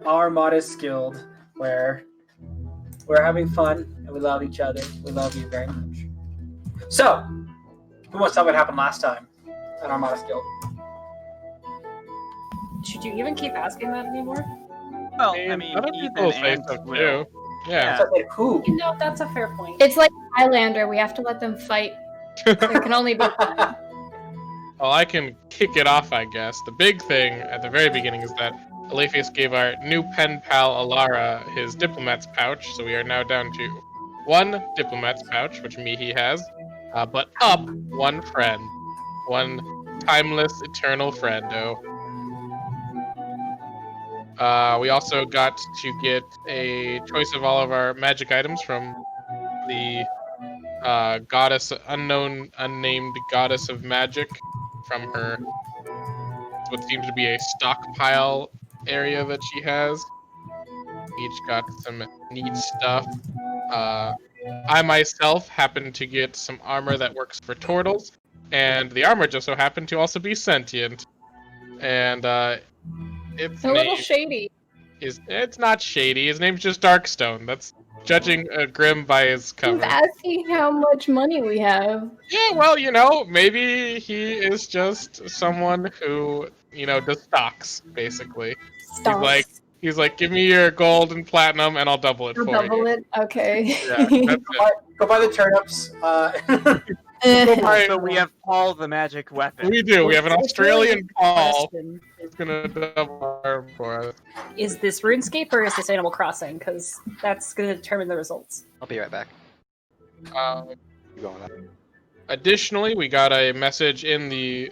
our modest guild where we're having fun and we love each other. We love you very much. So, who wants to tell what happened last time at our modest guild? Should you even keep asking that anymore? Well, I mean, other people Ethan say and stuff Will. too. Yeah. So I said, who? You know, that's a fair point. It's like Highlander. We have to let them fight. There can only be one. Well, I can kick it off, I guess. The big thing at the very beginning is that Aletheus gave our new pen pal Alara his diplomat's pouch, so we are now down to one diplomat's pouch, which Mihi has, but up one friend. One timeless, eternal friendo. We also got to get a choice of all of our magic items from the goddess, unnamed goddess of magic, from her, what seems to be a stockpile area that she has. Each got some neat stuff. I myself happened to get some armor that works for turtles, and the armor just so happened to also be sentient. And its A little name shady. it's not shady. His name's just Darkstone. That's judging Grim by his cover. He's asking how much money we have. Yeah, well, you know, maybe he is just someone who, you know, does stocks, basically. Stocks. He's like, give me your gold and platinum, and I'll double it I'll for double you. it? Okay. Yeah, that's it. Go buy the turnips. So we have Paul the magic weapon. We do. We have an Australian Paul Question. who's gonna double our for us. Is this RuneScape or is this Animal Crossing? Because that's going to determine the results. I'll be right back. Additionally, we got a message in the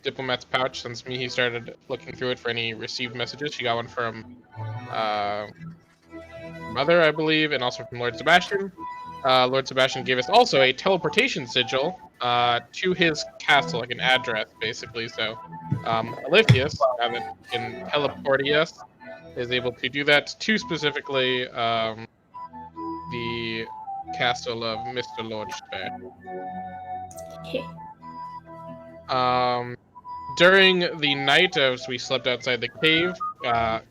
diplomat's pouch. Since Mihi started looking through it for any received messages, she got one from Mother, I believe, and also from Lord Sebastian. Lord Sebastian gave us also a teleportation sigil to his castle, like an address, basically. So, Aletheus, now that he can teleport us, is able to do that to specifically the castle of Mr. Lordspare. During the night as we slept outside the cave,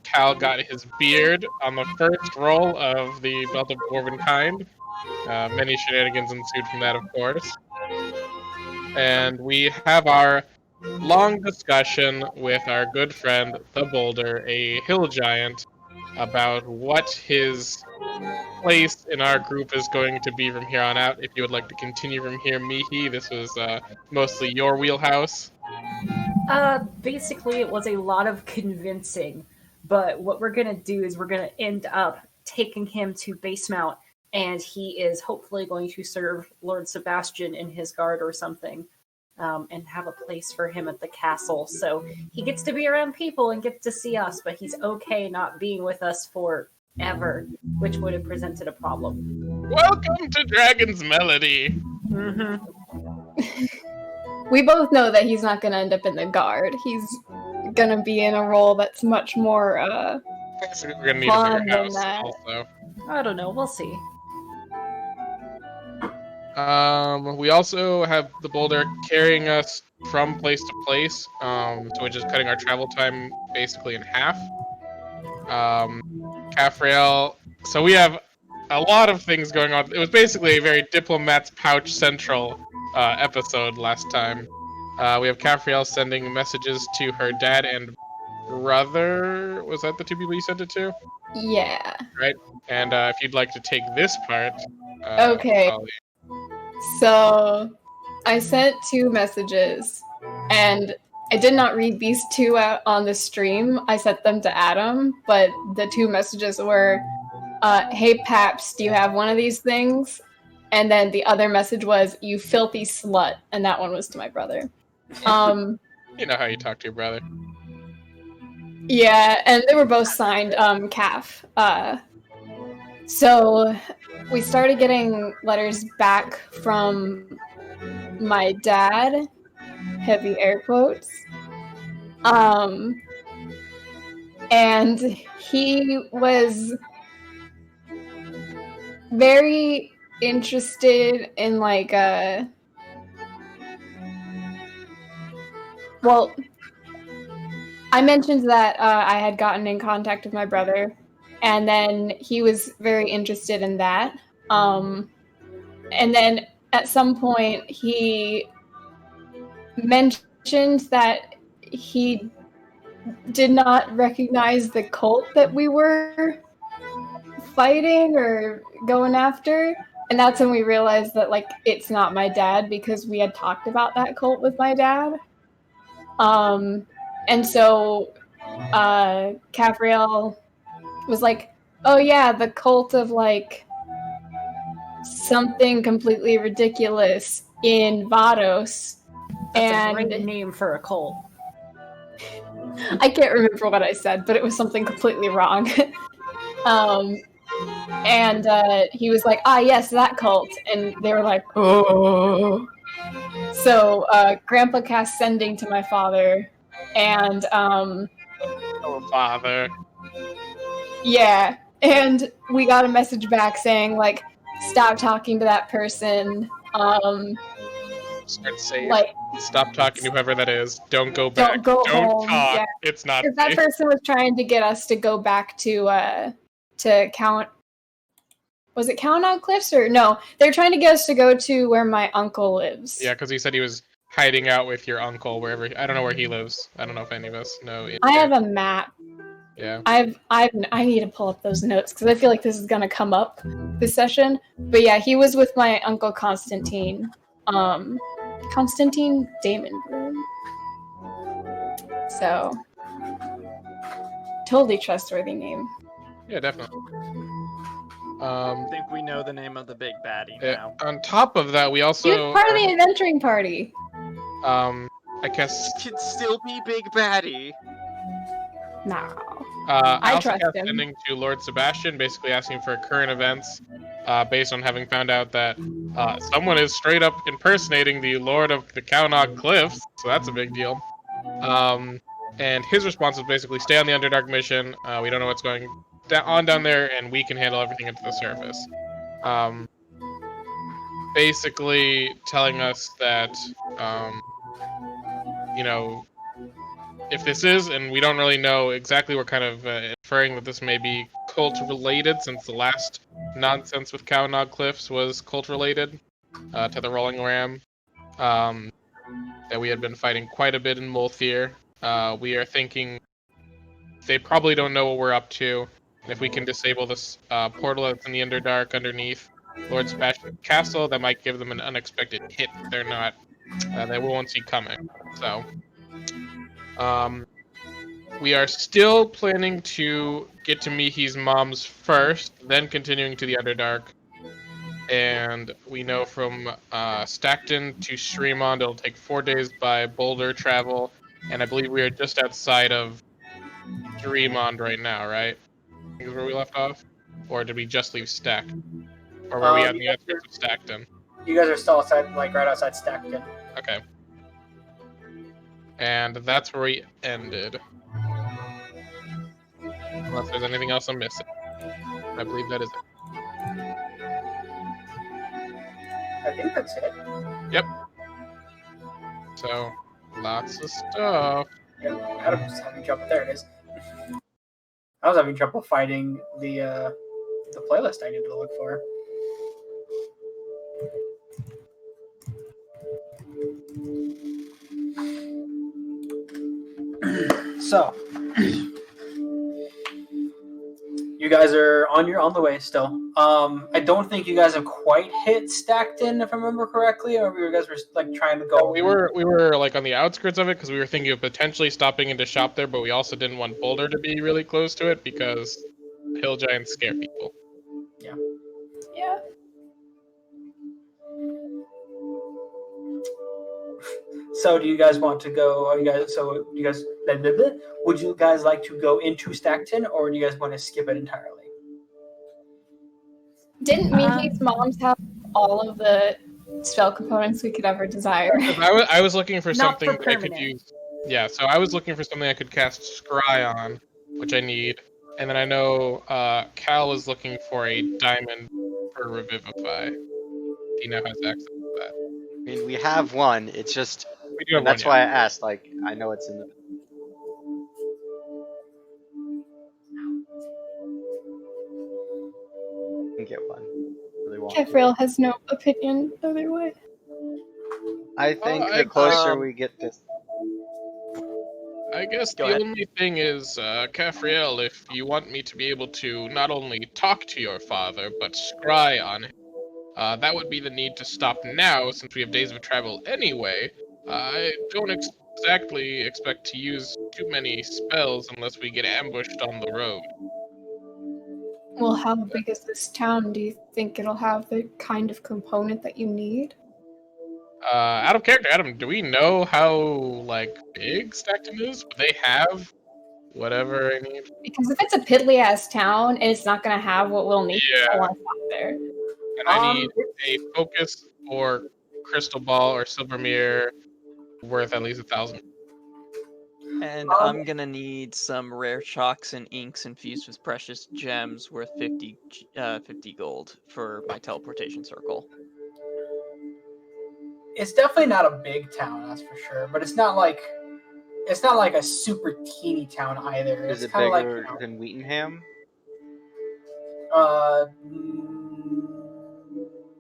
Cal got his beard on the first roll of the Belt of Dwarven Kind. Many shenanigans ensued from that, of course. And we have our long discussion with our good friend, the Boulder, a hill giant, about what his place in our group is going to be from here on out. If you would like to continue from here, Mihi, this was mostly your wheelhouse. Basically, it was a lot of convincing. But what we're going to do is we're going to end up taking him to Base Mount, and he is hopefully going to serve Lord Sebastian in his guard or something, and have a place for him at the castle. So he gets to be around people and gets to see us, but he's okay not being with us forever, which would have presented a problem. Welcome to Dragon's Melody! Mm-hmm. We both know that he's not going to end up in the guard. He's going to be in a role that's much more We're gonna need fun a bigger than house that. also. I don't know. We'll see. We also have the Boulder carrying us from place to place, so we're just cutting our travel time basically in half. Cafrael, so we have a lot of things going on. It was basically a very Diplomat's Pouch central episode last time. We have Cafrael sending messages to her dad and brother. Was that the two people you sent it to? Yeah. Right? And if you'd like to take this part. Okay. Ollie. So I sent 2 messages, and I did not read these 2 out on the stream. I sent them to Adam, but the 2 messages were, hey Paps, do you have one of these things? And then the other message was, you filthy slut, and that one was to my brother. You know how you talk to your brother. Yeah, and they were both signed Calf. So we started getting letters back from my dad, heavy air quotes. And he was very interested in well, I mentioned that I had gotten in contact with my brother, and then he was very interested in that. And then at some point, he mentioned that he did not recognize the cult that we were fighting or going after. And that's when we realized that, like, it's not my dad, because we had talked about that cult with my dad. And so Cavriel was like, oh yeah, the cult of, like, something completely ridiculous in Vados. That's a And great name for a cult. I can't remember what I said, but it was something completely wrong. And he was like, yes, that cult. And they were like, oh. So Grandpa cast sending to my father. And Oh, father. yeah. And we got a message back saying, like, stop talking to that person. Start safe. Like, Stop talking to whoever that is. Don't go don't back. go Don't home. talk. Yeah. It's not Because that safe. person was trying to get us to go back to Count. Was it Count Cliffs or no? They're trying to get us to go to where my uncle lives. Yeah, because he said he was hiding out with your uncle wherever. I don't know where he lives. I don't know if any of us know. I have a map. Yeah. I need to pull up those notes because I feel like this is gonna come up this session. But yeah, he was with my uncle Constantine. Constantine Damon. So totally trustworthy name. Yeah, definitely. I think we know the name of the big baddie now. On top of that, we also He was part of the adventuring party. I guess Could still be big baddie. No. I also trust kept him. sending to Lord Sebastian, basically asking for current events, based on having found out that someone is straight up impersonating the Lord of the Kaunog Cliffs, so that's a big deal. And his response was basically, stay on the Underdark mission, we don't know what's going on down there, and we can handle everything into the surface. Basically telling us that, you know, if this is, and we don't really know exactly, we're kind of inferring that this may be cult-related, since the last nonsense with Kaunog Cliffs was cult-related to the Rolling Ram. That we had been fighting quite a bit in Multhir. We are thinking they probably don't know what we're up to, and if we can disable this portal that's in the Underdark underneath Lord Sebastian's castle, that might give them an unexpected hit that they won't see coming. So, we are still planning to get to Mihi's mom's first, then continuing to the Underdark. And we know from Stockton to Shremond, it'll take 4 days by boulder travel. And I believe we are just outside of Shremond right now, right? I think is where we left off? Or did we just leave Stockton? Or were we on the outskirts of Stockton? You guys are still outside, like right outside Stockton. Okay. And that's where we ended. Unless there's anything else I'm missing. I believe that is it. I think that's it. Yep. So, lots of stuff. Yeah, Adam's having trouble. There it is. I was having trouble finding the playlist I needed to look for. So, you guys are on the way still. I don't think you guys have quite hit Stockton, if I remember correctly, or you guys were like trying to go. We were like on the outskirts of it because we were thinking of potentially stopping into shop there, but we also didn't want Boulder to be really close to it because hill giants scare people. Yeah. Yeah. So, do you guys want to go? Blah, blah, blah. Would you guys like to go into Stockton, or do you guys want to skip it entirely? Didn't Mihi's moms have all of the spell components we could ever desire? I was looking for Not something for that I could permanent. use. Yeah, so I was looking for something I could cast Scry on, which I need. And then I know Cal was looking for a diamond for Revivify. He now has access to that. I mean, we have one. It's just We do have that's one, why yeah. I asked. Like, I know it's in the. can get one. Really want Kefrail has no opinion either way. I think I the closer Um, we get to I guess Go the ahead. only thing is, Kafriel, if you want me to be able to not only talk to your father, but scry on him, that would be the need to stop now, since we have days of travel anyway. I don't exactly expect to use too many spells unless we get ambushed on the road. Well, how big is this town? Do you think it'll have the kind of component that you need? Out of character, Adam, do we know how, like, big Stockton is? Would they have whatever I need? Because if it's a piddly ass town and it's not gonna have what we'll need, I Yeah, want to stop there. and I need a focus or crystal ball or silver mirror worth at least 1,000. And I'm gonna need some rare chalks and inks infused with precious gems worth 50 gold for my teleportation circle. It's definitely not a big town, that's for sure. But it's not like a super teeny town either. is It's it kind of like, bigger than Wheatonham?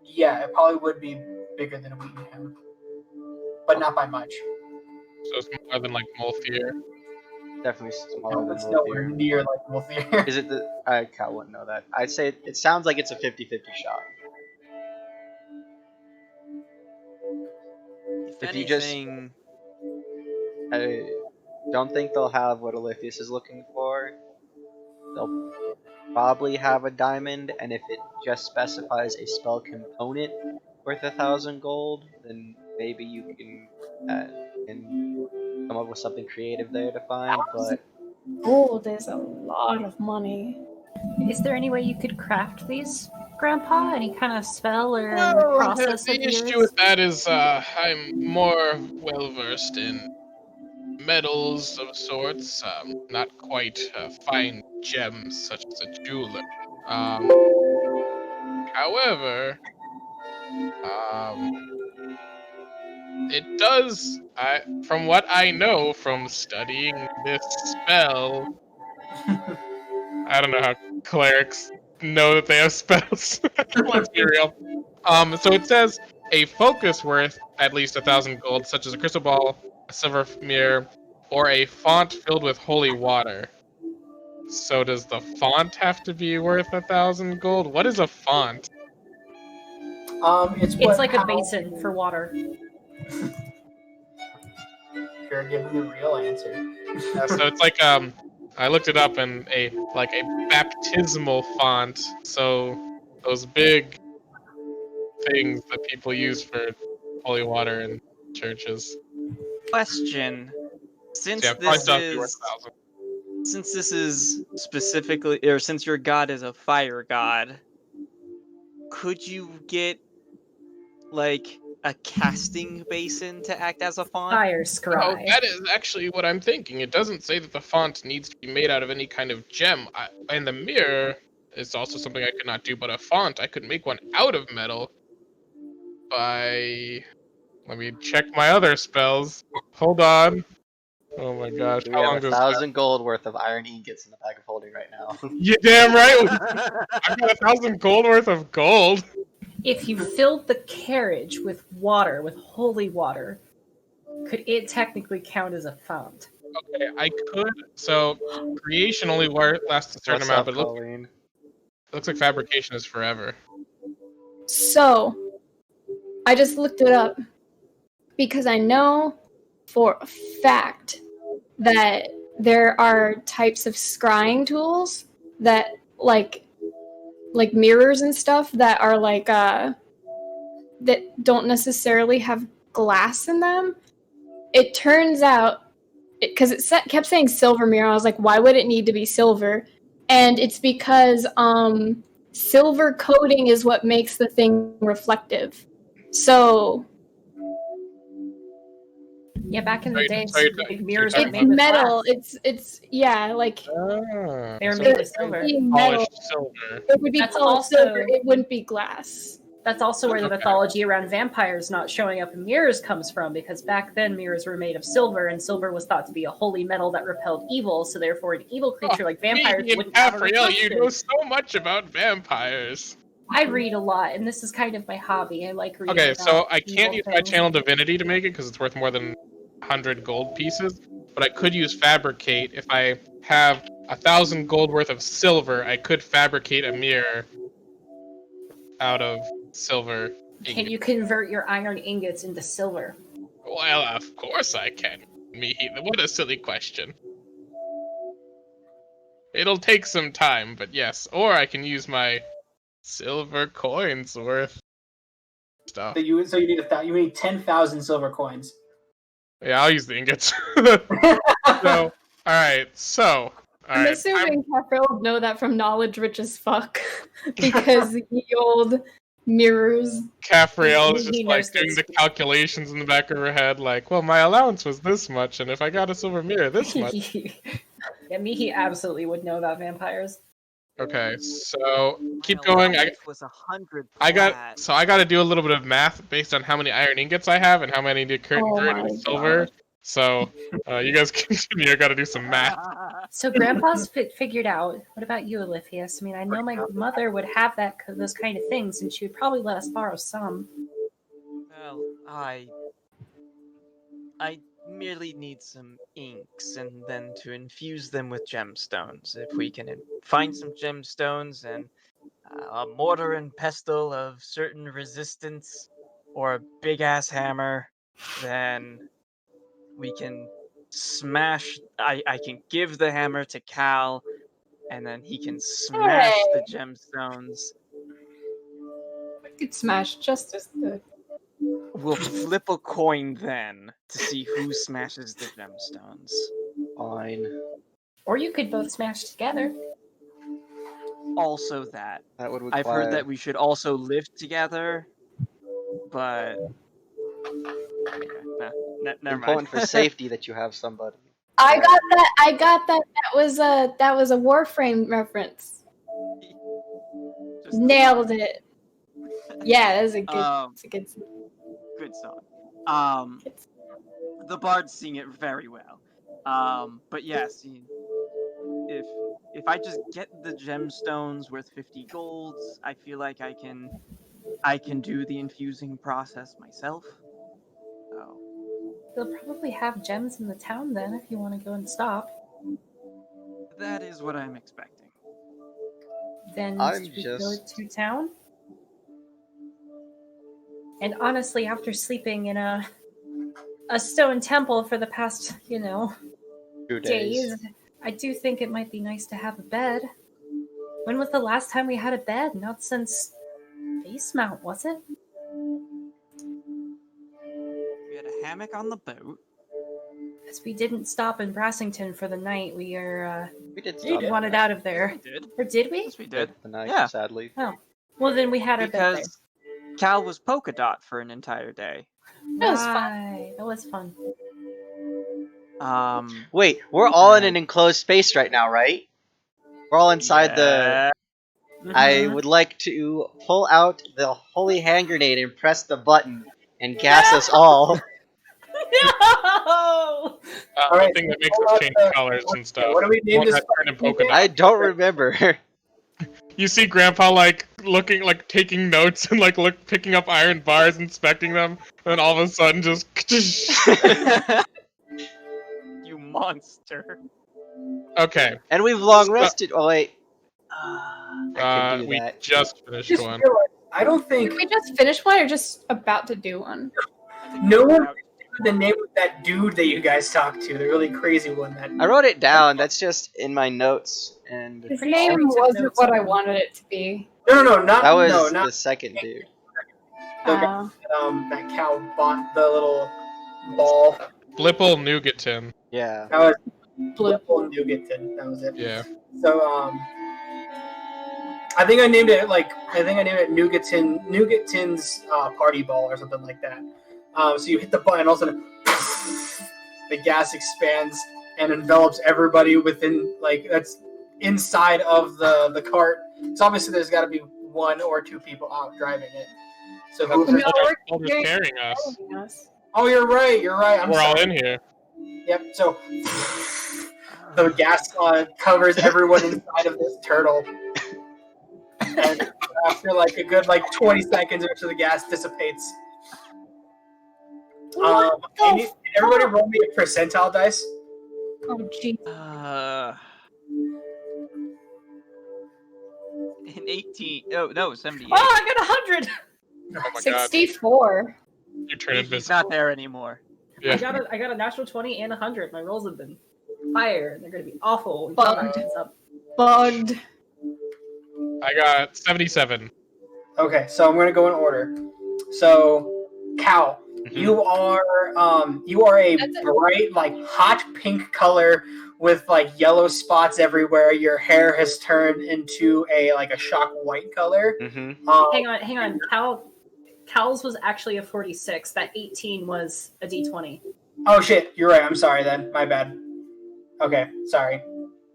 Yeah, it probably would be bigger than Wheatonham, but not by much. So it's more than like Mulfier. Definitely smaller than It's nowhere Wolfear. near like Wolfear. Is it the? I wouldn't know that. I'd say it sounds like it's a 50-50 shot. If you just, Anything, I don't think they'll have what Olithius is looking for. They'll probably have a diamond, and if it just specifies a spell component worth 1,000 gold, then maybe you can come up with something creative there to find. But Gold is a lot of money. Is there any way you could craft these, Grandpa? Any kind of spell or Well, process the of issue yours? with that is I'm more well versed in metals of sorts, not quite fine gems such as a jeweler. However, it does, from what I know from studying this spell, I don't know how clerics know that they have spells. Let's be real. So it says a focus worth at least 1,000 gold, such as a crystal ball, a silver mirror, or a font filled with holy water. So does the font have to be worth 1,000 gold? What is a font? It's It's like a basin for water. You're giving the real answer. So it's like I looked it up and a baptismal font. So those big things that people use for holy water in churches. question. So yeah, probably does be worth 1,000. Since this is specifically, or since your god is a fire god, could you get like a casting basin to act as a font? Fire Oh, scry. that is actually what I'm thinking. It doesn't say that the font needs to be made out of any kind of gem. And the mirror is also something I could not do, but a font, I could make one out of metal by... Let me check my other spells. Hold on. Oh my gosh, we how have long does 1,000 gold worth of iron ingots in the bag of holding right now. You damn right! I've got 1,000 gold worth of gold. If you filled the carriage with water, with holy water, could it technically count as a font? Okay, I could. So, creation only lasts a certain What's amount, up, but Colleen? it looks like fabrication is forever. So, I just looked it up because I know for a fact that there are types of scrying tools that like mirrors and stuff that are like that don't necessarily have glass in them. It turns out because it kept saying silver mirror, I was like, why would it need to be silver? And it's because silver coating is what makes the thing reflective. So Yeah, back in the day, mirrors you're were it's made with metal. glass. It's yeah, like They were So made with silver. metal. polished silver. It would be That's polished also- silver. It wouldn't be glass. That's also where the Okay. mythology around vampires not showing up in mirrors comes from, because back then mirrors were made of silver, and silver was thought to be a holy metal that repelled evil, so therefore an evil creature like vampires Me and wouldn't have a Gabrielle, you know reflection. so much about vampires. I read a lot, and this is kind of my hobby. I like reading. Okay, so about I can't evil use my things. channel divinity to make it because it's worth more than 100 gold pieces. But I could use fabricate. If I have 1,000 gold worth of silver, I could fabricate a mirror out of silver. Can you convert your iron ingots into silver? Well, of course I can. What a silly question. It'll take some time, but yes. Or I can use my silver coins worth stuff. So you need 10,000 silver coins. Yeah, I'll use the ingots. So, alright, so. I'm Alright, assuming Caffrey would know that from knowledge rich as fuck because the old mirrors. Caffriel is He just knows like doing this. the calculations in the back of her head, like, well, my allowance was this much, and if I got a silver mirror, this much. Yeah, he absolutely would know about vampires. Okay, so keep My going. allowance was 100 I flat. got to do a little bit of math based on how many iron ingots I have and how many to convert my into silver. God. So you guys continue. I got to do some math. So Grandpa's figured out. What about you, Oliphius? I mean, I know my mother would have those kind of things, and she would probably let us borrow some. Well, I merely need some inks and then to infuse them with gemstones. If we can find some gemstones and a mortar and pestle of certain resistance or a big ass hammer, then we can smash. I can give the hammer to Cal, and then he can smash the gemstones. We could smash just as good. We'll flip a coin then to see who smashes the gemstones. Fine. Or you could both smash together. Also that. That would require. I've heard that we should also live together, but never important mind. for safety that you have somebody. I got that. That was a Warframe reference. Just Nailed it. Yeah, that was a good. It's a good. good song. The bards sing it very well. But yes, if I just get the gemstones worth 50 golds, I feel like I can do the infusing process myself. So They'll probably have gems in the town then if you want to go and stop. that is what I'm expecting. Then I'm should we just- go to town? And honestly, after sleeping in a stone temple for the past, 2 days. days, I do think it might be nice to have a bed. When was the last time we had a bed? Not since Base Mount, was it? We had a hammock on the boat. Because we didn't stop in Brassington for the night. We We did we stop wanted out of We there. did. Or did we? Yes, we did. the night, Yeah. sadly. Well, then we had our bed there. Because Cal was polka dot for an entire day. That was fun. Right, that was fun. Wait, we're all in an enclosed space right now, right? We're all inside the. yeah. I Mhm. would like to pull out the holy hand grenade and press the button and gas us all. No! The Alright, thing that makes hold us on change to- colors and stuff. What do we name Won't this? that turn in polka dot? I don't remember. You see Grandpa looking, taking notes and picking up iron bars, inspecting them, and then all of a sudden just. You monster. Okay, And we've long rested. Oh wait. I can do we that. just finished Just one. realized, I don't think Did we just finish one or just about to do one? no one knew the name of that dude that you guys talked to, the really crazy one. That I wrote it down. That's just in my notes, and His Pretty name sure we took wasn't notes what on I him. wanted it to be. no, not that was no, not the second dude. the guy that cow bought the little ball. Blipple Nougaton. Yeah. That was Blue. Blipple and Nougaton. That was it. Yeah. So I think I named it Nougaton's party ball or something like that. So you hit the button, all of a sudden the gas expands and envelops everybody within that's inside of the cart. So obviously there's got to be one or two people out driving it. So whoever, No, we're Boulder's carrying us. us. oh, you're right. I'm We're all sorry. in here. Yep. So the gas covers everyone inside of this turtle. And after like a good 20 seconds or so the gas dissipates. What I the need everybody fuck? roll me a percentile dice. Oh, jeez. An 18. Oh no, 78. Oh, I got 100. Oh my god. 64. You turn He's invisible. not there anymore. Yeah. I got a natural 20 and 100. My rolls have been fire, and they're gonna be awful when Bugged. combat comes up. Bugged. I got 77. Okay, so I'm gonna go in order. So, Cal, you are a That's it. bright, hot pink color with yellow spots everywhere. Your hair has turned into a shock white color. Mm-hmm. Hang on. Cal's was actually a 46. That 18 was a D20. Oh shit, you're right. I'm sorry then. My bad. Okay, sorry.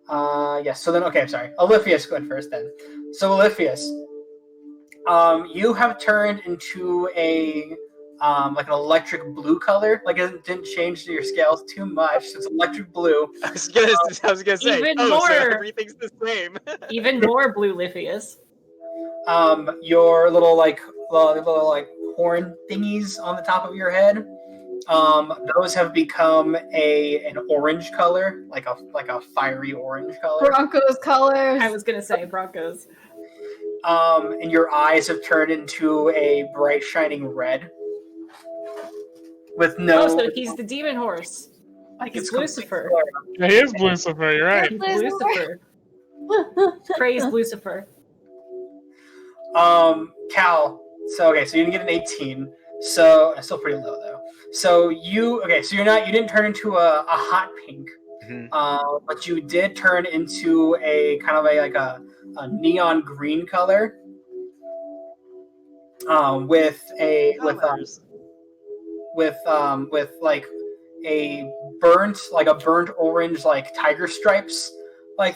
Yes. So then, okay, I'm sorry. Oliphius went first then. So Oliphius, you have turned into an electric blue color. It didn't change your scales too much. It's electric blue. I was gonna say. Even so more. everything's the same. Even more blue Lithius. Your little horn thingies on the top of your head. Those have become an orange color, like a fiery orange color. Broncos colors. I was gonna say Broncos. And your eyes have turned into a bright shining red. With no. Oh, so he's the demon horse. Like it's Lucifer. Yeah, he is Lucifer, you're right. Lucifer. Praise Lucifer. Cal. So you didn't get an 18. So it's still pretty low though. So you didn't turn into a hot pink. Mm-hmm. But you did turn into a kind of a neon green color. With a burnt orange tiger stripes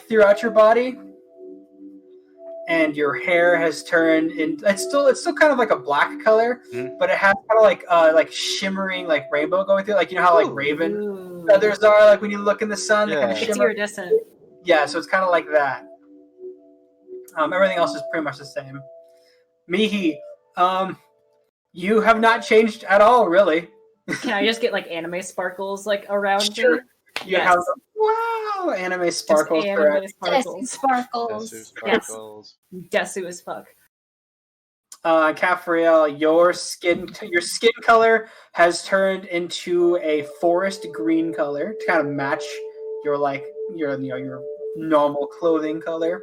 throughout your body. And your hair has turned into it's still kind of like a black color, but it has kind of shimmering rainbow going through it. You know how raven Ooh. feathers are when you look in the sun, they kind of Yeah. It's shimmer. iridescent. Yeah, so it's kind of like that. Everything else is pretty much the same. Mihi, you have not changed at all, really. Can I just get anime sparkles around Sure. me? You Yes. have anime sparkles. Just correct. anime sparkles. Sparkles. Sparkles. Desu as fuck. Caffriel, your skin color has turned into a forest green color to kind of match your your normal clothing color.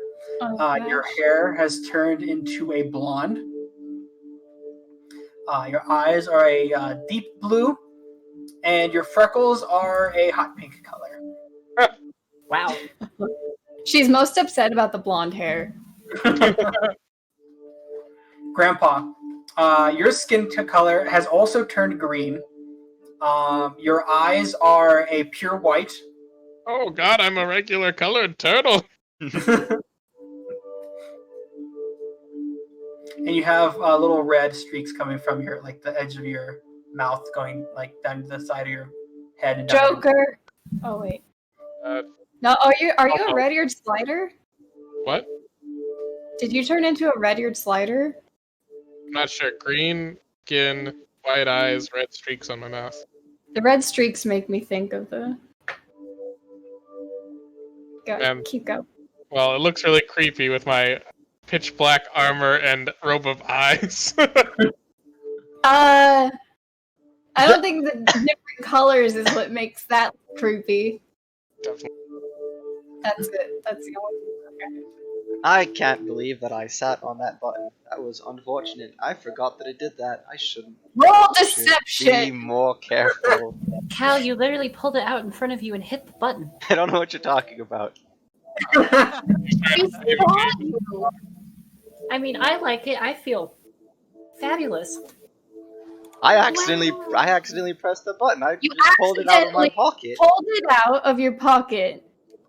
Your hair has turned into a blonde. Your eyes are a deep blue, and your freckles are a hot pink color. Wow. She's most upset about the blonde hair. Grandpa, your skin color has also turned green. Your eyes are a pure white. Oh god, I'm a regular colored turtle. And you have little red streaks coming from your the edge of your mouth, going down to the side of your head. And down Joker. Oh wait. Uh, No, are you a red-eared slider? What? Did you turn into a red-eared slider? I'm not sure. Green skin, white eyes, red streaks on my mouth. The red streaks make me think of the. Go, keep going. Well, it looks really creepy with my pitch black armor and robe of eyes. I don't think the different colors is what makes that creepy. Definitely. That's it. That's the only. Okay. I can't believe that I sat on that button. That was unfortunate. I forgot that it did that. I shouldn't. Roll Should be deception. more careful. Cal, you literally pulled it out in front of you and hit the button. I don't know what you're talking about. We saw you. I mean, I like it. I feel fabulous. I accidentally pressed the button. I You just pulled it out of my accidentally pocket. Pulled it out of your pocket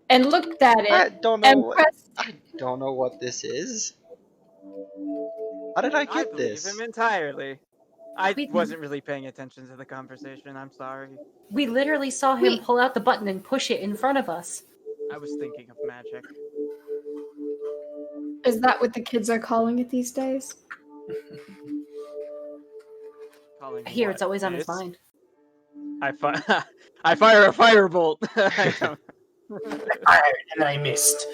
and looked at it I don't know and what pressed. I don't know what this is. How did I I get believe this? him entirely. I We- wasn't really paying attention to the conversation. I'm sorry. We literally saw him Wait. pull out the button and push it in front of us. I was thinking of magic. Is that what the kids are calling it these days? Calling Here, what? it's always on his This? mind. I fire a firebolt. I don't. Fired and I missed.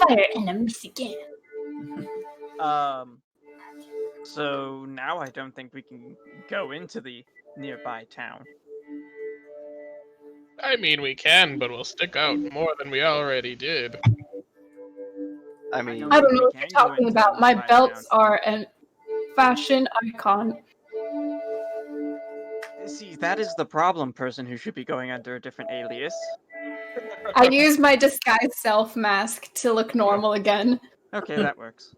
Fire and a miss again. So now I don't think we can go into the nearby town. I mean, we can, but we'll stick out more than we already did. I mean, I don't we know what can you're go talking into the about. My nearby belts town. are a fashion icon. See, that is the problem, person who should be going under a different alias. I use my disguise self mask to look normal again. Okay, that works.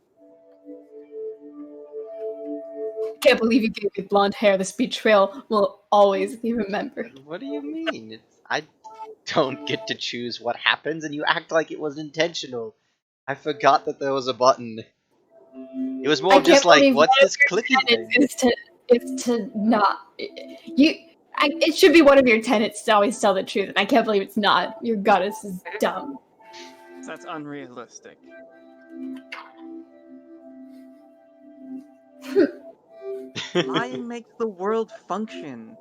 Can't believe you gave me blonde hair. This betrayal will always be remembered. what do you mean? I don't get to choose what happens, and you act like it was intentional. I forgot that there was a button. It was more I of just can't like, believe what's one this of your clicking thing? tenets is to not you. It should be one of your tenets to always tell the truth, and I can't believe it's not. Your goddess is dumb. That's unrealistic. Lying makes the world function.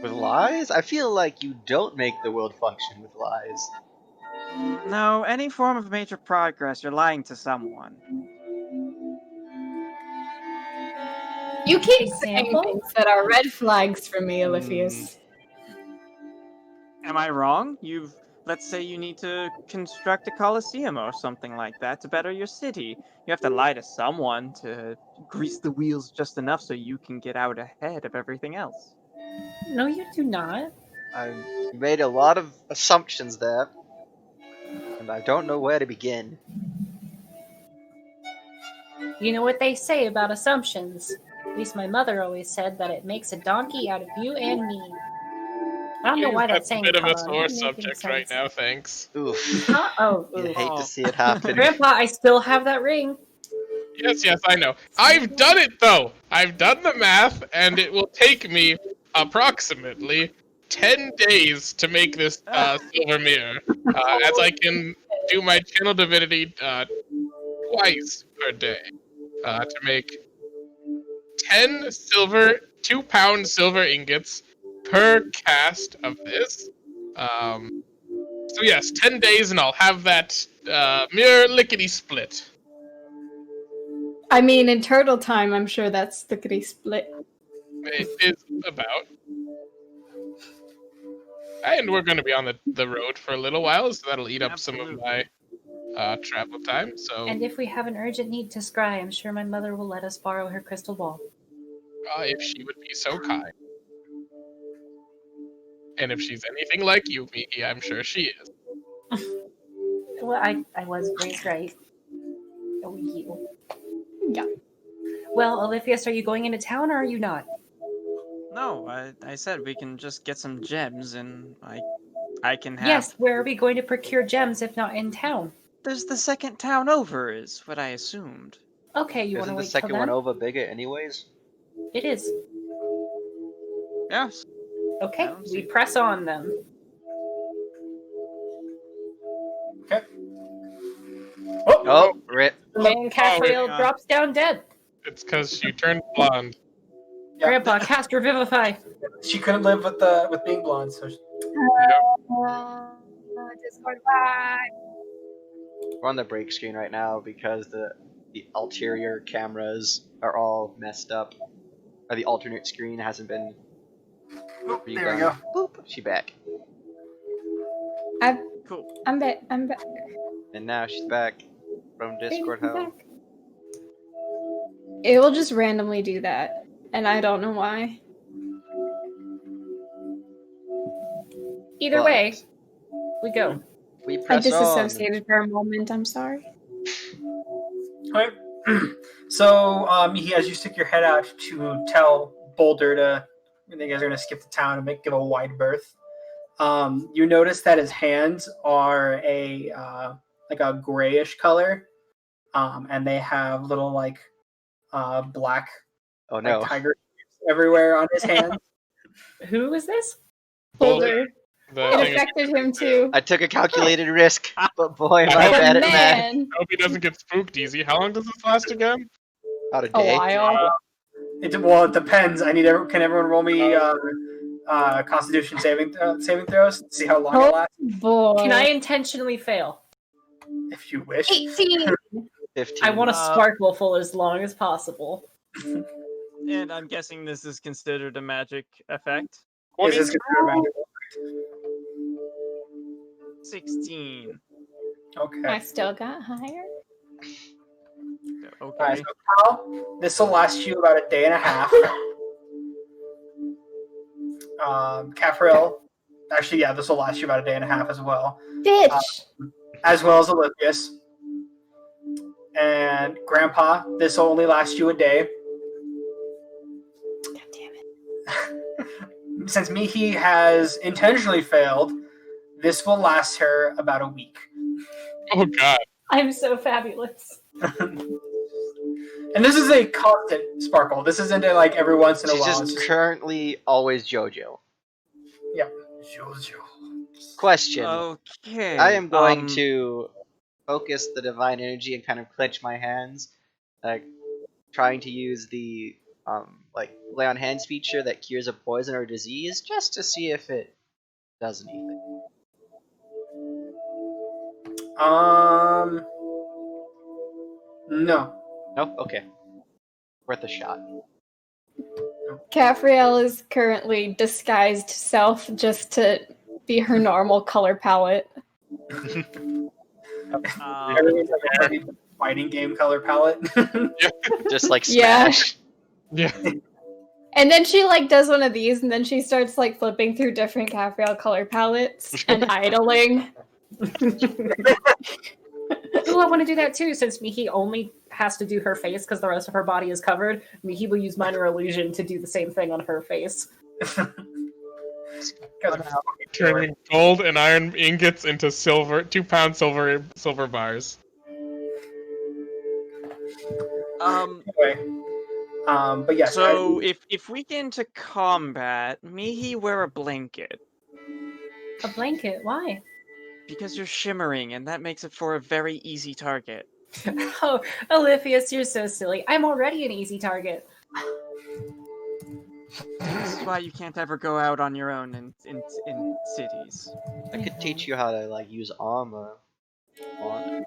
With lies? I feel like you don't make the world function with lies. No, any form of major progress, you're lying to someone. You keep saying Example? things that are red flags for me, Oliphius. Am I wrong? Let's say you need to construct a coliseum or something like that to better your city. You have to lie to someone to grease the wheels just enough so you can get out ahead of everything else. No, you do not. You made a lot of assumptions there, and I don't know where to begin. You know what they say about assumptions. At least my mother always said that it makes a donkey out of you and me. I don't know why That's that a saying bit of caught a on. sore It didn't make any subject right sense. now, thanks. Oof. Huh? Oh, You oof. hate to see it happen. Grandpa, I still have that ring. Yes, I know. I've done it, though! I've done the math, and it will take me approximately 10 days to make this silver mirror, as I can do my channel divinity twice per day to make 10 silver, 2-pound silver ingots per cast of this. So yes, 10 days and I'll have that mirror lickety split. I mean, in turtle time, I'm sure that's lickety split. It is about. And we're going to be on the road for a little while, so that'll eat up some of my travel time. So And if we have an urgent need to scry, I'm sure my mother will let us borrow her crystal ball. if she would be so kind. And if she's anything like you, Miki, I'm sure she is. Well, I was raised right. Oh, you. Yeah. Well, Oliphius, are you going into town or are you not? No, I said we can just get some gems and I can have... Yes, where are we going to procure gems if not in town? There's the second town over, is what I assumed. Okay, you want Isn't to the wait till second then? one over bigger anyways? It is. Yes. Okay, I don't we see- press on then. Okay. Oh, rip. And Castriel wait. drops down dead. It's because she turned blonde. Yeah, Grandpa, cast Revivify. she couldn't live with being blonde, so Discord, bye. We're on the break screen right now because the ulterior cameras are all messed up. Or the alternate screen hasn't been Oop, redone. there we go. Boop. She back. Cool. I'm back. I'm back. And now she's back from Discord I'm hell. back. It will just randomly do that, and I don't know why. Either But way, we go. we I press on. disassociated for a moment. I'm sorry. Okay. So, as you stick your head out to tell Boulder to, you guys are going to skip the town and give a wide berth. You notice that his hands are like a grayish color, and they have little black Oh no. tiger stripes everywhere on his hands. Who is this? Boulder. The It thing is- affected him too. I took a calculated risk, but boy, am I I hope- bad at math. Man, I hope he doesn't get spooked, Easy. How long does this last again? About a a day. while. It depends. Can everyone roll me Constitution saving throws? See how long it Oh lasts, boy. Can I intentionally fail? if you wish. 18. 15. I want to Uh, sparkle full as long as possible. And I'm guessing this is considered a magic effect. Is this considered magic? 16. Okay. I still got higher. Okay. Alright, so Kyle, this will last you about a day and a half. Capriel, actually, yeah, this will last you about a day and a half as well. Bitch. As well as Olympius. And Grandpa, this will only last you a day. God damn it. Since Mihi has intentionally failed, this will last her about a week. Oh god. I'm so fabulous. And this is a constant sparkle. This isn't a, like every once in a She's while. just It's just currently always JoJo. Jojo. Question. Okay. I am going to focus the divine energy and kind of clench my hands, like trying to use the like lay on hands feature that cures a poison or disease, just to see if it does anything. No. No? Okay. Worth a shot. Capriel is currently disguised self just to be her normal color palette. Everything's like a pretty fighting game color palette. Just like Yeah. Smash. Yeah. And then she like does one of these, and then she starts like flipping through different Capriel color palettes and idling. Ooh, I want to do that too, since Mihi only has to do her face because the rest of her body is covered. Mihi will use minor illusion to do the same thing on her face. Guys are fucking Turning gold and iron ingots into silver, 2-pound silver bars. anyway. But yes. So if we get into combat, Mihi wear a blanket A blanket? Why? because you're shimmering, and that makes it for a very easy target. Oh, Oliphius, you're so silly. I'm already an easy target. This is why you can't ever go out on your own in cities. I could teach you how to like use armor. On.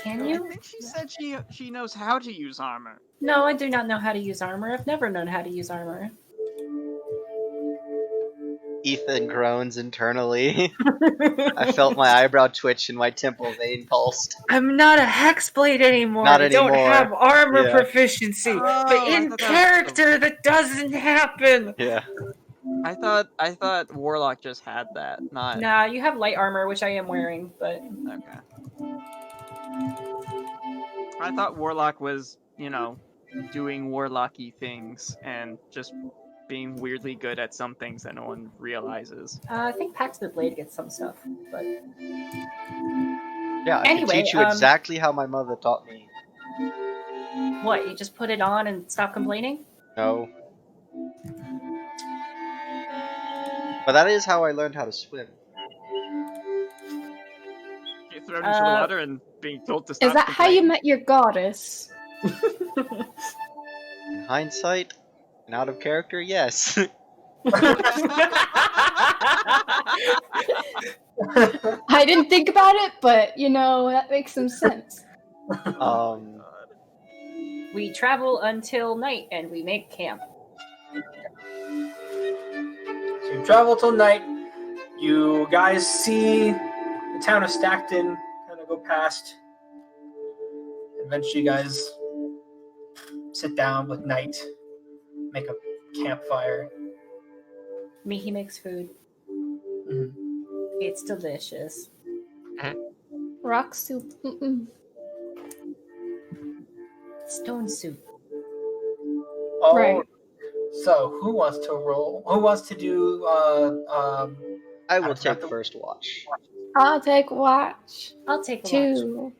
Can I you? think she said she knows how to use armor. No, I do not know how to use armor. I've never known how to use armor. Ethan groans internally. I felt my eyebrow twitch and my temple vein pulsed. I'm not a hexblade anymore. Not I don't anymore. have armor Yeah. proficiency. Oh, but I in thought that was character, that doesn't happen. Yeah. I thought Warlock just had that, not Nah, you have light armor, which I am wearing, but okay. I thought Warlock was, doing Warlocky things and just being weirdly good at some things that no one realizes. I think Pax the Blade gets some stuff. But Yeah, I Anyway, can teach you exactly how my mother taught me. what? You just put it on and stop complaining? No. But that is how I learned how to swim. Get thrown into the water and being told to stop. Is that how you met your goddess? In hindsight, and out of character, yes. I didn't think about it, but that makes some sense. We travel until night and we make camp. So you travel till night. You guys see the town of Stackton kind of go past. Eventually, you guys sit down with Night, make a campfire. Mihi makes food. Mhm. It's delicious. Rock soup. Mm-mm. Stone soup. Oh, Right. So, who wants to roll? Who wants to do? I will I've got take the- first watch. I'll take watch. I'll take a watch. 2.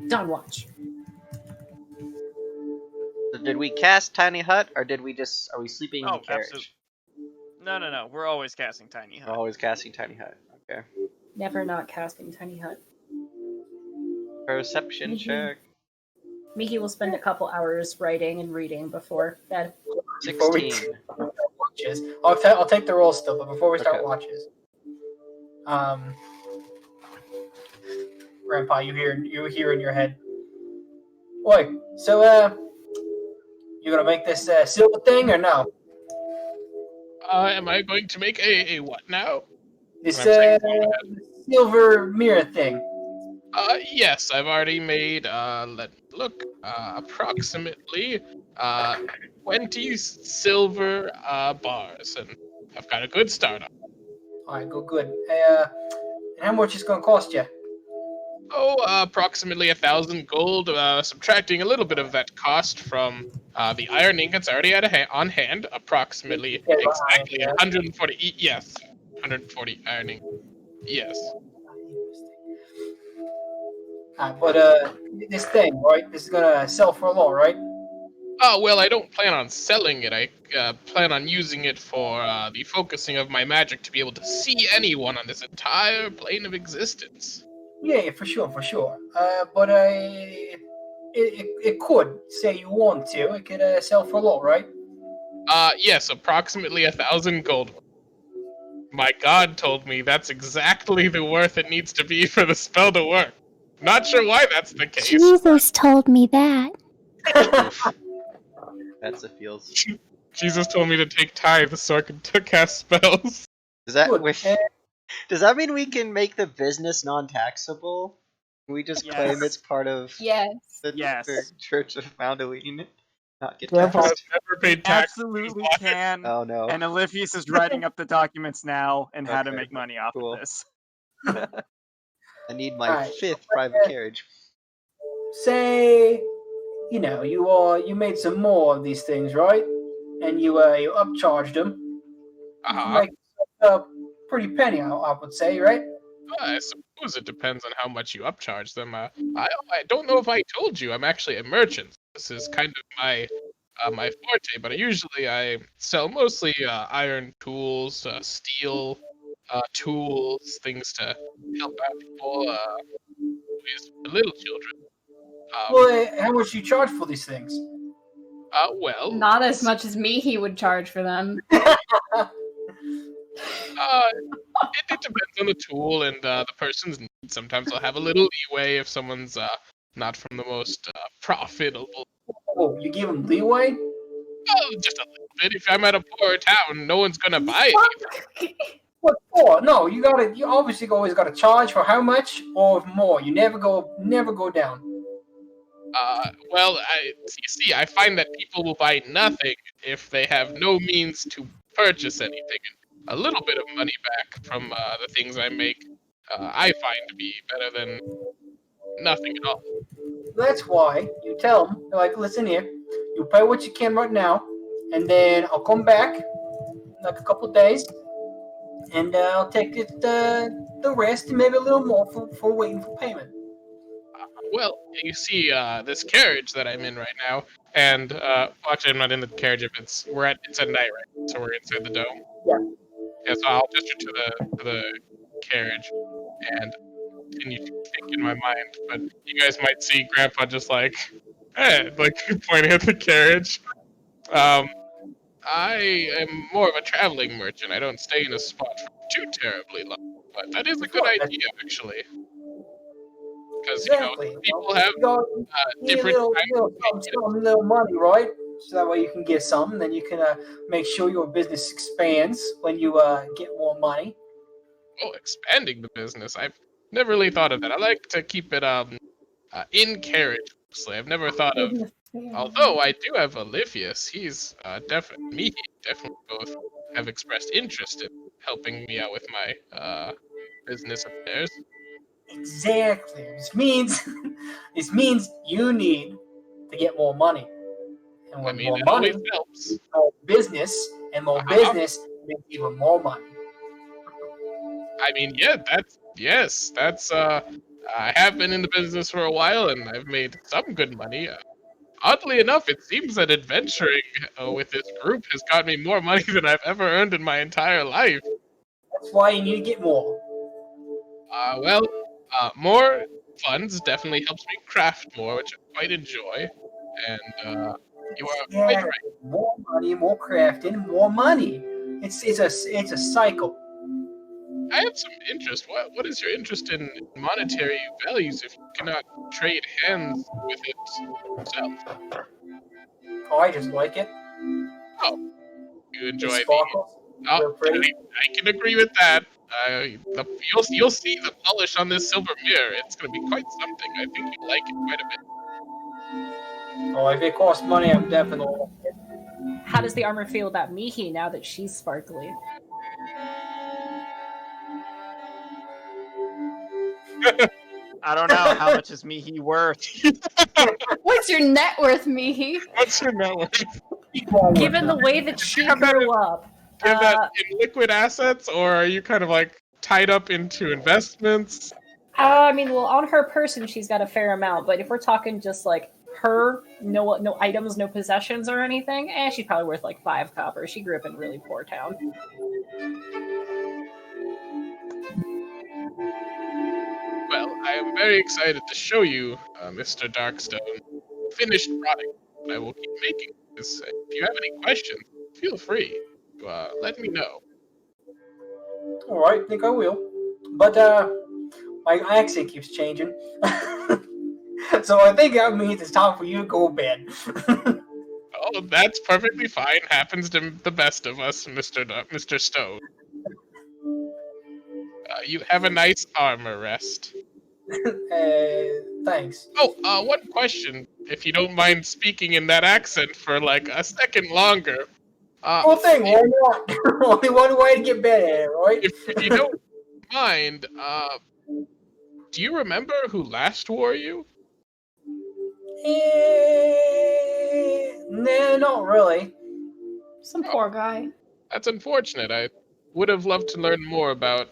Don't watch. So did we cast Tiny Hut, or are we sleeping in Oh, the carriage? absolutely. No. We're always casting Tiny We're Hut. always casting Tiny Hut. Okay. Never not casting Tiny Hut. Perception Mhm. check. Miki will spend a couple hours writing and reading before bed. Before we 16. watches, I'll take the roll still, but before we start Okay. watches, Grandpa, you hear in your head. Oi, so you gonna make this silver thing or no? Am I going to make a what now? This I'm saying from my silver mirror thing. Yes, I've already made, let me look, approximately, 20 silver, bars, and I've got a good start on. All right, good. And how much is gonna cost you? Oh, approximately 1,000 gold, subtracting a little bit of that cost from, the iron ingots I already had on hand, approximately, Yeah, exactly yeah. 140, yes, 140 iron ingots, yes. But this thing, right? This is gonna sell for a lot, right? Oh, well, I don't plan on selling it. I plan on using it for the focusing of my magic to be able to see anyone on this entire plane of existence. Yeah, for sure. But it could say you want to. It could sell for a lot, right? Yes, approximately 1,000 gold. My god told me that's exactly the worth it needs to be for the spell to work. Not sure why that's the case. Jesus told me that. Oof. That's a feels. Jesus told me to take tithes so I could cast spells. Does that Good. does that mean we can make the business non-taxable? Can we just claim Yes. it's part of Yes. the Yes. Church of Mandolin? Not get Grandpa has taxed. never paid tax. Absolutely can. Oh no. And Olympius is writing up the documents now and how to Okay, make money off cool. of this. I need my Alright. 5th private carriage. Say, you made some more of these things, right? And you upcharged them. You can Uh-huh. make a pretty penny, I would say, right? I suppose it depends on how much you upcharge them. I don't know if I told you, I'm actually a merchant. This is kind of my forte, but usually I sell mostly iron tools, steel tools, things to help out people, with little children. Well, how much you charge for these things? Well, Not as much as me he would charge for them. it depends on the tool and the person's need. Sometimes I'll have a little leeway if someone's not from the most profitable. Oh, you give them leeway? Oh, just a little bit. If I'm at a poor town, no one's gonna buy it. What for? No, you obviously always gotta charge for how much or more. You never go down. Well, you see, I find that people will buy nothing if they have no means to purchase anything. And a little bit of money back from the things I make, I find to be better than nothing at all. That's why you tell them, like, listen here, you pay what you can right now, and then I'll come back like a couple days, and I'll take the rest and maybe a little more for waiting for payment. Well, you see, this carriage that I'm in right now, and actually, I'm not in the carriage. If it's at night, right? So we're inside the dome. Yeah. Yeah. So I'll gesture to the carriage and continue to think in my mind. But you guys might see Grandpa just like, like pointing at the carriage. I am more of a traveling merchant. I don't stay in a spot for too terribly long. But that is a good idea, actually. Because, Exactly. people have You need a different little money, right? So that way you can get some, then you can make sure your business expands when you get more money. Oh, expanding the business. I've never really thought of that. I like to keep it in carriage mostly. I've never thought of. Although I do have Olivius, he's definitely both have expressed interest in helping me out with my business affairs. Exactly. This means you need to get more money. And I with mean, more it money, always helps. more business, and more business means even more money. I mean, yeah, that's I have been in the business for a while and I've made some good money. Oddly enough, it seems that adventuring with this group has got me more money than I've ever earned in my entire life. That's why you need to get more. More funds definitely helps me craft more, which I quite enjoy. And you are quite Yeah, right. more money, more crafting, more money. It's a cycle. I have some interest. What is your interest in monetary values if you cannot trade hands with it yourself? Oh, I just like it. Oh, you It enjoy the. sparkles. Oh, They're pretty. I can agree with that. You'll see the polish on this silver mirror. It's going to be quite something. I think you'll like it quite a bit. Oh, if it costs money, I'm definitely. How does the armor feel about Mihi now that she's sparkly? I don't know how much is Mihi worth. What's your net worth, Mihi? What's your net worth? Given the way that she grew up, Do you have that in liquid assets, or are you kind of like tied up into investments? I mean, well, on her person, she's got a fair amount. But if we're talking just like her, no items, no possessions or anything, she's probably worth like 5 copper. She grew up in a really poor town. Well, I am very excited to show you, Mr. Darkstone, finished product. I will keep making this. If you have any questions, feel free to let me know. All right, I think I will. But my accent keeps changing, so I think that means it's time for you to go to bed. Oh, that's perfectly fine. Happens to the best of us, Mr. Stone. You have a nice armor rest. Thanks. Oh, one question, if you don't mind speaking in that accent for like a second longer. Cool thing, why not? Only one way to get better, right? If you don't mind, do you remember who last wore you? Nah, not really. Some poor guy. That's unfortunate. I would have loved to learn more about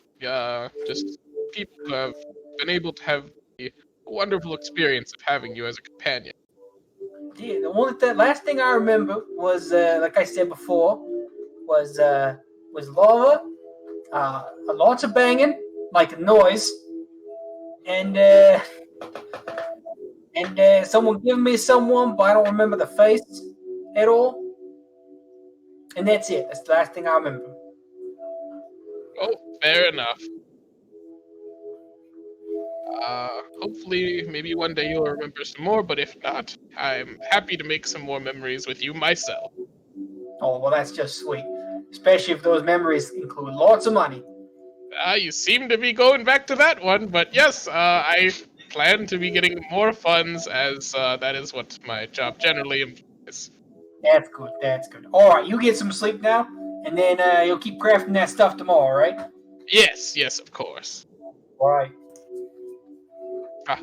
just people who have been able to have the wonderful experience of having you as a companion. Yeah, the last thing I remember was, like I said before, was lava, lots of banging, like a noise, and someone giving me someone, but I don't remember the face at all. And that's it. That's the last thing I remember. Oh, fair enough. Hopefully, maybe one day you'll remember some more, but if not, I'm happy to make some more memories with you myself. Oh, well, that's just sweet. Especially if those memories include lots of money. You seem to be going back to that one, but yes, I plan to be getting more funds as that is what my job generally implies. That's good. That's good. All right, you get some sleep now, and then you'll keep crafting that stuff tomorrow, right? Yes, of course. All right. Ah,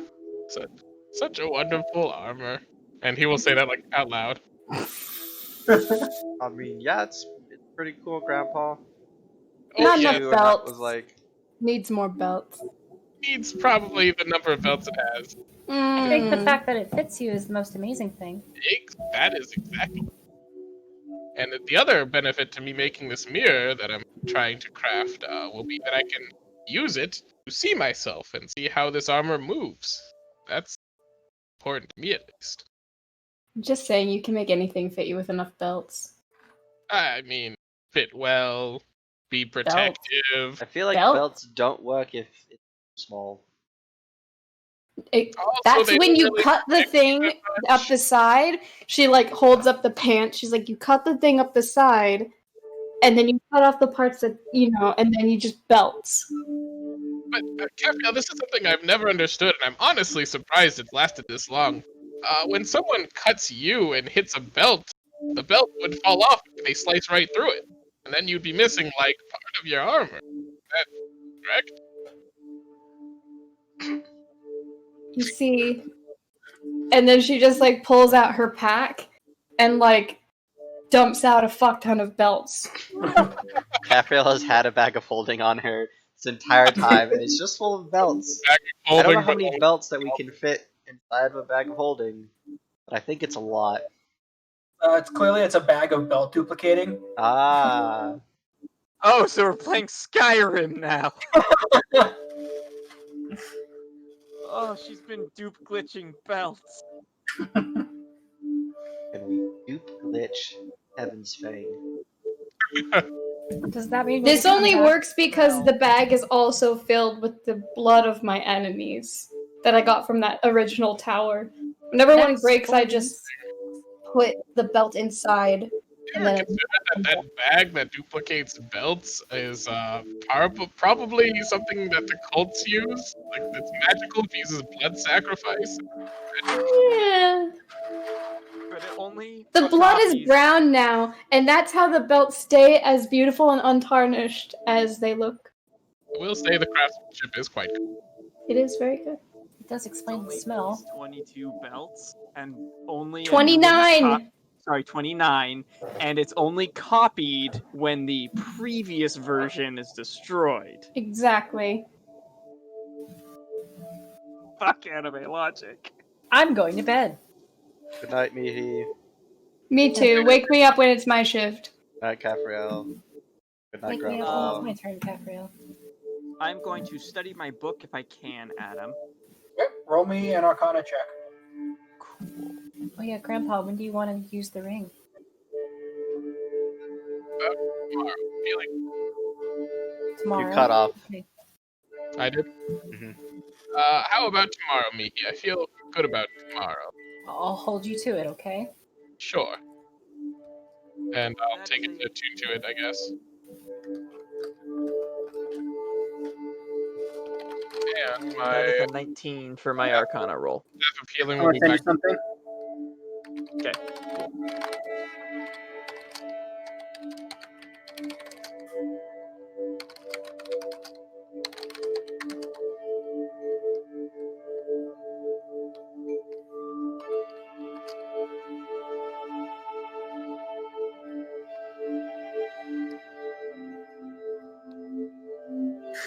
such a wonderful armor. And he will say that like out loud. I mean, yeah, it's pretty cool, Grandpa. Oh Not yeah, enough You and that belts. was like, Needs more belts. needs probably the number of belts it has. I think the Mm. fact that it fits you is the most amazing thing. That is exactly. And the other benefit to me making this mirror that I'm trying to craft will be that I can use it to see myself and see how this armor moves. That's important to me, at least. Just saying, you can make anything fit you with enough belts. I mean, fit well, be protective. I feel like Belt? belts don't work if it's small. Also, That's they when don't you really cut the protect you thing that up much. the side. She like holds up the pants. She's like, you cut the thing up the side, and then you cut off the parts that and then you just belts. But, Caviar, this is something I've never understood, and I'm honestly surprised it's lasted this long. When someone cuts you and hits a belt, the belt would fall off if they slice right through it. And then you'd be missing, like, part of your armor. Is that correct? You see, and then she just like pulls out her pack and like dumps out a fuck ton of belts. Capriel has had a bag of holding on her this entire time, and it's just full of belts. I don't know how many belts that we can fit inside of a bag of holding, I think it's a lot. It's a bag of belt duplicating. Ah. Oh, so we're playing Skyrim now. Oh, she's been dupe glitching belts. Can we dupe glitch Heaven's Fang? Does that mean This we come only back? works because No. the bag is also filled with the blood of my enemies that I got from that original tower. Whenever one That breaks, I explains- just put the belt inside, and then Consider that bag that duplicates belts is probably something that the cults use. Like, it's magical, it uses blood sacrifice. yeah. But it only The blood is copies- brown now, and that's how the belts stay as beautiful and untarnished as they look. I will say the craftsmanship is quite good. It is very good. It does It's explain the only smell. these 22 belts, and only a 29! 29, and it's only copied when the previous version is destroyed. Exactly. Fuck anime logic. I'm going to bed. Good night, Mihi. Me too. Wake me up when it's my shift. Good night, Capriel. Good night, Wake me up Grandpa. when it's my turn, Capriel. I'm going to study my book if I can, Adam. Yep. Roll me an Arcana check. Cool. Oh yeah, Grandpa, when do you want to use the ring? Tomorrow. Feeling Tomorrow? You cut off. Okay. I did. Mhm. How about tomorrow, Miki? I feel good about tomorrow. I'll hold you to it, okay? Sure. And I'll That take is it attune to it, I guess. And That is my a 19 for my Arcana roll. staff of healing I'm will gonna be send you back. something. Okay, cool.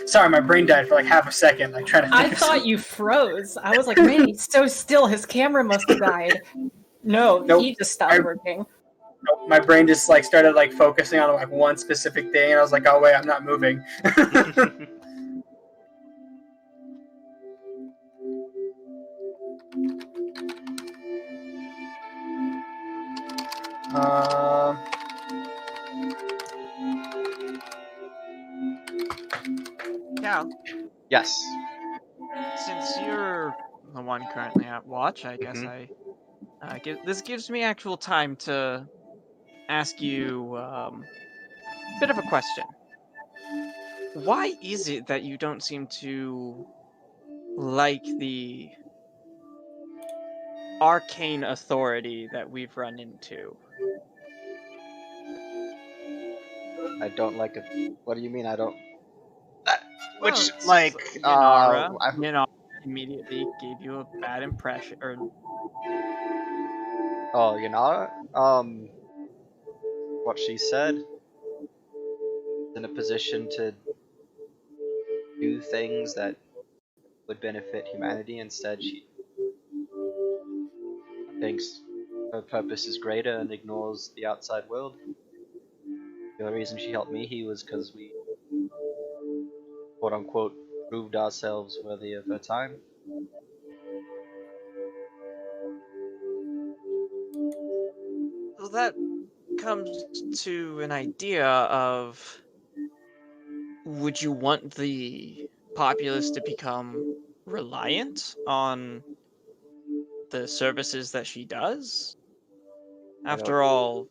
Sorry, my brain died for like half a second. Like trying to think I of thought something. you froze. I was like, man, he's so still. His camera must have died. No, Nope. he just stopped working. Nope, my brain just like started like focusing on like one specific thing, and I was like, oh wait, I'm not moving. um. Cal, Yes. since you're the one currently at watch, I guess Mhm. this gives me actual time to ask you a bit of a question. Why is it that you don't seem to like the arcane authority that we've run into? I don't like it. What do you mean I don't? Well, Which, it's like, Yanara immediately gave you a bad impression, or oh, Yanara? What she said? In a position to do things that would benefit humanity. Instead, she thinks her purpose is greater and ignores the outside world. The only reason she helped me was because we, quote unquote, proved ourselves worthy of her time. well, that comes to an idea of, would you want the populace to become reliant on the services that she does? I don't- After all,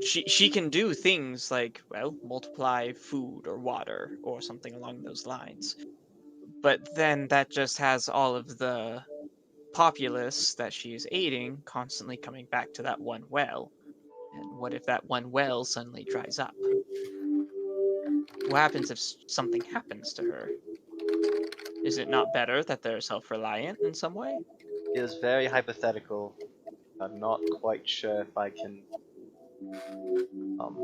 she can do things like, well, multiply food or water or something along those lines. But then that just has all of the populace that she is aiding constantly coming back to that one well. And what if that one well suddenly dries up? What happens if something happens to her? Is it not better that they're self-reliant in some way? It is very hypothetical. I'm not quite sure if I can. Um,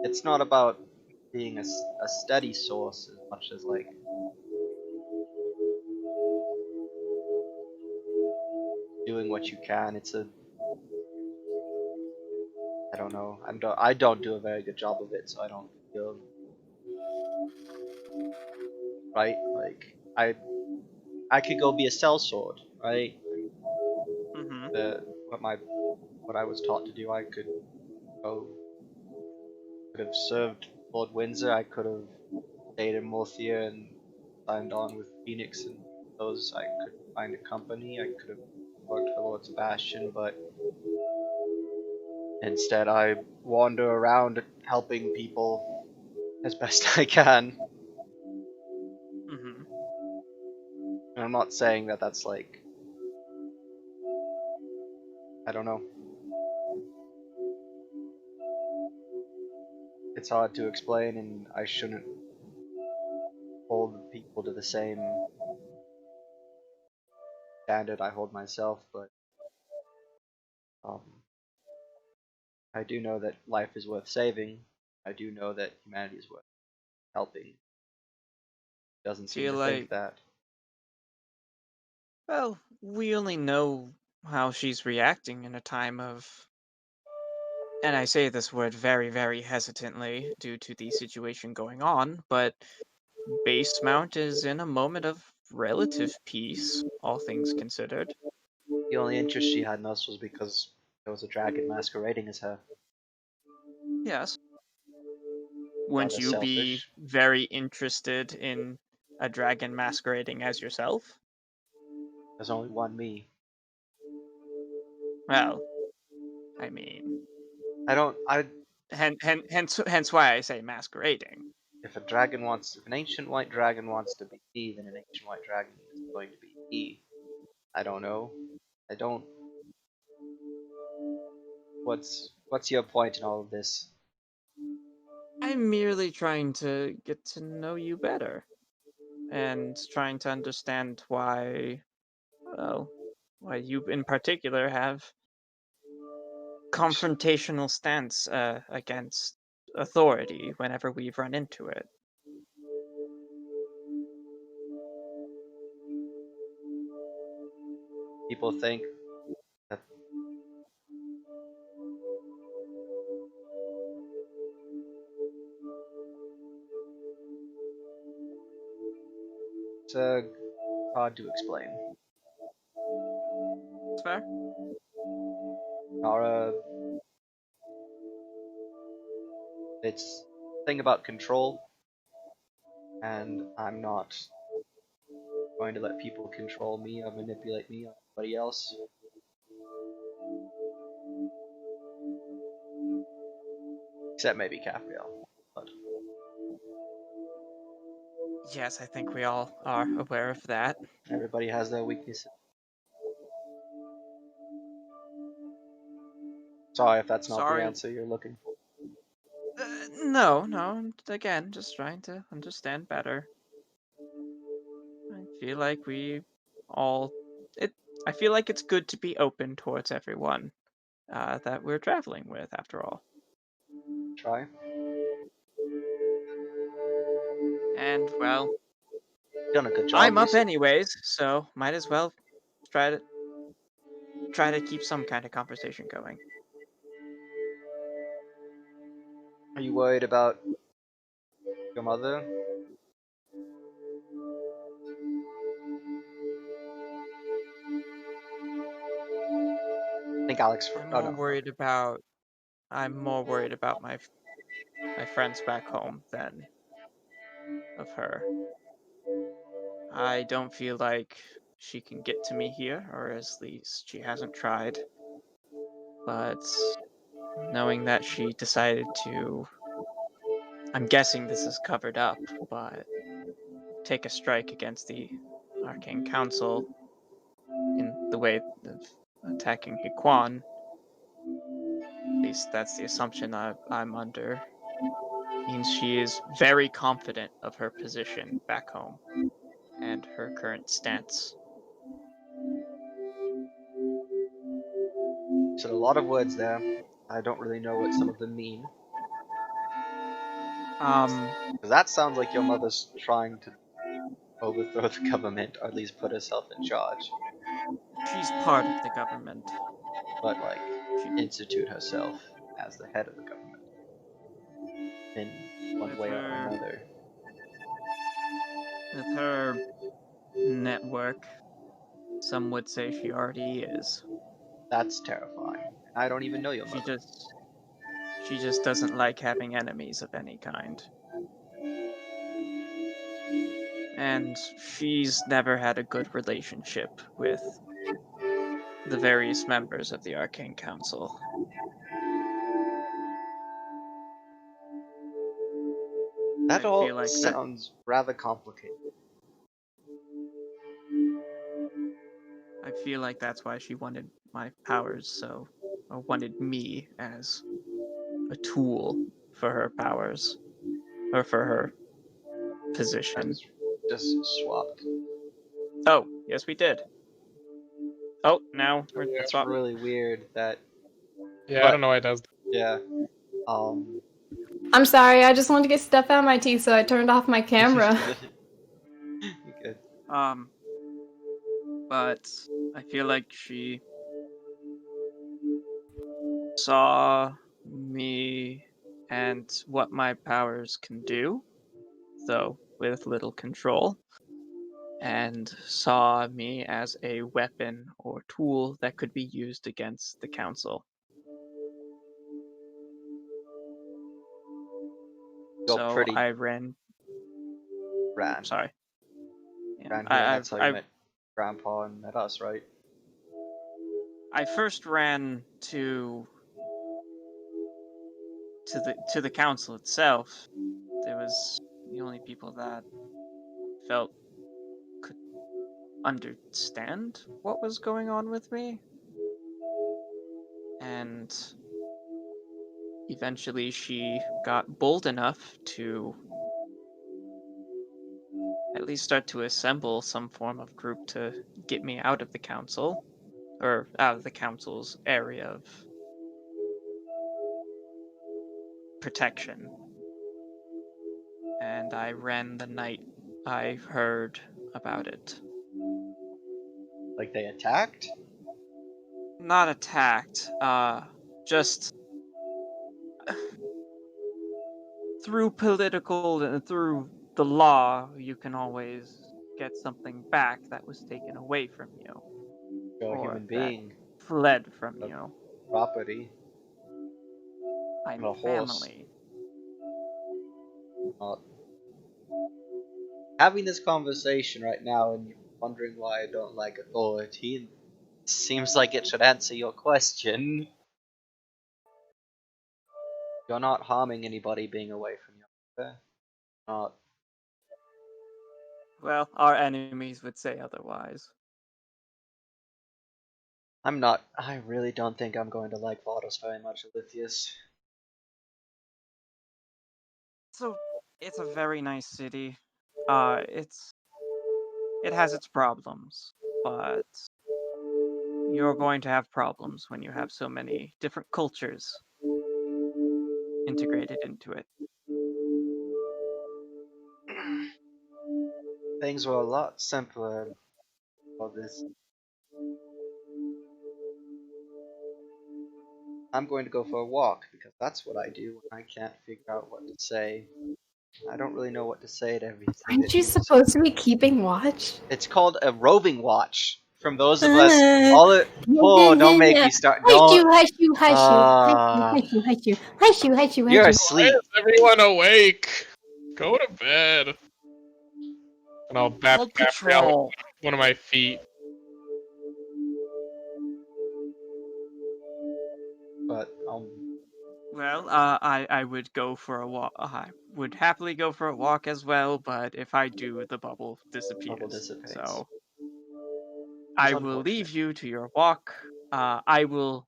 it's not about being a steady source as much as like what you can. I don't know. I don't do a very good job of it, so I don't feel right. Like I could go be a sellsword, right? Mm-hmm. What I was taught to do, I could have served Lord Windsor. I could have stayed in Morthia and signed on with Phoenix and those. I could find a company. I could have worked for Lord Sebastian, but instead I wander around helping people as best I can. Mm-hmm. And I'm not saying that that's like, I don't know. It's hard to explain, and I shouldn't hold people to the same standard I hold myself, but um, I do know that life is worth saving. I do know that humanity is worth helping. Doesn't seem Feel to think like, that. well, we only know how she's reacting in a time of, and I say this word very, very hesitantly due to the situation going on, but Base Mount is in a moment of relative peace, all things considered. The only interest she had in us was because there was a dragon masquerading as her. Yes. Wouldn't Rather you be selfish. very interested in a dragon masquerading as yourself? There's only one me. Well, I mean, I don't. I hence why I say masquerading. If if an ancient white dragon wants to be me, then an ancient white dragon is going to be me. I don't know. I don't. What's your point in all of this? I'm merely trying to get to know you better and trying to understand well, why you in particular have confrontational stance against authority whenever we've run into it. People think that it's hard to explain. It's fair. Nara, it's a thing about control, and I'm not going to let people control me or manipulate me or anybody else. Except maybe Capriel. But Yes, I think we all are aware of that. everybody has their weaknesses. Sorry if that's not the Sorry. answer you're looking for. No. Again, just trying to understand better. I feel like we all it. I feel like it's good to be open towards everyone that we're traveling with, after all. Try. And well, Done a good job I'm up recently. anyways, so might as well try to keep some kind of conversation going. Are you worried about your mother? I think Alex. I'm Oh more no. worried about I'm more worried about my friends back home than of her. I don't feel like she can get to me here, or at least she hasn't tried. But knowing that she decided to, I'm guessing this is covered up, but take a strike against the Arcane Council in the way of attacking Hikwan, at least that's the assumption I'm under, means she is very confident of her position back home and her current stance. You said a lot of words there. I don't really know what some of them mean. Um, Because that sounds like your mother's trying to overthrow the government, or at least put herself in charge. She's part of the government. But like, She, institute herself as the head of the government in one With way or her- another. with her network, some would say she already is. That's terrifying. I don't even know your She mother. just doesn't like having enemies of any kind. And she's never had a good relationship with the various members of the Arcane Council. That I all feel like sounds rather complicated. I feel like that's why she wanted my powers or wanted me as a tool for her powers, or for her position. That's just swapped. Oh, yes, we did. Oh, now we're Yeah. It's swapped. really weird that. Yeah, I don't know why it does. Yeah. I'm sorry, I just wanted to get stuff out of my teeth, so I turned off my camera. Good. But I feel like she saw me and what my powers can do, though with little control, and saw me as a weapon or tool that could be used against the council. You're So pretty I ran. ran. Sorry. Yeah, Ran here, and that's how you I met Grandpa and met us, right? I first ran to the council itself. There was the only people that felt could understand what was going on with me. And eventually she got bold enough to at least start to assemble some form of group to get me out of the council, or out of the council's area of protection. And I ran the night I heard about it. Like they attacked? Not attacked, just through political and through the law, you can always get something back that was taken away from you, You're a or human that being. fled from A you. property. I'm a horse. family. Not having this conversation right now and you're wondering why I don't like authority seems like it should answer your question. You're not harming anybody being away from you. Okay? Not. Well, our enemies would say otherwise. I'm not. I really don't think I'm going to like Vados very much, Alythius. So it's a very nice city. It has its problems, but you're going to have problems when you have so many different cultures integrated into it. Things were a lot simpler for this. I'm going to go for a walk because that's what I do when I can't figure out what to say. I don't really know what to say to everything. Aren't you supposed to be keeping watch? It's called a roving watch. From those of us, all it. Oh, don't make me start. Don't. You're asleep. Why is everyone awake? Go to bed. And I'll bap Blood Gabrielle Patrol. with one of my feet. But Well, I would go for a walk. I would happily go for a walk as well, but if I do, the bubble disappears. bubble dissipates. So It's I will unfortunate. leave you to your walk. I will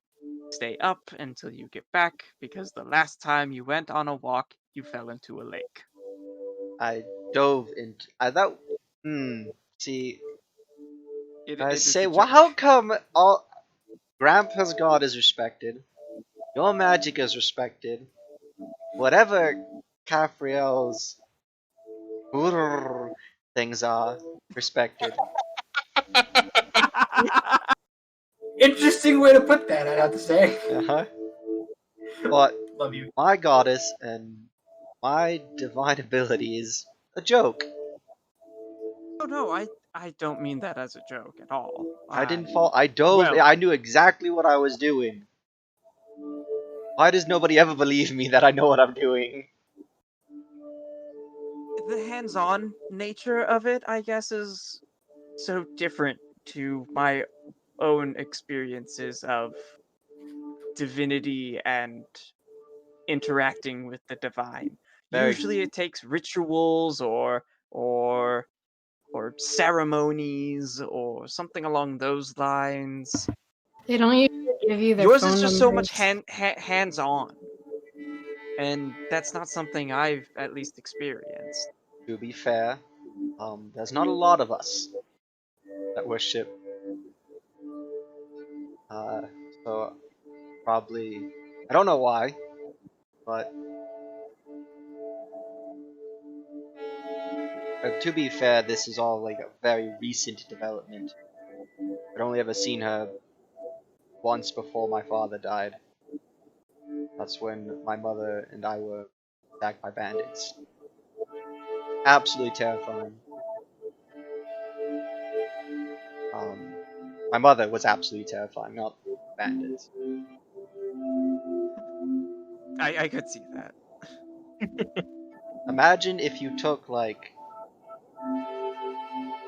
stay up until you get back, because the last time you went on a walk, you fell into a lake. I dove into. I thought. See, I It is say, a well, joke. how come all Grandpa's god is respected, your magic is respected, whatever Capriel's things are respected, Interesting way to put that, I'd have to say. Uh-huh. But Love you. my goddess and my divine ability is a joke. Oh no, I don't mean that as a joke at all. I didn't fall. I dove. well- I knew exactly what I was doing. Why does nobody ever believe me that I know what I'm doing? The hands-on nature of it, I guess, is so different to my own experiences of divinity and interacting with the divine. Very- Usually it takes rituals or ceremonies or something along those lines. They don't usually give you their Yours phone is just so much numbers. hands-on, and that's not something I've at least experienced. To be fair, there's not a lot of us that worship. So probably I don't know why, but to be fair, this is all like a very recent development. I'd only ever seen her once before my father died. That's when my mother and I were attacked by bandits. Absolutely terrifying. My mother was absolutely terrifying, not bandits. I could see that. Imagine if you took like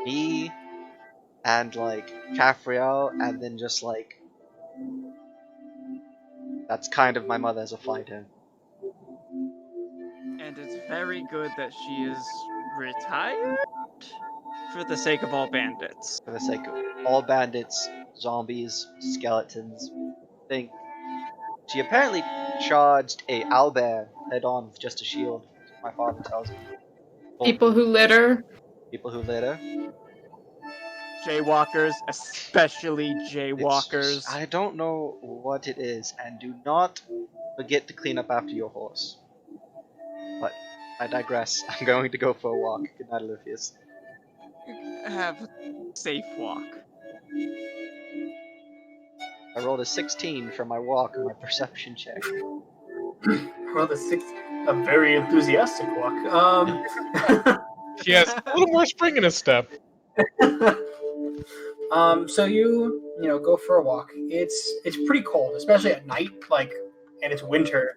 me and like Caffriel and then just like that's kind of my mother as a fighter. And it's very good that she is retired for the sake of all bandits. For the sake of all bandits, zombies, skeletons. Think she apparently charged a owlbear head on with just a shield. My father tells me. People who litter. People who litter. Jaywalkers, especially jaywalkers. I don't know what it is, and do not forget to clean up after your horse. But I digress. I'm going to go for a walk. Good night, Olympius. Have a safe walk. I rolled a 16 for my walk on my perception check. Well, a very enthusiastic walk. He has a little more spring in his step. So you go for a walk. It's pretty cold, especially at night, and it's winter.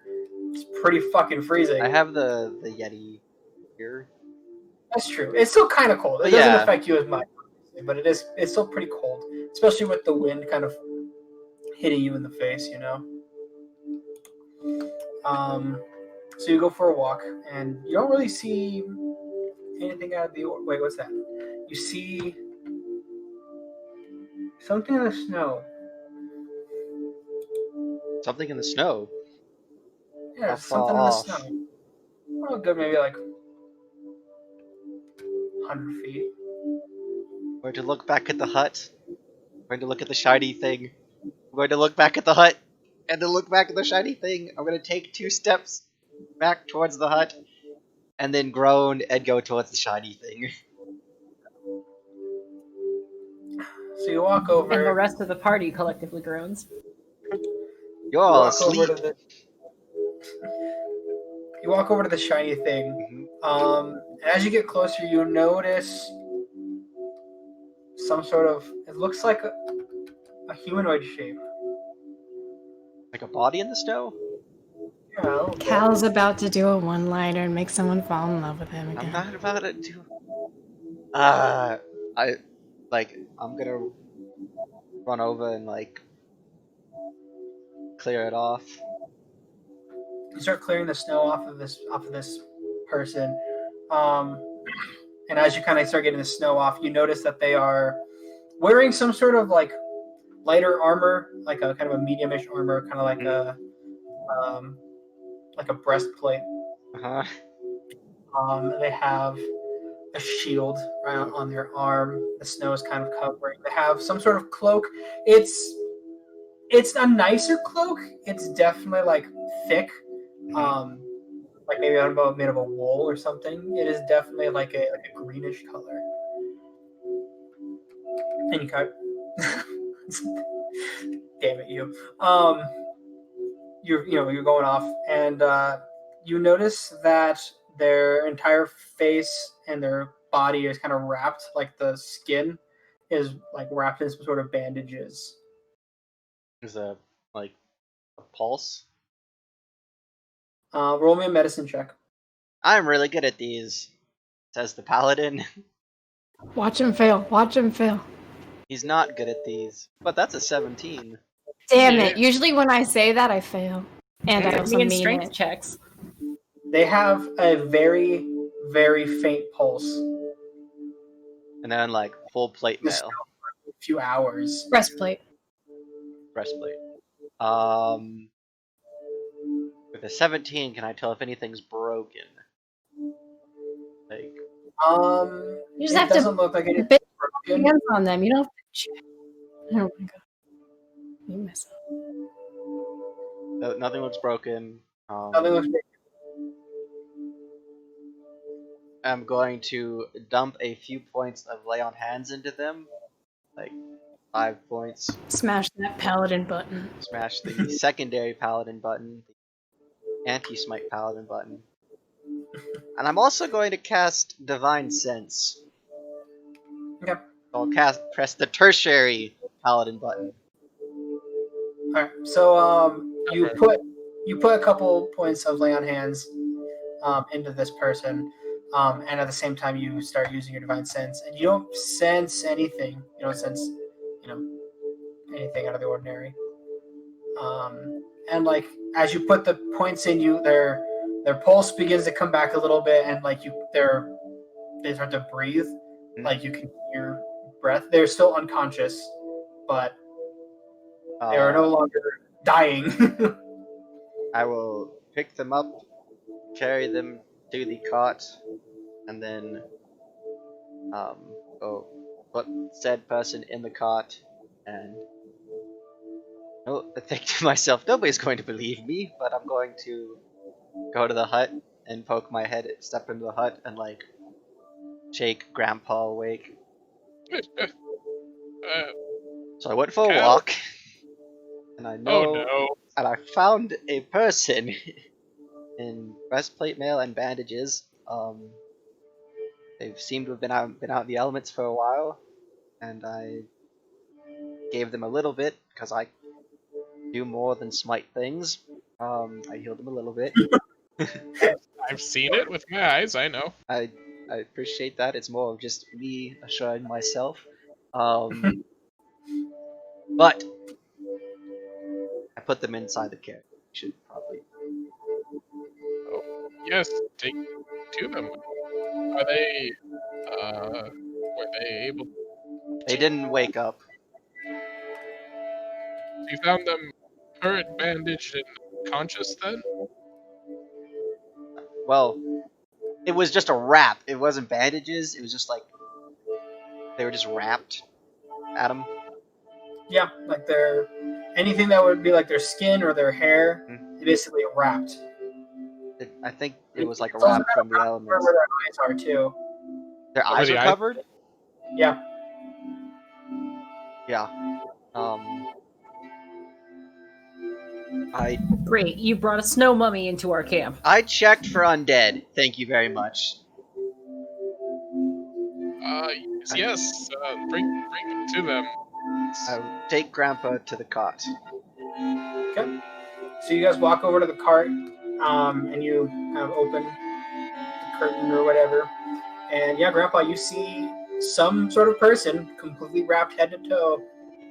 It's pretty fucking freezing. I have the Yeti here. That's true. It's still kind of cold. It But doesn't yeah. affect you as much, but it's still pretty cold, especially with the wind kind of hitting you in the face. So you go for a walk, and you don't really see anything out of the wait. What's that? You see something in the snow. Something in the snow. Yeah, How something far in the off? snow. Oh, good, maybe like 100 feet. I'm going to look back at the hut. I'm going to look at the shiny thing. I'm going to look back at the hut. And then look back at the shiny thing. I'm going to take 2 steps back towards the hut. And then groan and go towards the shiny thing. So you walk over. And the rest of the party collectively groans. You're all walk over asleep. to the. You walk over to the shiny thing. Mhm. And as you get closer, you notice some sort of. It looks like a humanoid shape. Like a body in the snow? Yeah, a little bit. Cal's about to do a one-liner and make someone fall in love with him I'm again. not about to do. I'm gonna run over and like clear it off. You start clearing the snow off of this person, and as you kind of start getting the snow off, you notice that they are wearing some sort of like lighter armor, like a kind of a medium-ish armor, kind of like a breastplate. Uh-huh. They have a shield right on their arm. The snow is kind of covering. They have some sort of cloak. It's a nicer cloak. It's definitely like thick, like maybe made of a wool or something. It is definitely like a greenish color. And you cut. Damn it, you. You're going off, and you notice that their entire face and their body is kind of wrapped, like the skin is like wrapped in some sort of bandages. Is a like a pulse? Roll me a medicine check. I'm really good at these, says the paladin. Watch him fail. Watch him fail. He's not good at these, but that's a 17. Damn Yeah. it. Usually when I say that, I fail. And I also Me and mean strength it. checks. They have a very, very faint pulse. And then like full plate Just mail, a few hours. Breastplate. breastplate. With a 17, can I tell if anything's broken? Like, You just it have to doesn't look like anything's bit broken. hands on them. You don't have to check. Oh my god. You mess up. nothing looks broken. Nothing looks broken. I'm going to dump a few points of lay on hands into them, like 5 points. Smash that paladin button. Smash the secondary paladin button, the anti-smite paladin button. And I'm also going to cast Divine Sense. Okay. I'll press the tertiary paladin button. All right. So you put a couple points of lay on hands into this person, and at the same time you start using your divine sense, and you don't sense anything. You don't sense, anything out of the ordinary. And like as you put the points in, their pulse begins to come back a little bit, and like they start to breathe. Like you can hear breath. They're still unconscious, but they are no longer dying. I will pick them up, carry them to the cot, and then put said person in the cot, and I think to myself, nobody's going to believe me, but I'm going to go to the hut and poke my head, step into the hut, and like shake Grandpa awake. So I went for a Cal? walk, and I know, Oh no. and I found a person in breastplate mail and bandages. They seem to have been out in the elements for a while, and I gave them a little bit because I do more than smite things. I healed them a little bit. I've seen it with my eyes, I know. I appreciate that. It's more of just me assuring myself. But I put them inside the carriage. Should probably. Yes, take to them. Are they were they able They didn't wake up. you found them hurt, bandaged, and conscious then? Well, it was just a wrap. It wasn't bandages. It was just like they were just wrapped. Adam. Yeah, like anything that would be like their skin or their hair, basically wrapped. I think it was like a It's also wrap kind from of the wrapped elements. where their eyes are too. Their Over eyes the were eyes? covered? Yeah. Yeah. Great, you brought a snow mummy into our camp. I checked for undead. Thank you very much. Yes, bring them to them. I will take Grandpa to the cot. Okay. So you guys walk over to the cart, and you kind of open the curtain or whatever, and yeah, Grandpa, you see some sort of person completely wrapped head to toe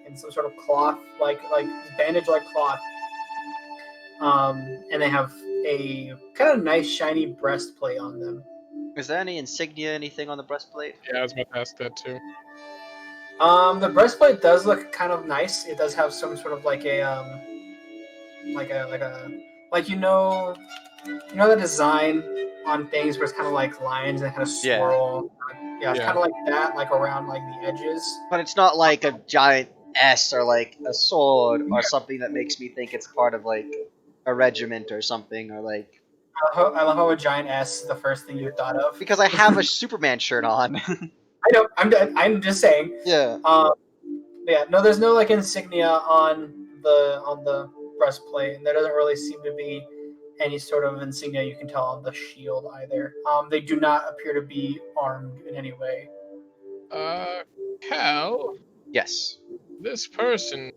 in some sort of cloth, like bandage-like cloth. And they have a kind of nice shiny breastplate on them. Is there any insignia, anything on the breastplate? Yeah, I was about to ask that too. The breastplate does look kind of nice. It does have some sort of like a the design on things where it's kind of like lines and kind of swirl. Yeah, it's kind of like that, like around like the edges. But it's not like a giant S or like a sword or something that makes me think it's part of like a regiment or something, or like. I love how a giant S is the first thing you thought of. Because I have a Superman shirt on. I know. I'm just saying. Yeah. Yeah, no, there's no like insignia on the breastplate, and there doesn't really seem to be any sort of insignia you can tell on the shield either. They do not appear to be armed in any way. Cal, Yes. this person,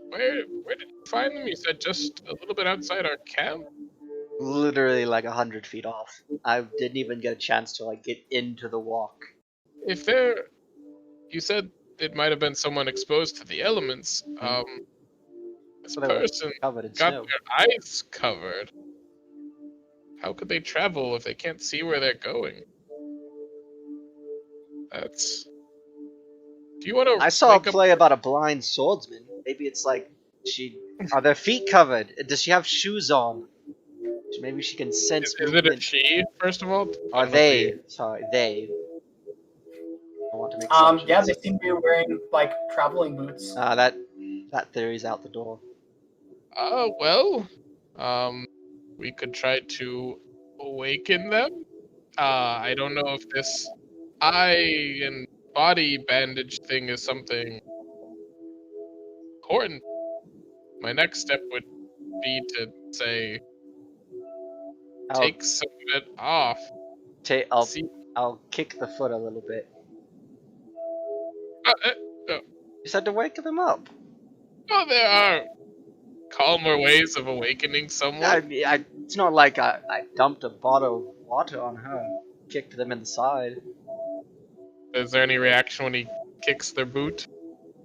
where did you find them? You said just a little bit outside our camp? Literally like 100 feet off. I didn't even get a chance to like get into the walk. If they're, you said it might have been someone exposed to the elements. This So they were person covered in got snow. their eyes covered. How could they travel if they can't see where they're going? That's. Do you want to I saw a wake up? play about a blind swordsman. Maybe it's like are their feet covered? Does she have shoes on? Maybe she can sense Is it a movement. she? First of all, I Are don't know if they? Sorry, they. I want to make assumptions. Yeah, they seem to be wearing like traveling boots. That theory's out the door. Well, we could try to awaken them. I don't know if this eye and body bandage thing is something important. My next step would be to say, I'll take some of it off. See, I'll kick the foot a little bit. uh, uh, You said to wake them up. oh, there are calmer ways of awakening someone. It's not like I dumped a bottle of water on her, kicked them in the side. Is there any reaction when he kicks their boot?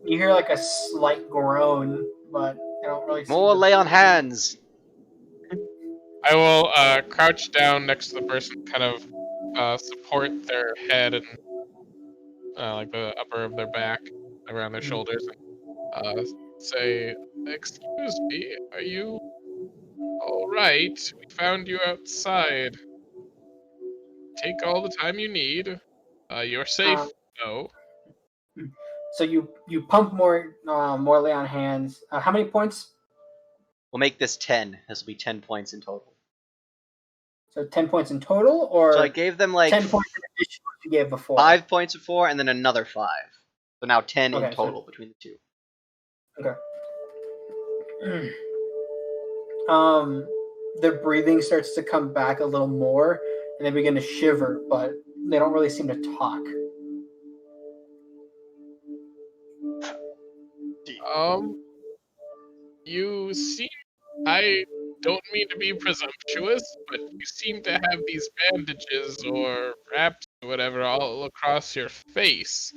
You hear like a slight groan, but I don't really see More the- lay on hands. I will crouch down next to the person, kind of support their head and like the upper of their back, around their shoulders, and say, "Excuse me, are you all right? We found you outside. Take all the time you need. You're safe, though." So you pump more lay on hands. How many points? We'll make this 10. This will be 10 points in total. So 10 points in total, or So I gave them like 10 points in addition to what you gave before. 5 points before, and then another 5. So now 10 in Okay, total between the two. Okay. Their breathing starts to come back a little more, and they begin to shiver, but they don't really seem to talk. You seem. I don't mean to be presumptuous, but you seem to have these bandages or wraps or whatever all across your face.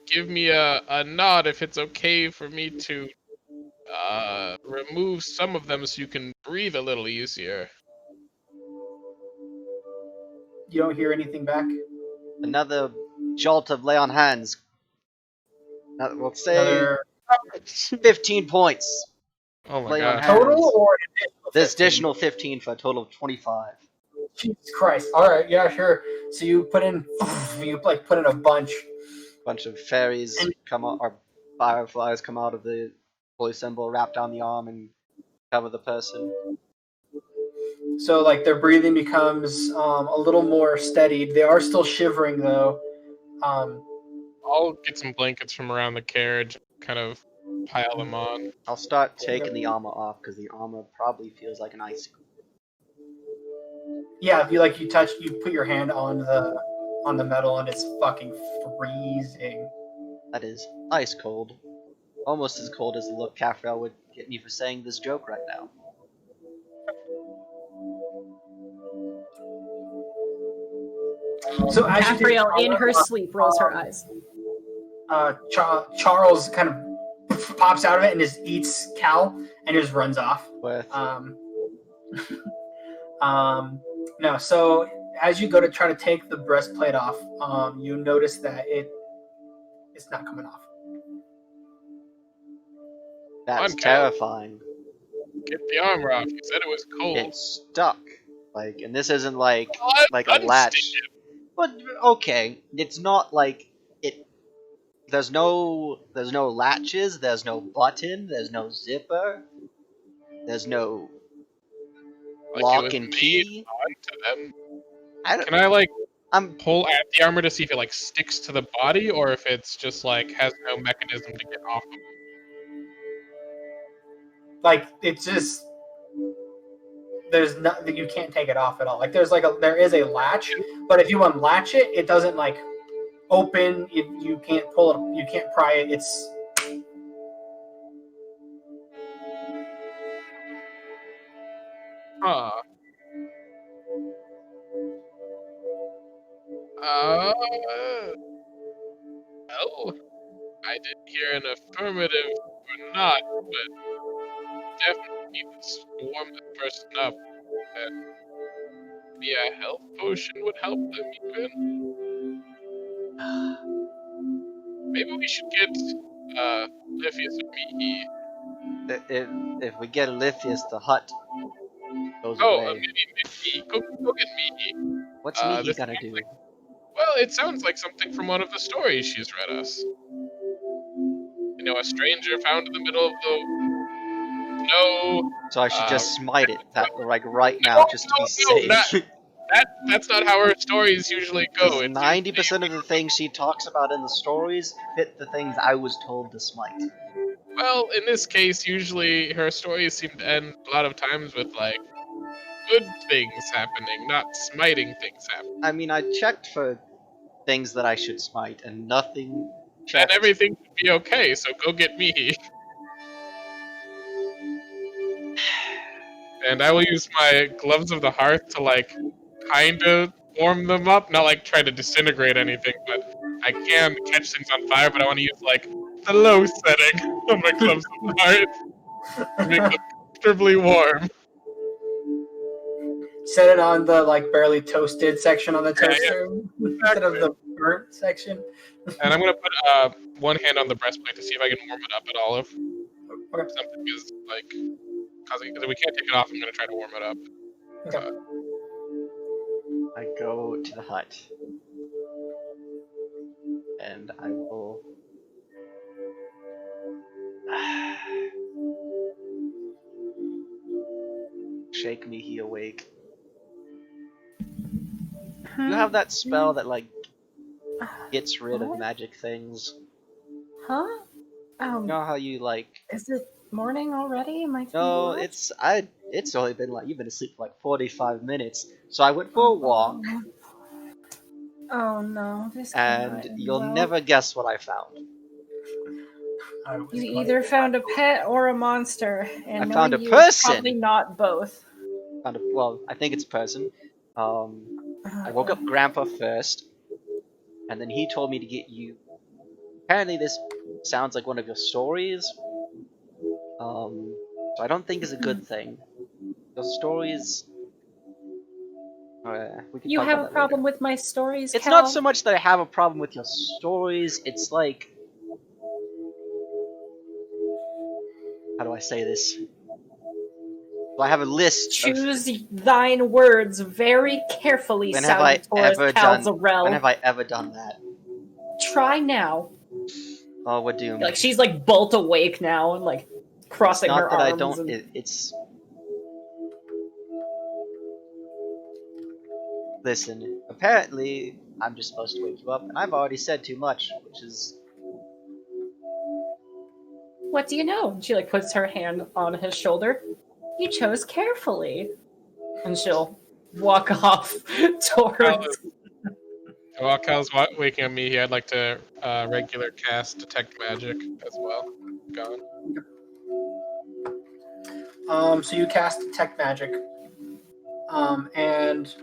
Give me a nod if it's okay for me to remove some of them so you can breathe a little easier. You don't hear anything back? Another jolt of lay on hands. We'll say Another 15 points. Oh my Lay on god. hands. total or an additional? This 15? additional 15 for a total of 25. Jesus Christ! All right, yeah, sure. So you put in a bunch. Bunch of fairies come out, or fireflies come out of the holy symbol, wrap down the arm, and cover the person. So like their breathing becomes a little more steadied. They are still shivering though. I'll get some blankets from around the carriage, kind of pile them on. I'll start taking the armor off because the armor probably feels like an icicle. Yeah, if you put your hand on the metal and it's fucking freezing. That is ice cold. Almost as cold as the look Kafriel would get me for saying this joke right now. So as you Gabrielle, in her sleep, rolls her eyes. Charles kind of pops out of it and just eats Cal and just runs off. With No, so as you go to try to take the breastplate off, you notice that it's not coming off. that's on, Cal. terrifying. Get the armor off. You said it was cold. It's stuck. Like, and this isn't like Well, a latch. unstick it. But okay, it's not like it. There's no latches. There's no button. There's no zipper. There's no Like it lock was and made key. onto them. I don't. Can I like pull at the armor to see if it like sticks to the body, or if it's just like has no mechanism to get off of. Like it's just there's nothing, you can't take it off at all. Like there is a latch, but if you unlatch it, it doesn't like open. You can't pull it. You can't pry it. It's Huh. Uh, well, I didn't hear an affirmative or not, but definitely need to warm this person up. And maybe a health potion would help them even. Maybe we should get Lithius or Mihi. If we get Olithius, the hut goes Oh, away. maybe Mihi. Go get Mihi. What's Mihi This gonna sounds do? like, well, it sounds like something from one of the stories she's read us. You know, a stranger found in the middle of the snow. So I should just smite it like right No, now, just to be no, safe. that's not how her stories usually go. Because It's 90% of the things she talks about in the stories fit the things I was told to smite. well, in this case, usually her stories seem to end a lot of times with like good things happening, not smiting things happening. I mean, I checked for things that I should smite, and nothing Then checked. everything should be okay. So go get me, and I will use my gloves of the hearth to like kind of warm them up, not like try to disintegrate anything, but I can catch things on fire. But I want to use like the low setting on my gloves of the hearth to make them comfortably warm. set it on the like barely toasted section on the Yeah, toaster instead of the burnt section. And I'm gonna put one hand on the breastplate to see if I can warm it up at all. If Okay. something is like causing, because if we can't take it off, I'm gonna try to warm it up. Okay. I go to the hut. And I will... shake Mihi awake. You have that spell that, like, gets rid of What? magic things. Huh? You know how you, like... Is it morning already? Am I too No, much? it's only been, like, you've been asleep for, like, 45 minutes. So I went for a walk, Oh no, this and cannot end you'll well. never guess what I found. You either found a pet or a monster, and I knowing found a you, it's person! probably not both. Well, I think it's a person. I woke up Grandpa first, and then he told me to get you. Apparently, this sounds like one of your stories. So I don't think it's a good thing. Your stories. We can You talk have about a that problem later. with my stories, It's Cal? not so much that I have a problem with your stories. It's like, how do I say this? So I have a list. Choose thine words very carefully, When have I Salvatore ever done? Calzarel. When have I ever done that? Try now. Oh, we're doomed. Like, she's like bolt awake now and like crossing Not her that arms. I don't. and... It's. Listen. Apparently, I'm just supposed to wake you up, and I've already said too much, which is. What do you know? And she like puts her hand on his shoulder. You chose carefully. And she'll walk off towards... While Cal's waking up me, I'd like to regular cast Detect Magic as well. Gone. So you cast Detect Magic, and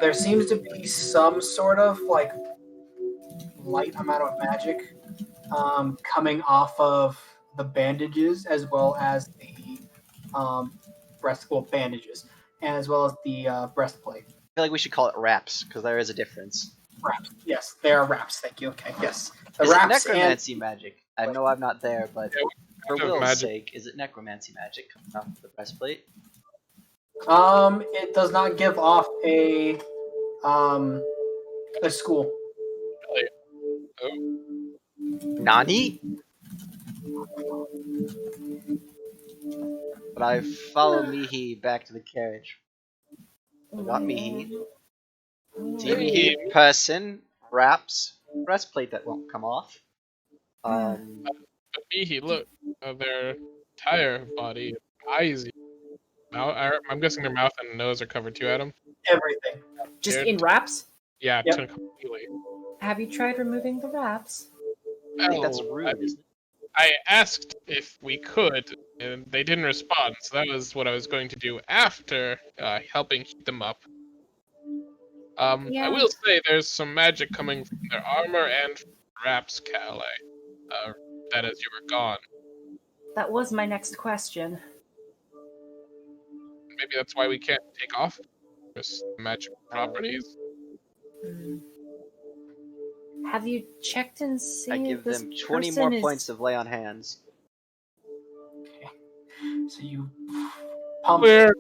there seems to be some sort of like light amount of magic coming off of the bandages as well as the bandages, and as well as the breastplate. I feel like we should call it wraps because there is a difference. Wraps. Yes, they are wraps. Thank you. Okay. Yes. The Is it wraps necromancy magic? I know I'm not there, but Yeah, for kind of Will's magic. sake, is it necromancy magic coming off the breastplate? it does not give off a school. Really? Oh, Nani? But I follow Mihi back to the carriage. I got Mihi. Teeny person wraps breastplate that won't come off. But Mihi, look, their entire body, eyes, I'm guessing their mouth and nose are covered too, Adam. Everything. Just They're- in wraps? Yeah, Yep. completely. Have you tried removing the wraps? I think that's Well, rude, isn't it? I asked if we could, and they didn't respond, so that was what I was going to do after helping heat them up. Yeah. I will say there's some magic coming from their armor and from wraps, Cal. That as you were gone. That was my next question. Maybe that's why we can't take off just magic properties. Have you checked and seen I if give this them 20 person more is... points of lay on hands. So you pump Where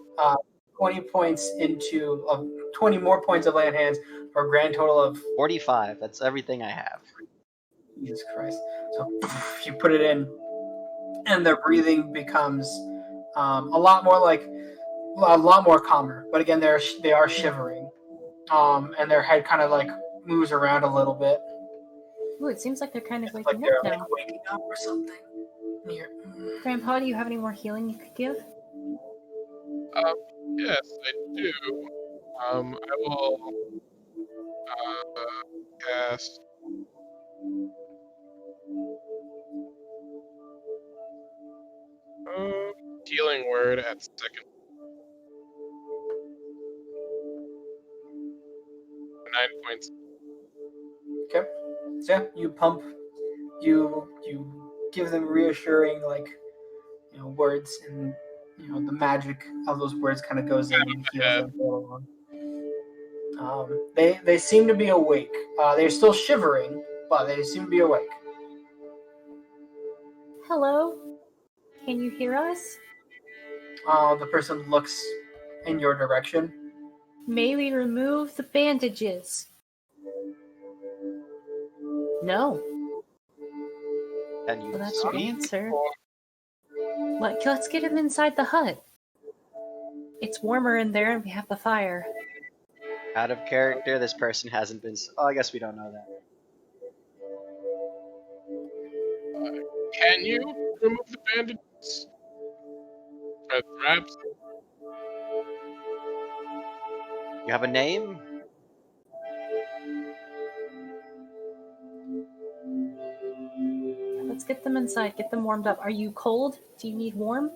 20 points into 20 more points of land hands for a grand total of 45. That's everything I have. Jesus Christ. So you put it in, and their breathing becomes a lot more calmer. But again, they are shivering, and their head kind of like moves around a little bit, Ooh, it seems like they're kind of like waking they're up now. like waking up or something. Here. Grandpa, do you have any more healing you could give? Yes, I do. I will cast. Healing word at second. 9 points. Okay. So yeah, you pump, you give them reassuring words, and the magic of those words kind of goes in and heals them for a while. They seem to be awake. They're still shivering, but they seem to be awake. Hello? Can you hear us? The person looks in your direction. May we remove the bandages? No. Can you Well, that's your speak? answer. Let's get him inside the hut. It's warmer in there and we have the fire. Out of character, this person hasn't been. Oh, I guess we don't know that. Can you remove the bandages? For wraps? You have a name? Let's get them inside. Get them warmed up. Are you cold? Do you need warm?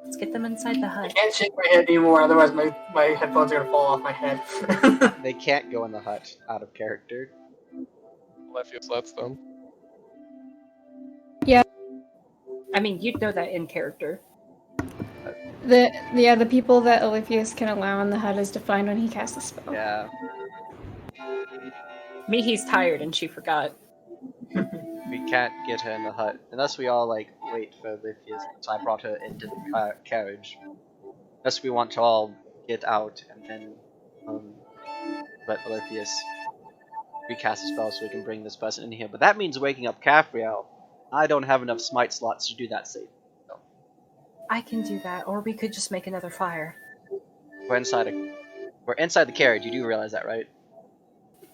Let's get them inside the I hut. can't shake my head anymore, otherwise my headphones are gonna fall off my head. They can't go in the hut. Out of character. Lephius lets them. I mean, you'd know that in character. The people that Oliphius can allow in the hut is defined when he casts a spell. Yeah. Mihi's tired and she forgot. We can't get her in the hut unless we all wait for Oliphius. So I brought her into the carriage. Unless we want to all get out and then let Oliphius recast a spell so we can bring this person in here. But that means waking up Caphriel. I don't have enough smite slots to do that safely. So I can do that, or we could just make another fire. we're inside the carriage. You do realize that, right?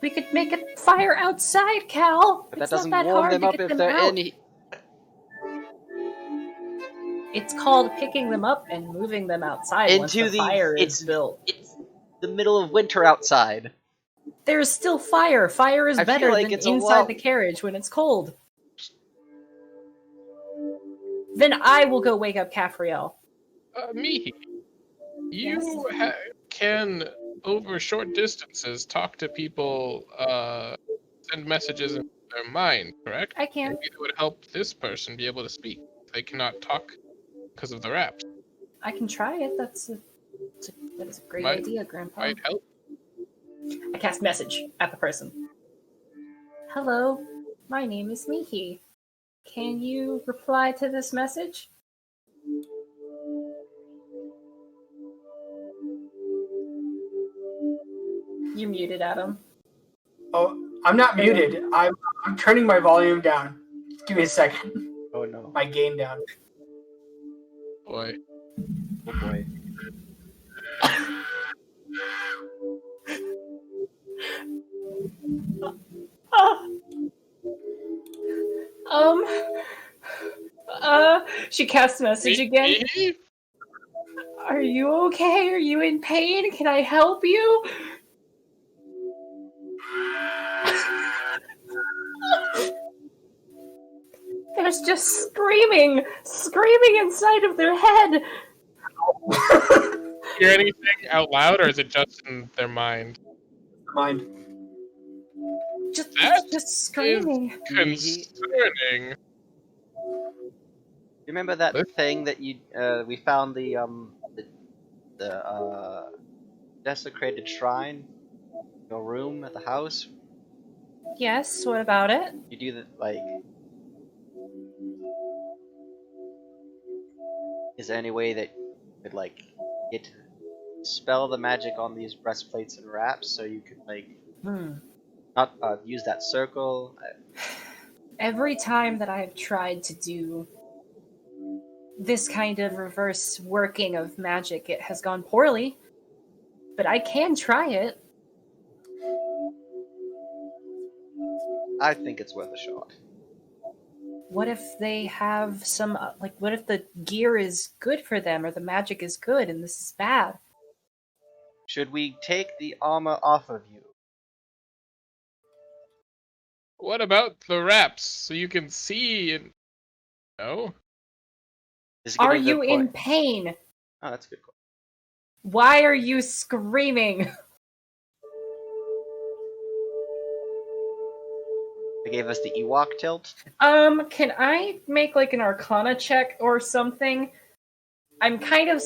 We could make a fire outside, Cal. But that It's doesn't not that warm hard them to up get if them they're out. in. It's called picking them up and moving them outside once the fire is built. It's the middle of winter outside. There's still fire. Fire is I feel better like than it's a inside lot- the carriage when it's cold. Then I will go wake up Caphriel. Mihi, Yes? you can, over short distances, talk to people, send messages in their mind, correct? I can. Maybe it would help this person be able to speak. They cannot talk because of the wraps. I can try it. That's a great Might- idea, Grandpa. Might help. I cast message at the person. Hello, my name is Mihi. Can you reply to this message? You're muted, Adam. Oh, I'm not muted. I'm turning my volume down. Give me a second. Oh no. My gain down. Boy. Oh boy. Um. She casts message again. Are you okay? Are you in pain? Can I help you? There's just screaming inside of their head. Hear anything out loud, or is it just in their mind? Mind. That Just screaming. Concerning. You remember that Lift? thing that we found the desecrated shrine in your room at the house? Yes, what about it? You do that, like... Is there any way that you could, like, get to spell the magic on these breastplates and wraps so you could, like, not use that circle? Every time that I've tried to do this kind of reverse working of magic, it has gone poorly. But I can try it. I think it's worth a shot. What if they have some, what if the gear is good for them or the magic is good and this is bad? Should we take the armor off of you? What about the wraps so you can see and... No? This is gonna Are be a good you in point. pain? Oh, that's a good question. Why are you screaming? They gave us the Ewok tilt. Can I make like an Arcana check or something? I'm kind of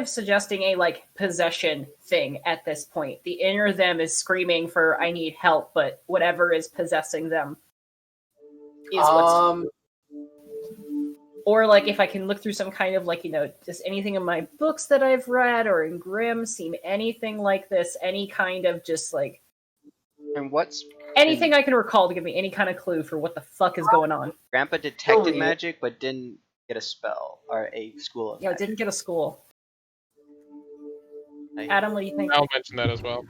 suggesting a like possession thing at this point. The inner them is screaming for "I need help," but whatever is possessing them is what's. Or like if I can look through some kind of just anything in my books that I've read or in Grimm, seen anything like this, any kind of just like. And what's anything I can recall to give me any kind of clue for what the fuck is going on. Grandpa detected magic, but didn't get a spell or a school of magic. Didn't get a school. Adam, what do you think? I'll mention that as well.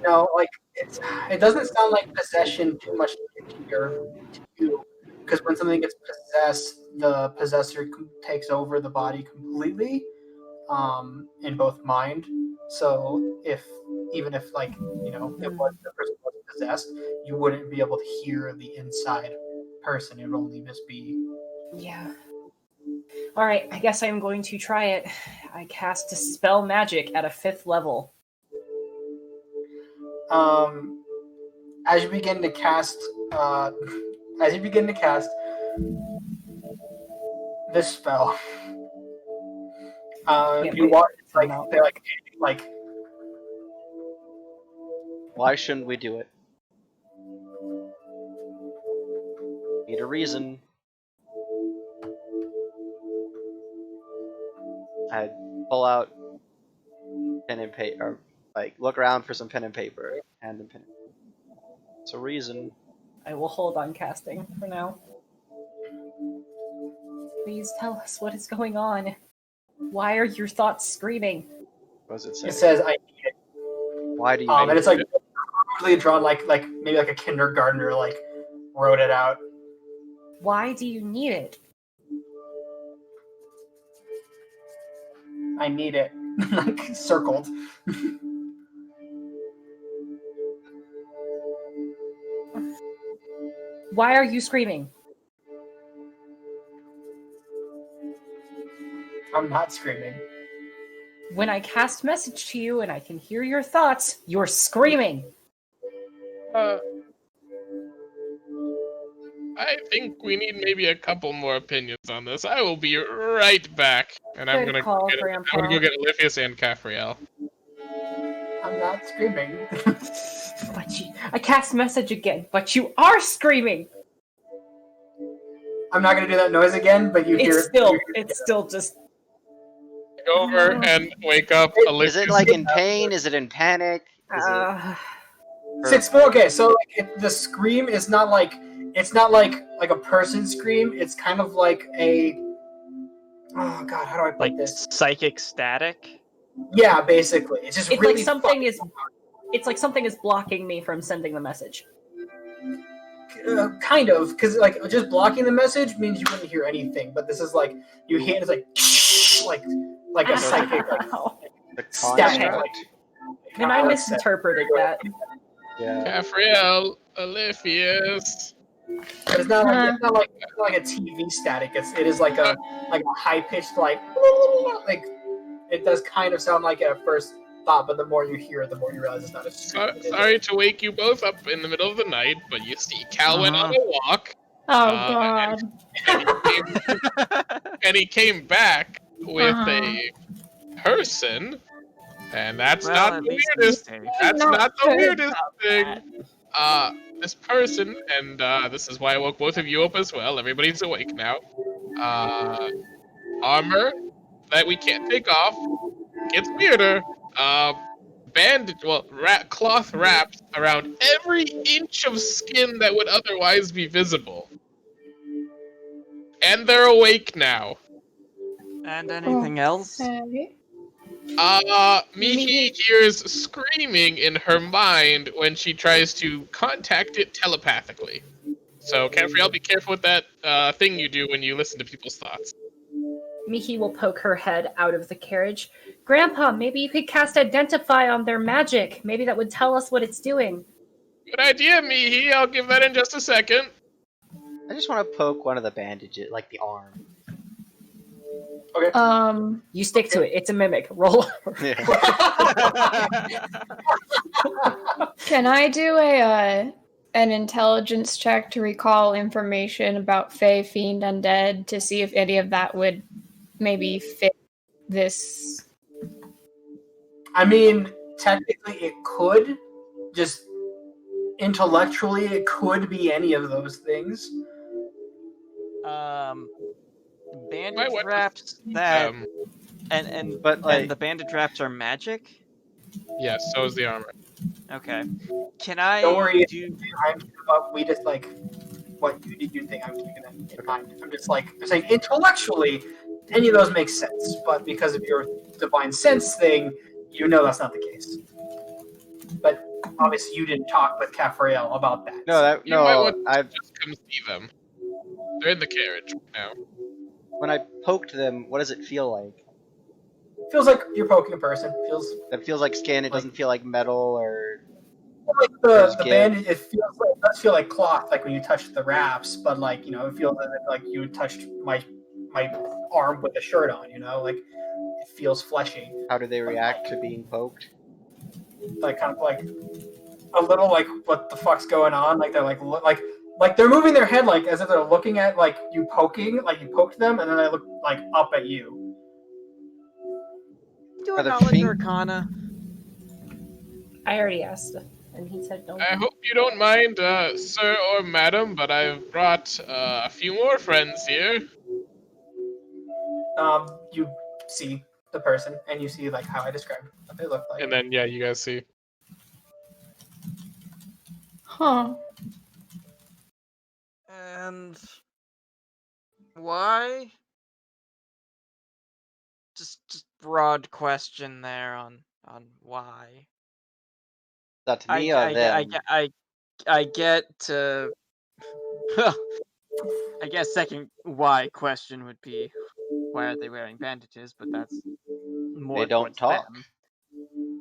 No, it doesn't sound like possession too much here to you, because when something gets possessed, the possessor takes over the body completely, in both mind. So even if the person was possessed, you wouldn't be able to hear the inside person. It would only just be. Yeah. All right, I guess I'm going to try it. I cast Dispel Magic at a 5th level. As you begin to cast this spell, you watch like. Why shouldn't we do it? Need a reason. I'd pull out pen and paper, or look around for some pen and paper, hand them pen and paper. It's a reason. I will hold on casting for now. Please tell us what is going on. Why are your thoughts screaming? What does it say? It says, "I need it." Why do you? And it's really drawn like maybe like a kindergartner wrote it out. Why do you need it? I need it. Circled. Why are you screaming? I'm not screaming. When I cast message to you and I can hear your thoughts, you're screaming. I think we need maybe a couple more opinions on this. I will be right back. And I'm gonna go get Oliphius and Caphriel. I'm not screaming. I cast message again, but you are screaming. I'm not gonna do that noise again, but you hear it. It's still just. Go over and wake up Oliphius. Is it in pain? Is it in panic? Is okay, so the scream is not like a person scream. It's kind of like a. Oh God, how do I put this? Psychic static. Yeah, basically. It's just It's really like something is. It's like something is blocking me from sending the message. kind of, because like just blocking the message means you wouldn't hear anything, but this is like you hear it's like a psychic like Ow. The static. construct. Like, Then I like misinterpreted that. Yeah. Caphriel, Alephius. But it's not like it's not like a TV static. It is like a high pitched like it does kind of sound like it at first thought, but the more you hear it, the more you realize it's not as stupid. Sorry to wake you both up in the middle of the night, but you see, Cal went on a walk. Oh Uh, god. And he came back with Uh-huh. a person, and that's Well, not at the least weirdest. he's safe. That's Not not the good weirdest about thing. This person, and this is why I woke both of you up as well. Everybody's awake now. Armor that we can't take off. Gets weirder. Cloth wraps around every inch of skin that would otherwise be visible. And they're awake now. And anything else? Okay. Mihi hears screaming in her mind when she tries to contact it telepathically. So, Caphriel, be careful with that thing you do when you listen to people's thoughts. Mihi will poke her head out of the carriage. Grandpa, maybe you could cast Identify on their magic. Maybe that would tell us what it's doing. Good idea, Mihi. I'll give that in just a second. I just want to poke one of the bandages, like the arm. You stick to it. It's a mimic. Roll. Yeah. Can I do an intelligence check to recall information about Fae, Fiend, Undead to see if any of that would maybe fit this? I mean, technically it could. Just intellectually, it could be any of those things. Bandage Why- wraps that Um, and the bandage wraps are magic? yes, so is the armor. Okay. Can I Don't worry. do We just like what you did. You think I'm keeping that in mind. I'm just like I'm saying intellectually, any of those make sense, but because of your divine sense thing, you know that's not the case. But obviously, you didn't talk with Caphriel about that. You might No, want to I've just come see them. They're in the carriage now. when I poked them, what does it feel like? Feels like you're poking a person. Feels It feels like skin. It doesn't feel like metal or. like Feels the good. bandage. It does feel like cloth, like when you touch the wraps. But like it feels like you touched my arm with a shirt on. Like it feels fleshy. How do they react to being poked? Like kind of like a little like what the fuck's going on? Like they're like they're moving their head like as if they're looking at like you poking, like you poked them, and then they look like up at you. do Are a the knowledge fing- arcana? I already asked, and he said no. I hope you don't mind, sir or madam, but I've brought a few more friends here. You see the person, and you see like how I described what they look like. And then, yeah, you guys see. Huh. And why? Just broad question there on why. Is that to me or them? I get to. I guess second why question would be why are they wearing bandages? But that's more. They don't towards talk. them.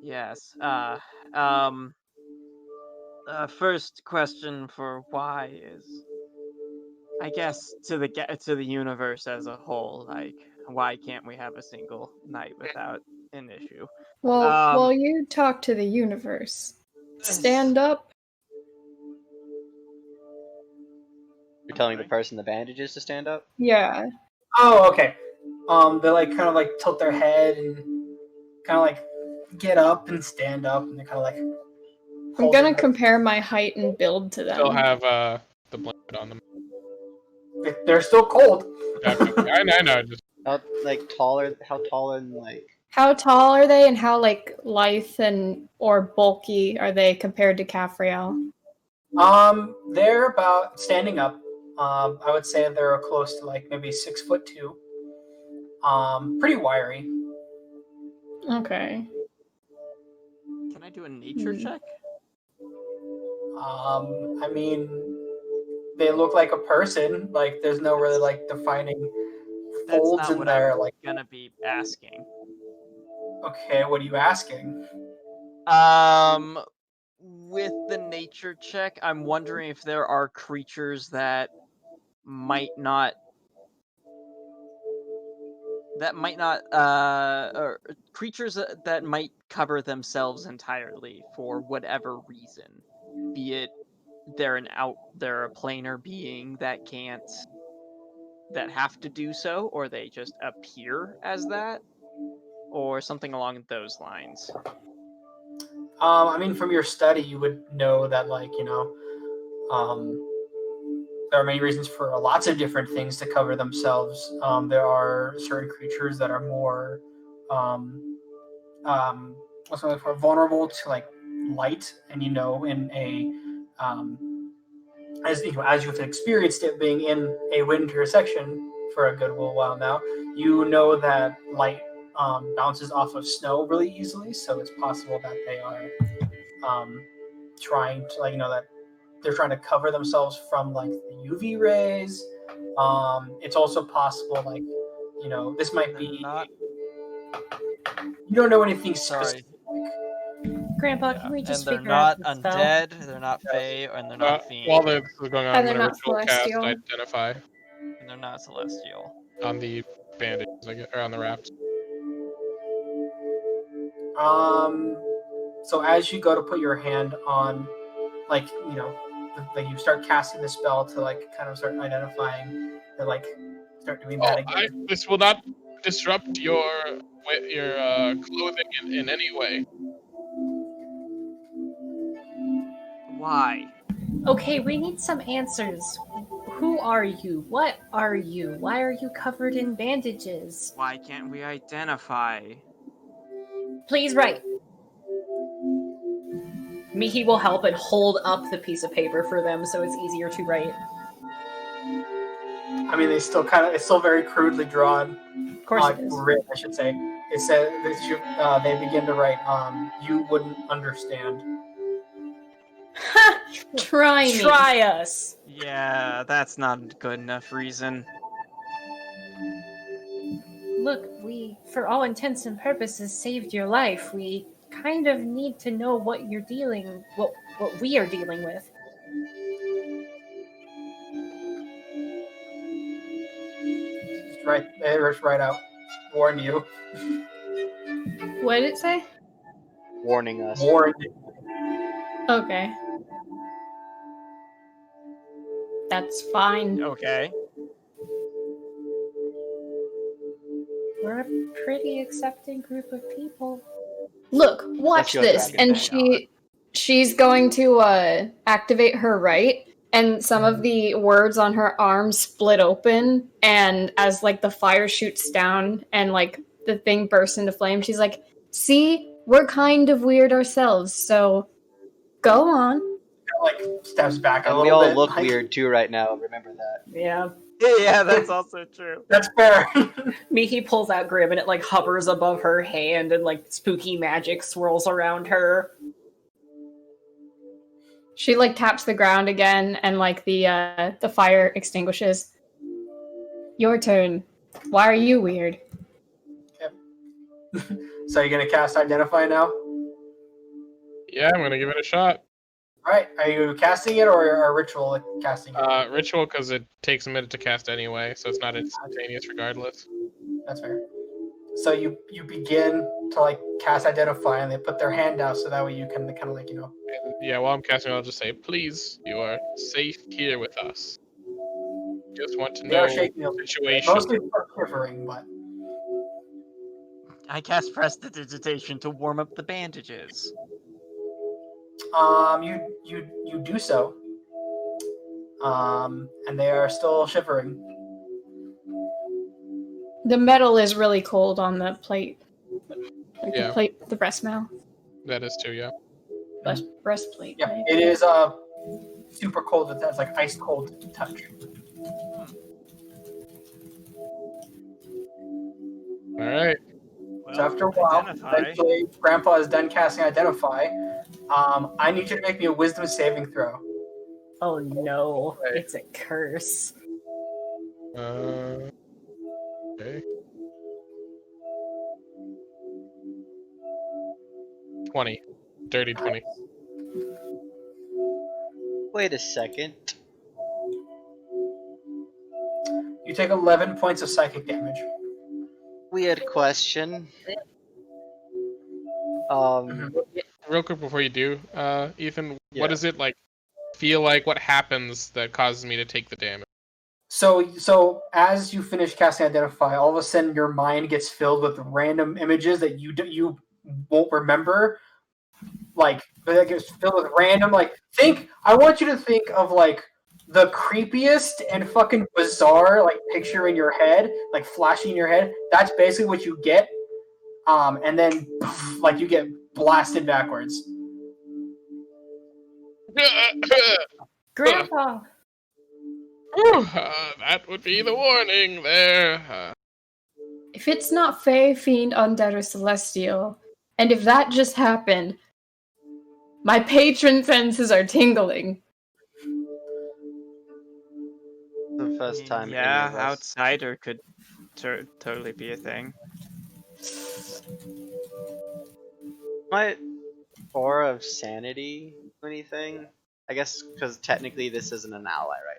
Yes. First question for why is, I guess to the universe as a whole, like why can't we have a single night without an issue? Well, you talk to the universe. Stand up. You're telling the person the bandages to stand up? Yeah. Oh, okay. They like kind of like tilt their head and kind of like get up and stand up, and they kind of like. I'm gonna compare my height and build to They'll them. have the blanket on them. They're still cold. I know. Just How taller? How tall and like? How tall are they, and how like lithe and or bulky are they compared to Caphriel? They're about standing up. I would say they're close to like maybe 6'2". Pretty wiry. Okay. Can I do a nature check? I mean, they look like a person. Like, there's no really like defining That's folds not in what there. I'm Like, gonna be asking. okay, what are you asking? With the nature check, I'm wondering if there are creatures that might not or creatures that might cover themselves entirely for whatever reason, be it they're a planar being that have to do so, or they just appear as that, or something along those lines. I mean, from your study, you would know that, like, there are many reasons for lots of different things to cover themselves. There are certain creatures that are more, what's it for, vulnerable to like light, and in a as you've experienced it being in a winter section for a good little while now, you know that light bounces off of snow really easily. So it's possible that they are trying to that they're trying to cover themselves from like the UV rays. It's also possible this might They're be not. you don't know anything Sorry. specific. Grandpa, Yeah, can we just and they're figure out not the spell? undead. They're not fey, and they're not While fiends, this is going on, Are I'm they gonna not ritual cast celestial? identify and they're not celestial. on the bandages, or on the wraps. So as you go to put your hand on, like you start casting the spell to like kind of start identifying, to like start doing that again. This will not disrupt your clothing in any way. Why? Okay, we need some answers. Who are you? What are you? Why are you covered in bandages? Why can't we identify? Please write. Mihi will help and hold up the piece of paper for them so it's easier to write. I mean, it's still very crudely drawn. Of course it is. Written, I should say. It said that they begin to write. You wouldn't understand. Ha! Try me. Try us. Yeah, that's not a good enough reason. Look, we, for all intents and purposes, saved your life. We kind of need to know what we are dealing with. Right out. Warn you. What did it say? Warning us. Warn. Okay. That's fine. Okay. We're a pretty accepting group of people. Look, watch go, this. Dragon And Ball. she's going to activate her right, and some of the words on her arm split open, and as like the fire shoots down and like the thing bursts into flame, she's like, "See, we're kind of weird ourselves, so go on." Like steps back a And little we all bit. look like, weird too right now. Remember that. Yeah. Yeah, that's also true. That's fair. Mihi pulls out Grim and it like hovers above her hand and like spooky magic swirls around her. She like taps the ground again, and like the fire extinguishes. Your turn. Why are you weird? So you're gonna cast Identify now? Yeah, I'm gonna give it a shot. All right. Are you casting it or are ritual casting it? Ritual, because it takes a minute to cast anyway, so it's not instantaneous regardless. That's fair. So you begin to like cast Identify, and they put their hand out so that way you can kind of like And yeah, while I'm casting, I'll just say, "Please, you are safe here with us. Just want to they are know shaking the the situation." mostly for quivering, but I cast Prestidigitation to warm up the bandages. you do so. And they are still shivering. The metal is really cold on the plate. Like Yeah. the plate, the breast mouth. That is too, yeah. Breastplate. Yeah, right? it is super cold. It's like ice cold to touch. All right. So after a while, identify. eventually, Grandpa is done casting Identify. I need you to make me a Wisdom saving throw. Oh no, Okay. it's a curse. Okay. 20. Dirty 20. Wait a second. You take 11 points of psychic damage. Weird question. Real quick before you do, Ethan, Yeah. what does it like feel like? What happens that causes me to take the damage? So as you finish casting Identify, all of a sudden your mind gets filled with random images that you won't remember. Like, but it gets filled with random. Like, I want you to think of like the creepiest and fucking bizarre like picture in your head, like flashing in your head. That's basically what you get. And then like you get blasted backwards. Grandpa! That would be the warning there. If it's not Fey, Fiend, Undead, or Celestial, and if that just happened, my patron senses are tingling. The first time Yeah, any of us. outsider could totally be a thing. My aura of sanity do anything? I guess because technically this isn't an ally right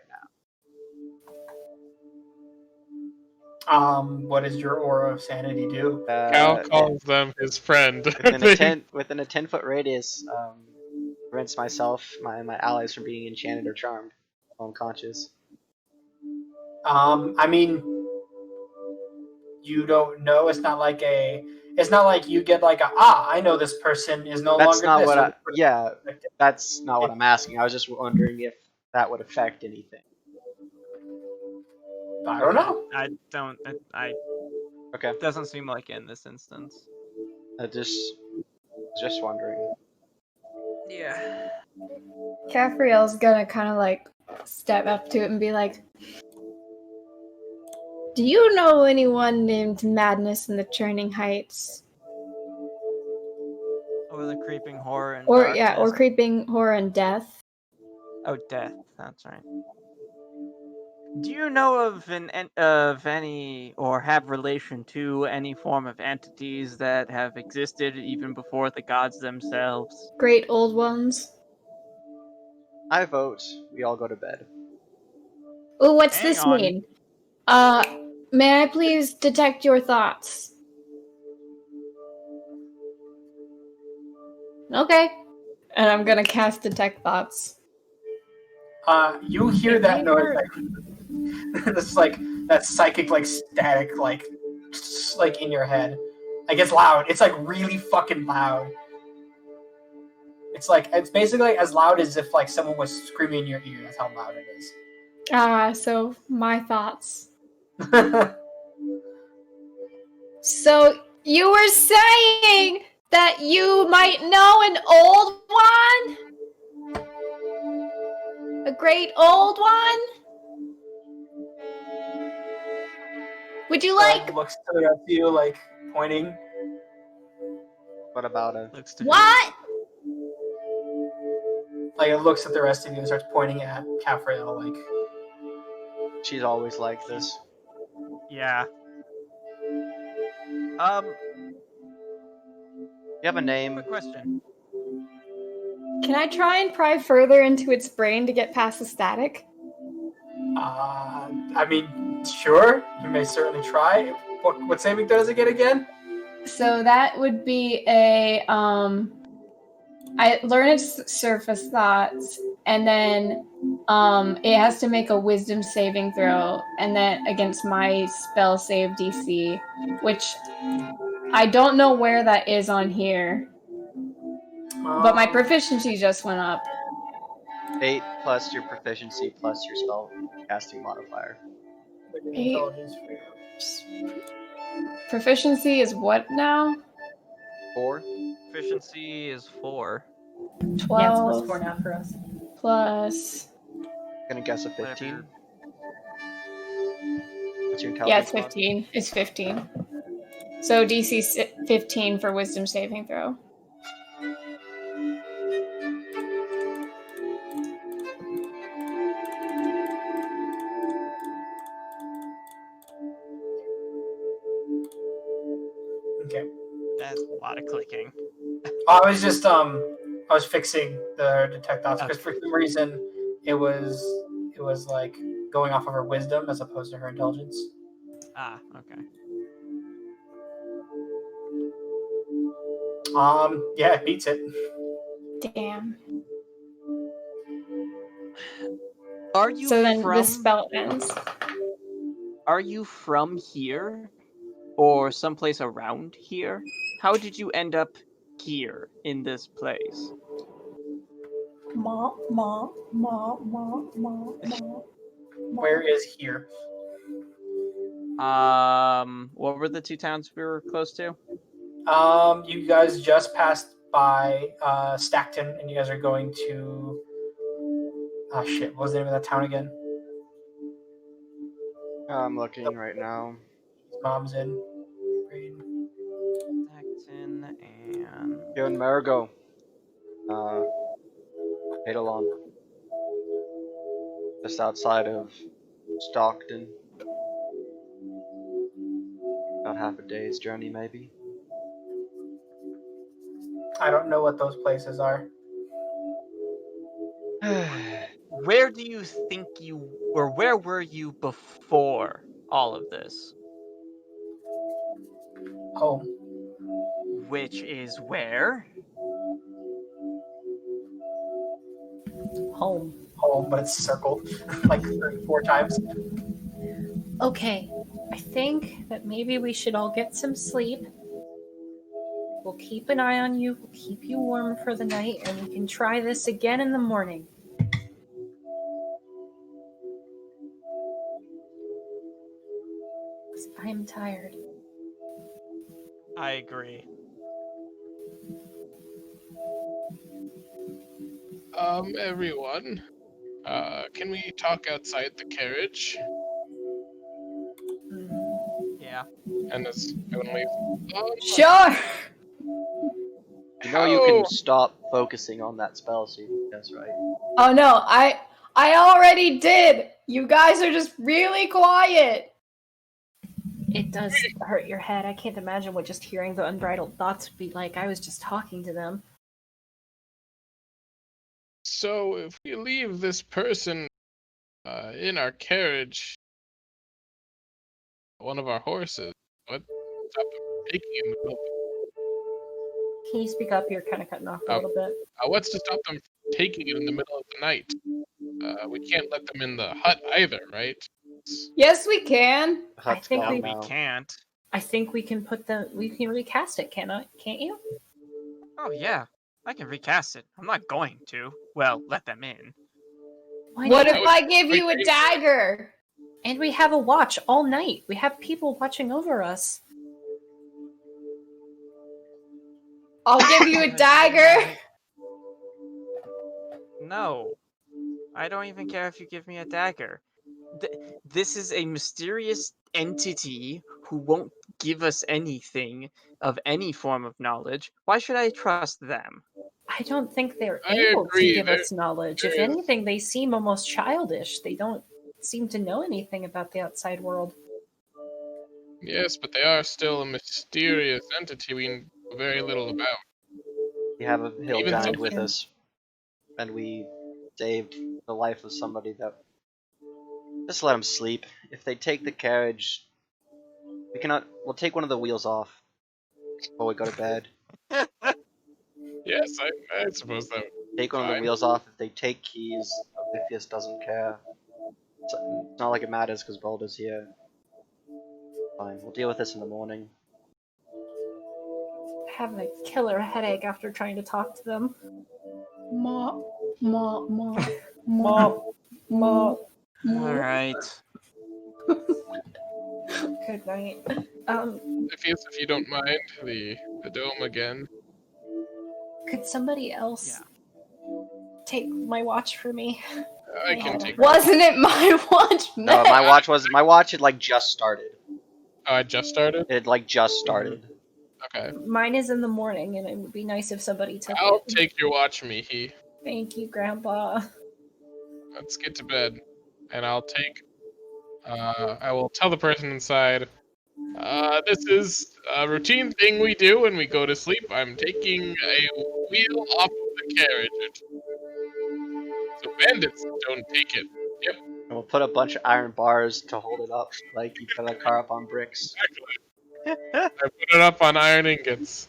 now. What does your aura of sanity do? Cal calls them his friend. Within a 10-foot radius, prevents myself, my allies from being enchanted or charmed while unconscious. I mean, you don't know. It's not like you get like I know this person is no That's longer not this. what or I. this person Yeah, is like that. that's not what I'm asking. I was just wondering if that would affect anything. I don't know. I don't. I Okay, doesn't seem like it in this instance. I just wondering. Yeah. Caffriel's gonna kind of like step up to it and be like, "Do you know anyone named Madness in the Churning Heights? Or the creeping horror and Or darkness. Creeping Horror and Death?" Oh, death. That's right. Do you know of any or have relation to any form of entities that have existed even before the gods themselves? Great Old Ones. I vote we all go to bed. Oh, what's Hang this on. mean? May I please detect your thoughts? Okay. And I'm gonna cast Detect Thoughts. You hear If that we noise? were- This like that psychic like static like in your head. Like it's loud. It's like really fucking loud. It's basically as loud as if like someone was screaming in your ear. That's how loud it is. So my thoughts. So you were saying that you might know an old one? A great old one? Would you like looks to you like pointing. What about a? Looks to what? Like it looks at the rest of you and starts pointing at Caffrey. Like She's always like this. Yeah. You have a name? Quick question. Can I try and pry further into its brain to get past the static? I mean, sure. You may certainly try. What saving throw does it get again? So that would be a I learn its surface thoughts, and then it has to make a wisdom saving throw, and then against my spell save DC, which I don't know where that is on here, but my proficiency just went up. 8 plus your proficiency plus your spell casting modifier. Intelligence. Proficiency is what now? 4. Proficiency is 4. 12 Yeah, it's plus 4 now for us. plus. Gonna guess a 15. What's your intelligence? Yeah, it's mod? 15. It's 15. So DC 15 for wisdom saving throw. Okay. That's a lot of clicking. I was just I was fixing the detect dots because for some reason it was like going off of her wisdom as opposed to her intelligence. Ah, okay. Yeah, it beats it. Damn. Are you So then from? the spell ends. Are you from here, or someplace around here? How did you end up here in this place? Ma, ma, ma, ma, ma, ma. Where is here? What were the two towns we were close to? You guys just passed by Stackton, and you guys are going to. Ah, shit. What was the name of that town again? I'm looking right now. Mom's in. Brain. Acton and Here in Marigo. Eidolon. Just outside of Stockton. About half a day's journey, maybe. I don't know what those places are. where do you think you, or where were you before all of this? Home. Which is where? Home. Home, but it's circled like 34 times. Okay, I think that maybe we should all get some sleep. We'll keep an eye on you, we'll keep you warm for the night, and we can try this again in the morning. 'Cause I'm tired. I agree. Everyone, can we talk outside the carriage? Yeah. And as everyone leaves, Sure! You know you can stop focusing on that spell so you can guess, right? Oh no, I already did! You guys are just really quiet! It does hurt your head. I can't imagine what just hearing the unbridled thoughts would be like. I was just talking to them. So if we leave this person in our carriage, one of our horses, what stop them taking it in the middle of Can you speak up? You're kind of cutting off a little bit. what's to stop them from taking it in the middle of the night? We can't let them in the hut either, right? Yes, we can! The hut's think gone we now. Can't. I think we can we can recast it, can't you? Oh yeah, I can recast it. I'm not going to. Well, let them in. Why What not? if I give you a dagger? And we have a watch all night. We have people watching over us. I'll give you a dagger! No. I don't even care if you give me a dagger. This is a mysterious entity who won't give us anything of any form of knowledge. Why should I trust them? I don't think they're I able agree. to give us knowledge. If there is- anything, they seem almost childish. They don't seem to know anything about the outside world. Yes, but they are still a mysterious entity we know very little about. We have a hill Even giant so- with us. And we saved the life of somebody that... Just let them sleep. If they take the carriage... We'll take one of the wheels off before we go to bed. Yes, I suppose that would Take one of the fine. wheels off. If they take keys, Odysseus doesn't care. It's not like it matters because Boulder's here. Fine, we'll deal with this in the morning. I have a killer headache after trying to talk to them. Ma, ma, ma, ma, ma. Alright. Good night. If you don't mind, the dome again. Could somebody else take my watch for me? I can take. Wasn't it my watch? No, my watch had like just started. Oh, I just started? It like just started. Okay. Mine is in the morning, and it would be nice if somebody took I'll it. take your watch, Mihi. Thank you, Grandpa. Let's get to bed. And I'll take... I will tell the person inside, this is a routine thing we do when we go to sleep. I'm taking a wheel off of the carriage. So bandits don't take it. Yep, And we'll put a bunch of iron bars to hold it up, like you put a car up on bricks. exactly. I put it up on iron ingots.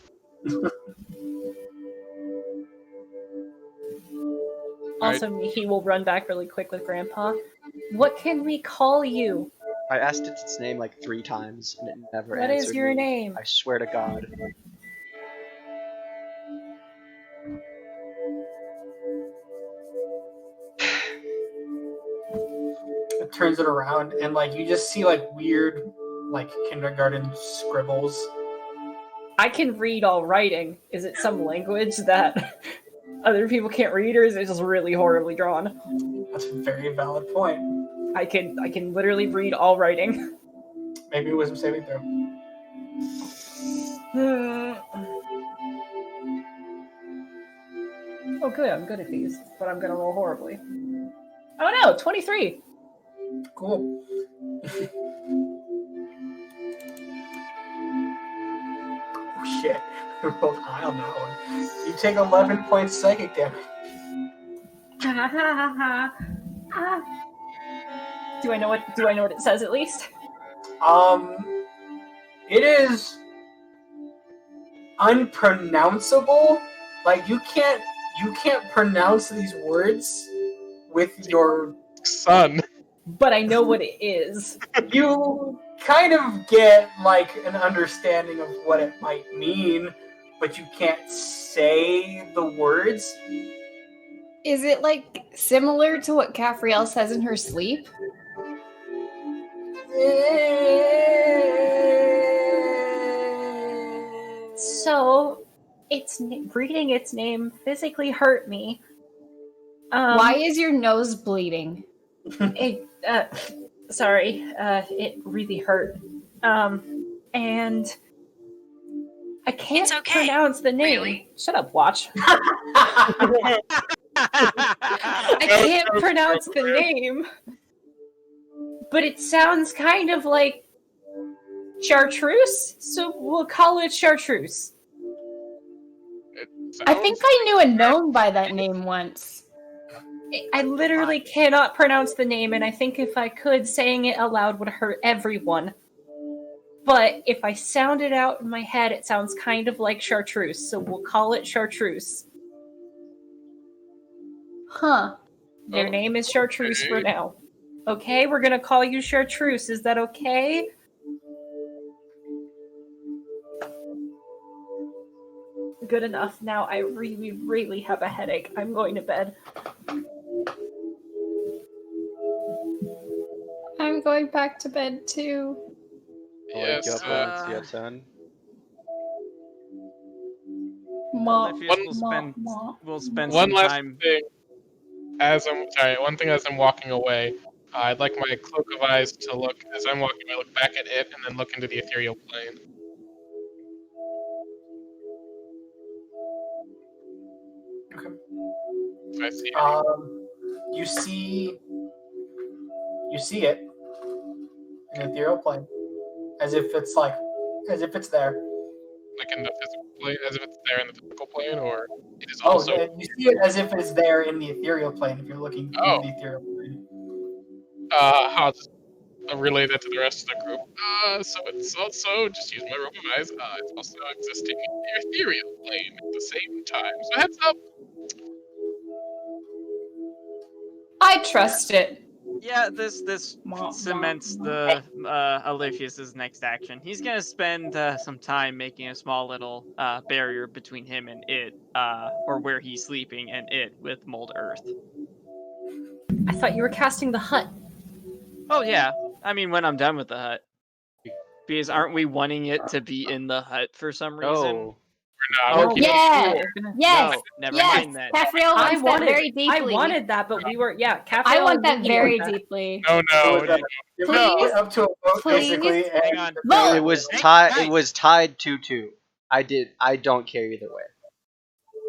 Also, he will run back really quick with Grandpa. What can we call you? I asked it its name like 3 times, and it never What answered is your me. name? I swear to God. It turns it around, and like you just see like weird, like kindergarten scribbles. I can read all writing. Is it some language that other people can't read, or is it just really horribly drawn? That's a very valid point. I can literally read all writing. Maybe it was a saving throw. Oh, good. I'm good at these, but I'm gonna roll horribly. Oh no, 23. Cool. Oh, shit. I rolled high on that one. You take 11 points psychic damage. Do I know what it says at least? It is unpronounceable. Like you can't pronounce these words with your Son. But I know what it is. you kind of get like an understanding of what it might mean, but you can't say the words. Is it like similar to what Caffriel says in her sleep? So, reading its name physically hurt me. Why is your nose bleeding? It, it really hurt. And I can't pronounce the name. really. Shut up, Watch. I can't pronounce the name, but it sounds kind of like chartreuse, so we'll call it chartreuse. I think I knew a gnome by that name once. I literally cannot pronounce the name, and I think if I could, saying it aloud would hurt everyone. But if I sound it out in my head, it sounds kind of like chartreuse, so we'll call it chartreuse. Huh. Their name is chartreuse for now. Okay, we're gonna call you chartreuse. Is that okay? Good enough. Now I really, really have a headache. I'm going to bed. I'm going back to bed too. I'll wake you up when it's your turn. Olympius will spend One some last time. thing. One thing as I'm walking away, I'd like my cloak of eyes to look, as I'm walking, I look back at it and then look into the ethereal plane. Okay. Do I see it? You see it in the ethereal plane, as if it's there. Like in the physical plane, as if it's there in the physical plane, or it is Oh, also... yeah, you see it as if it's there in the ethereal plane. If you're looking into the ethereal plane. I'll just relay that to the rest of the group. So it's also, just use my rope of eyes, it's also existing in the ethereal plane at the same time. So heads up! I trust it. Yeah, this cements the Alefius's next action. He's gonna spend some time making a small little barrier between him and it, or where he's sleeping and it, with mold earth. I thought you were casting the hut. Oh yeah, I mean when I'm done with the hut, because aren't we wanting it to be in the hut for some reason? No. not. Okay. We're keeping- Yeah. Cool. Yes. No, never Yes. mind then. Caffriel I wants that wanted, very deeply. I wanted that, but we were, yeah, Cafe. I want that very deeply. No, So with no. that, it Please? went up to a vote, Please? basically. Hang and- on. Vote! It was Hey, tied. guys. It was tied 2-2. I don't care either way.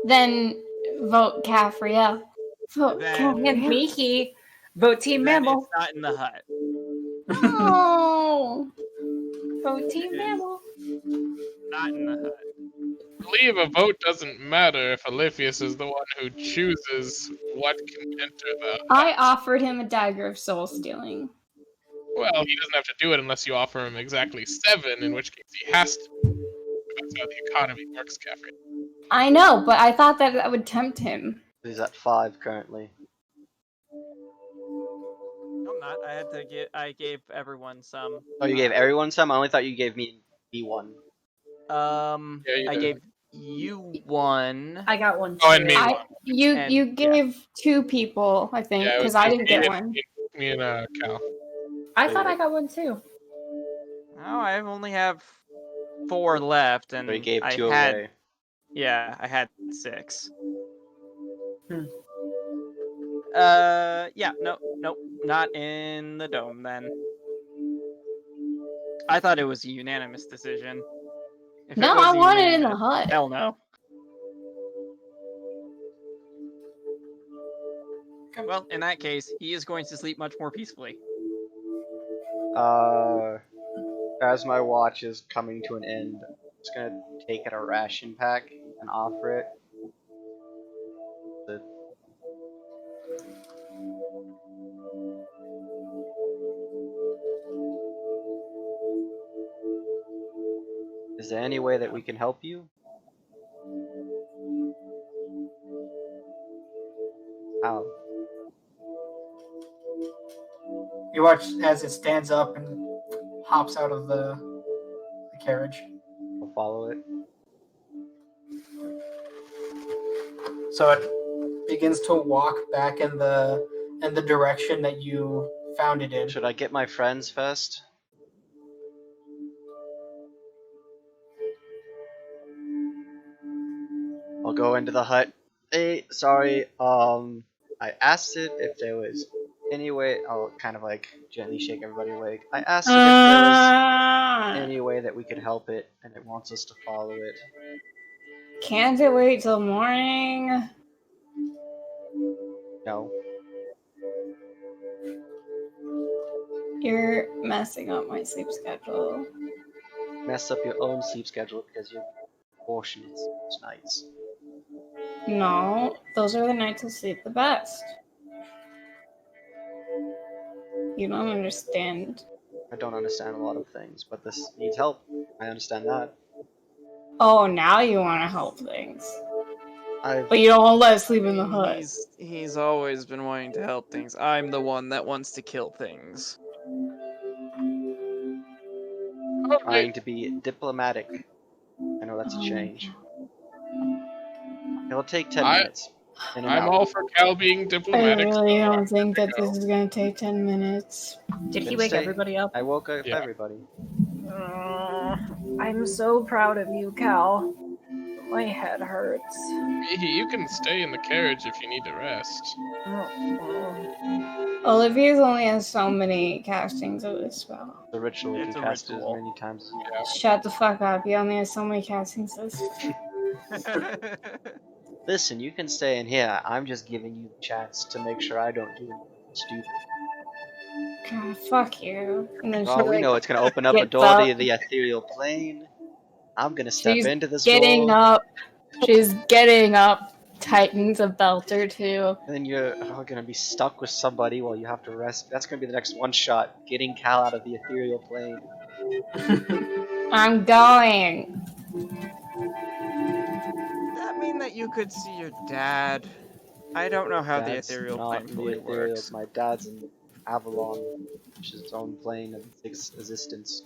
Then vote Caffriel. Vote Then- And Caffriel. Miki, vote Team Then Mammal. it's not in the hut. Oh. Vote Team It is. Mammal. Not in the hut. I believe a vote doesn't matter if Alephius is the one who chooses what can enter the. I offered him a dagger of soul stealing. Well, he doesn't have to do it unless you offer him exactly 7, in which case he has to. That's how the economy works, Caffrey. I know, but I thought that would tempt him. He's at 5 currently. No, I'm not. I gave everyone some. Oh, you gave everyone some? I only thought you gave me B1. Yeah, you I did. gave you one. I got one. Oh, and too. me. You And- you gave 2 people, I think, Yeah, it was because I just didn't get me one. Me and Cal. I thought I got one too. Oh, I only have 4 left, and So you gave I 2 had away. yeah, I had 6. Hmm. Yeah, nope, not in the dome then. I thought it was a unanimous decision. If No, was I a want it in the unanimous- hut. Hell no. Well, in that case, he is going to sleep much more peacefully. As my watch is coming to an end, I'm just gonna take out a ration pack and offer it. Is there any way that we can help you? How? You watch as it stands up and hops out of the carriage. I'll follow it. So it begins to walk back in the direction that you found it in. Should I get my friends first? I'll go into the hut. Hey, sorry, I asked it if there was any way. I'll kind of like gently shake everybody awake. I asked it if there was any way that we could help it, and it wants us to follow it. Can't it wait till morning? No. You're messing up my sleep schedule. Mess up your own sleep schedule because you're portioned those nights. No, those are the nights I sleep the best. You don't understand. I don't understand a lot of things, but this needs help. I understand that. Oh, now you want to help things. I've But you don't want to let us sleep in the hut. He's always been wanting to help things. I'm the one that wants to kill things. trying to be diplomatic. I know that's a change. It'll take 10 minutes. In and I'm out. all for Cal being I diplomatic. really don't think that this is going to take 10 minutes. Did he Didn't wake say- everybody up? I woke up Yeah. everybody. I'm so proud of you, Cal. My head hurts. Mihi, you can stay in the carriage if you need to rest. Olivia's only has so many castings of this spell. The ritual It's can a cast it as ritual. many times as you Yeah. Shut the fuck up. You only have so many castings of this. Listen, you can stay in here. I'm just giving you the chance to make sure I don't do anything stupid. God, fuck you. And then Oh, we know it's gonna open up a gets door up. to the ethereal plane. I'm gonna step She's into this getting door, up. She's getting up. Tightens a belt or two. and then you're gonna be stuck with somebody while you have to rest. That's gonna be the next one shot. Getting Cal out of the ethereal plane. I'm going. That mean that you could see your dad? I don't know how the Dad's ethereal not plane in the fully ethereal. works. My dad's in Avalon, which is its own plane of existence.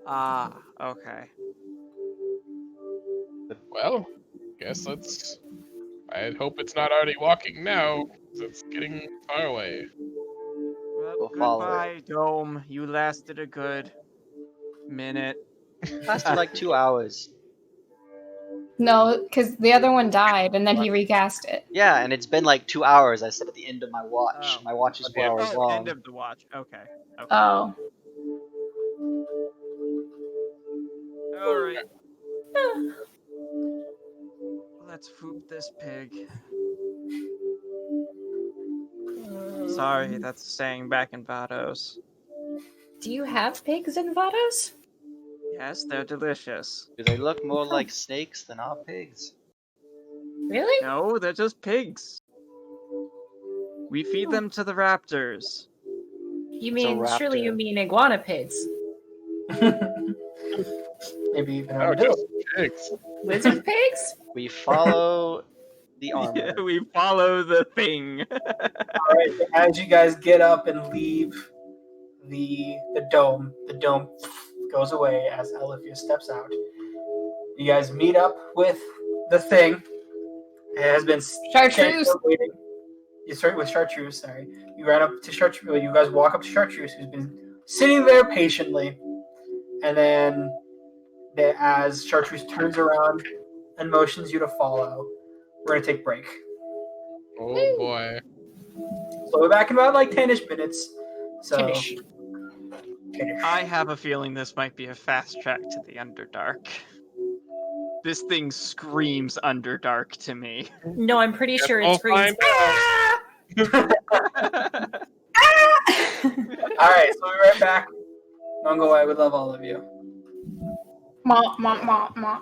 Ah, okay. Well, guess let's. I hope it's not already walking now, 'cause it's getting far away. Well, We'll follow it. goodbye, Dome. You lasted a good minute. Lasted like 2 hours. No, because the other one died, and then he recast it. Yeah, and it's been like 2 hours. I said at the end of my watch. Oh. My watch is 4 hours Oh, long. end of the watch. Okay. Okay. Oh. All right. Let's foop this pig. Sorry, that's staying back in Vados. Do you have pigs in Vados? Yes, they're delicious. Do they look more like snakes than our pigs? Really? No, they're just pigs. We feed them to the raptors. You It's a mean, surely you raptor. mean iguana pigs? Maybe even Oh, just pigs. Lizard pigs? We follow the armor. Yeah, we follow the thing. All right. As you guys get up and leave the dome goes away as Alifia steps out. You guys meet up with the thing. It has been Chartreuse. waiting. You start with Chartreuse. Sorry, you ran up to Chartreuse. You guys walk up to Chartreuse, who's been sitting there patiently, and then as Chartreuse turns around and motions you to follow, we're gonna take a break. Oh boy. So we're back in about like 10-ish minutes. So Finish. I have a feeling this might be a fast track to the Underdark. This thing screams Underdark to me. No, I'm pretty sure we'll it screams. find out. All right, so we're right back. Don't go away. We love all of you. Ma, ma, ma, ma.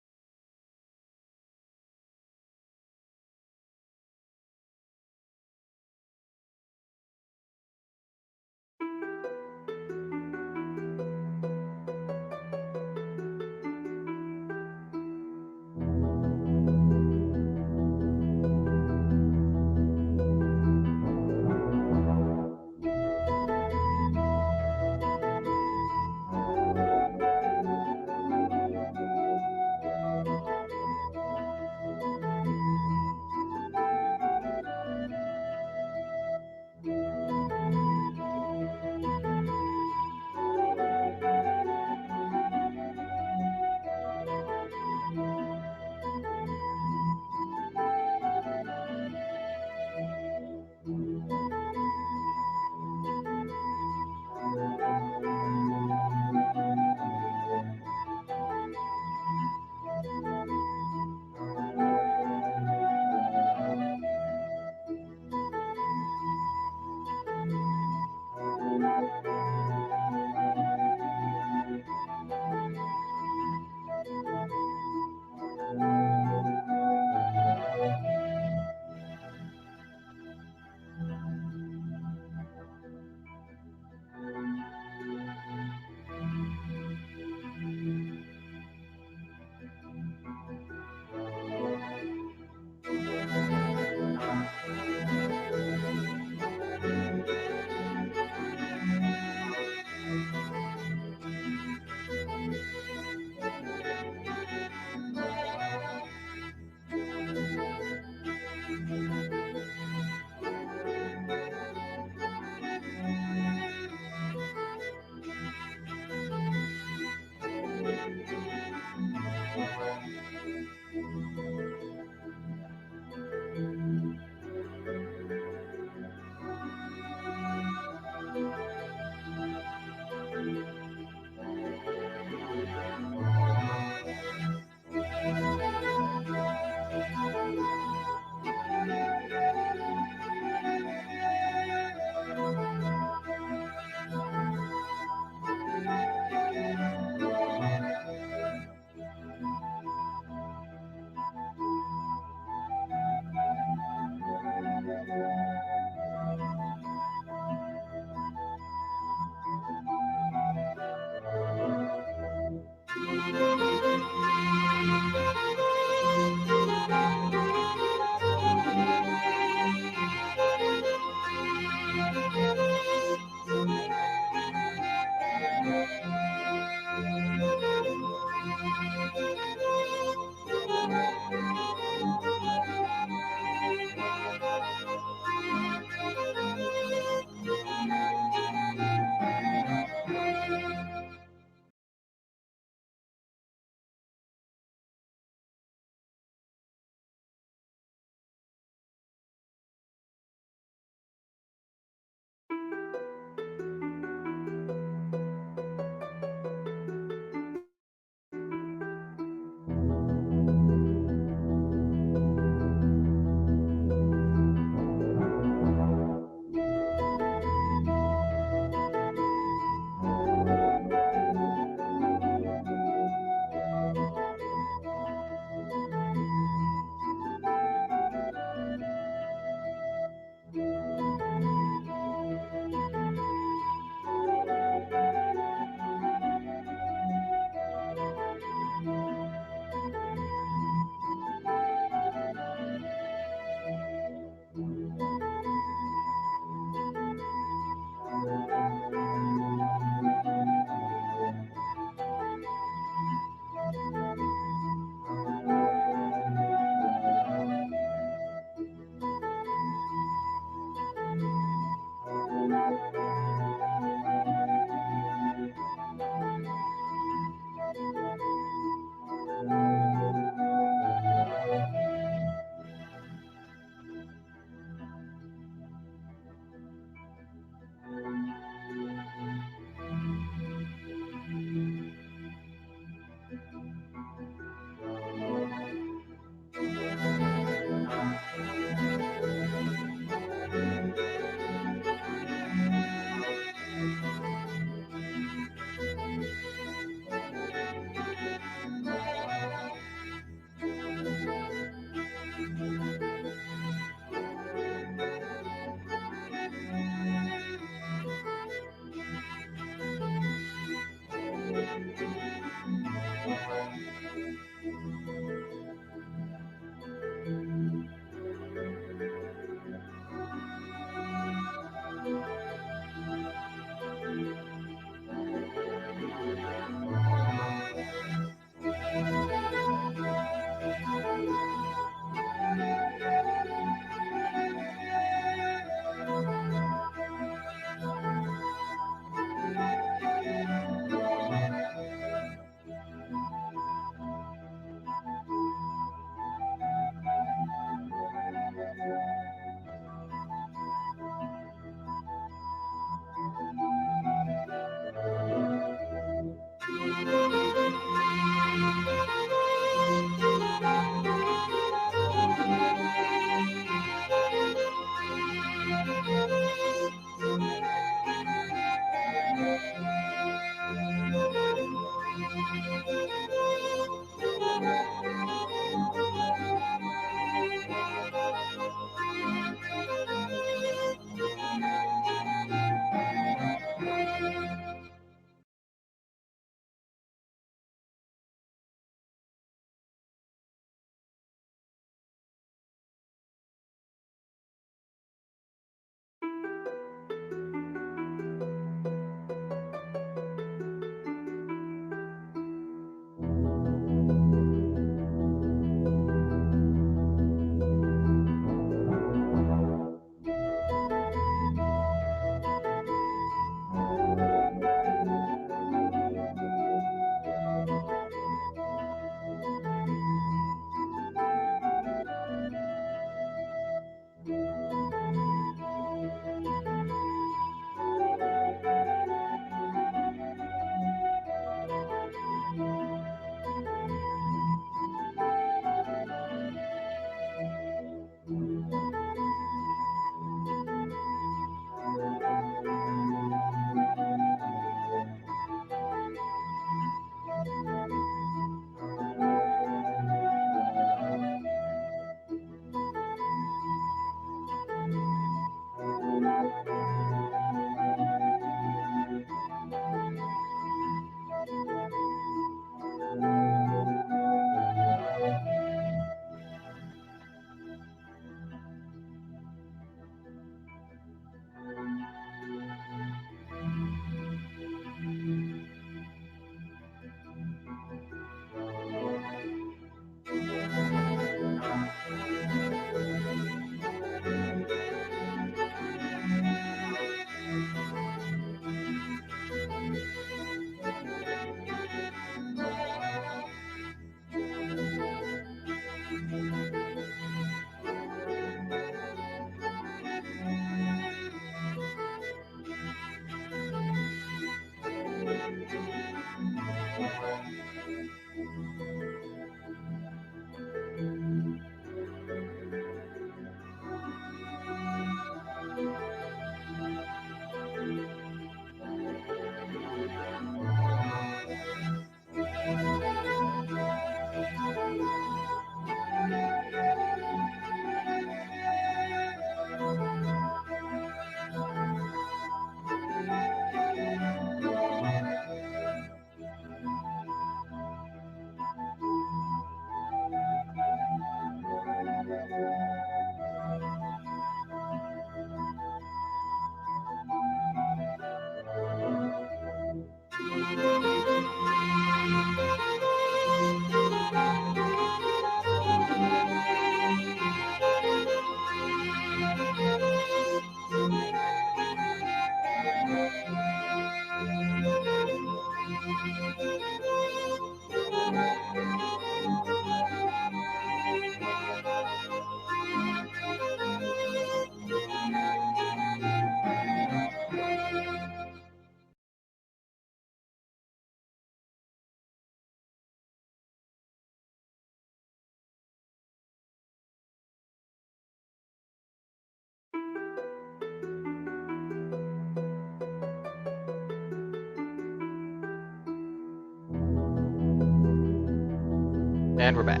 And we're back.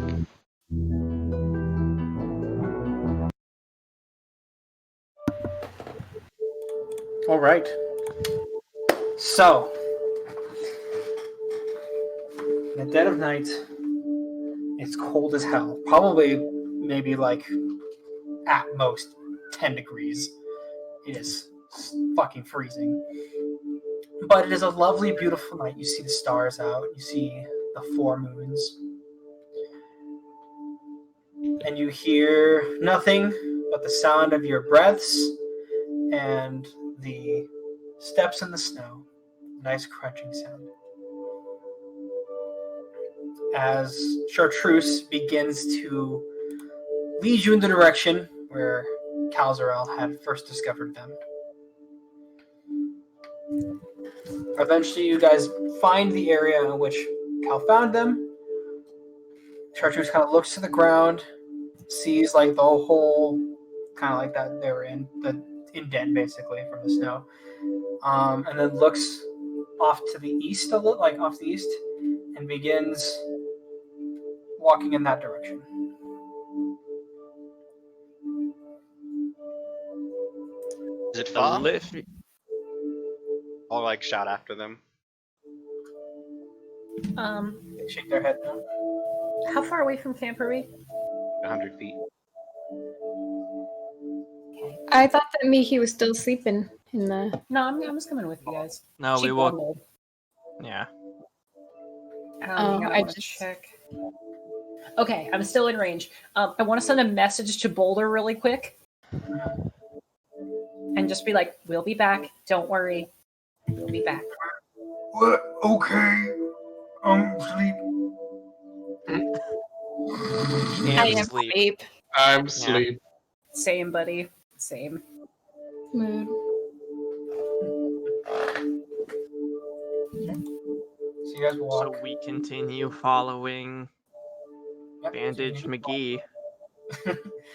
All right. So, in the dead of night, it's cold as hell. Probably, maybe like at most 10 degrees. It is fucking freezing. But it is a lovely, beautiful night. You see the stars out. You see the 4 moons. And you hear nothing but the sound of your breaths and the steps in the snow. Nice crunching sound. As Chartreuse begins to lead you in the direction where Calzarel had first discovered them. Eventually, you guys find the area in which Cal found them. Chartreuse kind of looks to the ground, sees like the hole, kind of like that they were in, the indent basically from the snow, and then looks off to the east a little, like off the east, and begins walking in that direction. Is it The far? Liffy. I'll like shout after them. They shake their head no. How far away from camp are we? 100 feet. I thought that Miki was still sleeping in the. No, I'm just coming with you guys. No, She we will. bundled. Yeah. Hang on, I I want to check. Okay, I'm still in range. I want to send a message to Boulder really quick. And just be like, we'll be back. Don't worry. We'll be back. What? Okay. Sleep. Can't sleep. I'm asleep. Same, buddy. Same. Mood. So you guys walk. So we continue following Yep, Bandage so you McGee.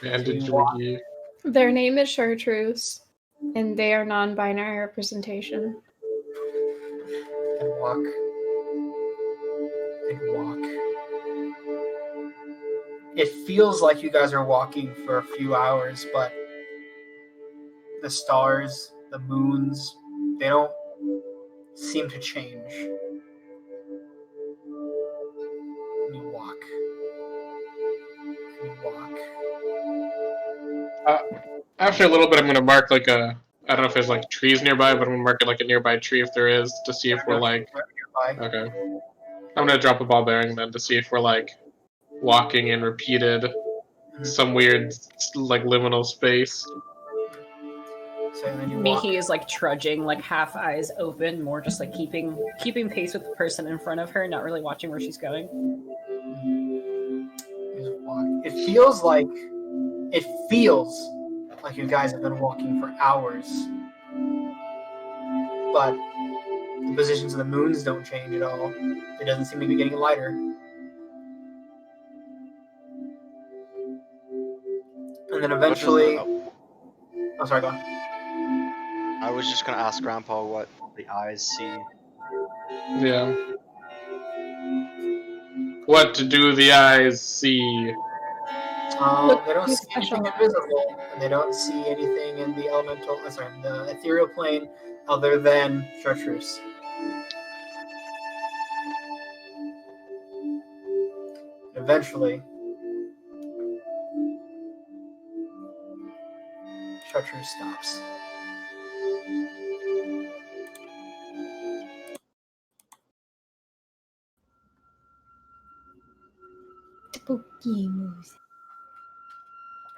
Bandage walk. McGee. Their name is Chartreuse, and they are non-binary representation. And walk. And walk. It feels like you guys are walking for a few hours, but the stars, the moons, they don't seem to change. And you walk. And you walk. After a little bit, I'm gonna mark like a. I don't know if there's like trees nearby, but I'm gonna mark it like a nearby tree if there is to see if we're like. Nearby. Okay. I'm gonna drop a ball bearing then to see if we're like walking in repeated some weird like liminal space. So then you walk. Miki is like trudging, like half eyes open, more just like keeping pace with the person in front of her, not really watching where she's going. You just walk. It feels like you guys have been walking for hours, but the positions of the moons don't change at all. It doesn't seem to be getting lighter. And then eventually, oh, sorry, go on. I was just gonna ask Grandpa what the eyes see. Yeah. What do the eyes see? They don't see anything invisible, and they don't see anything in the the ethereal plane other than Chartreuse. Eventually, Chartreuse stops. Spooky moves.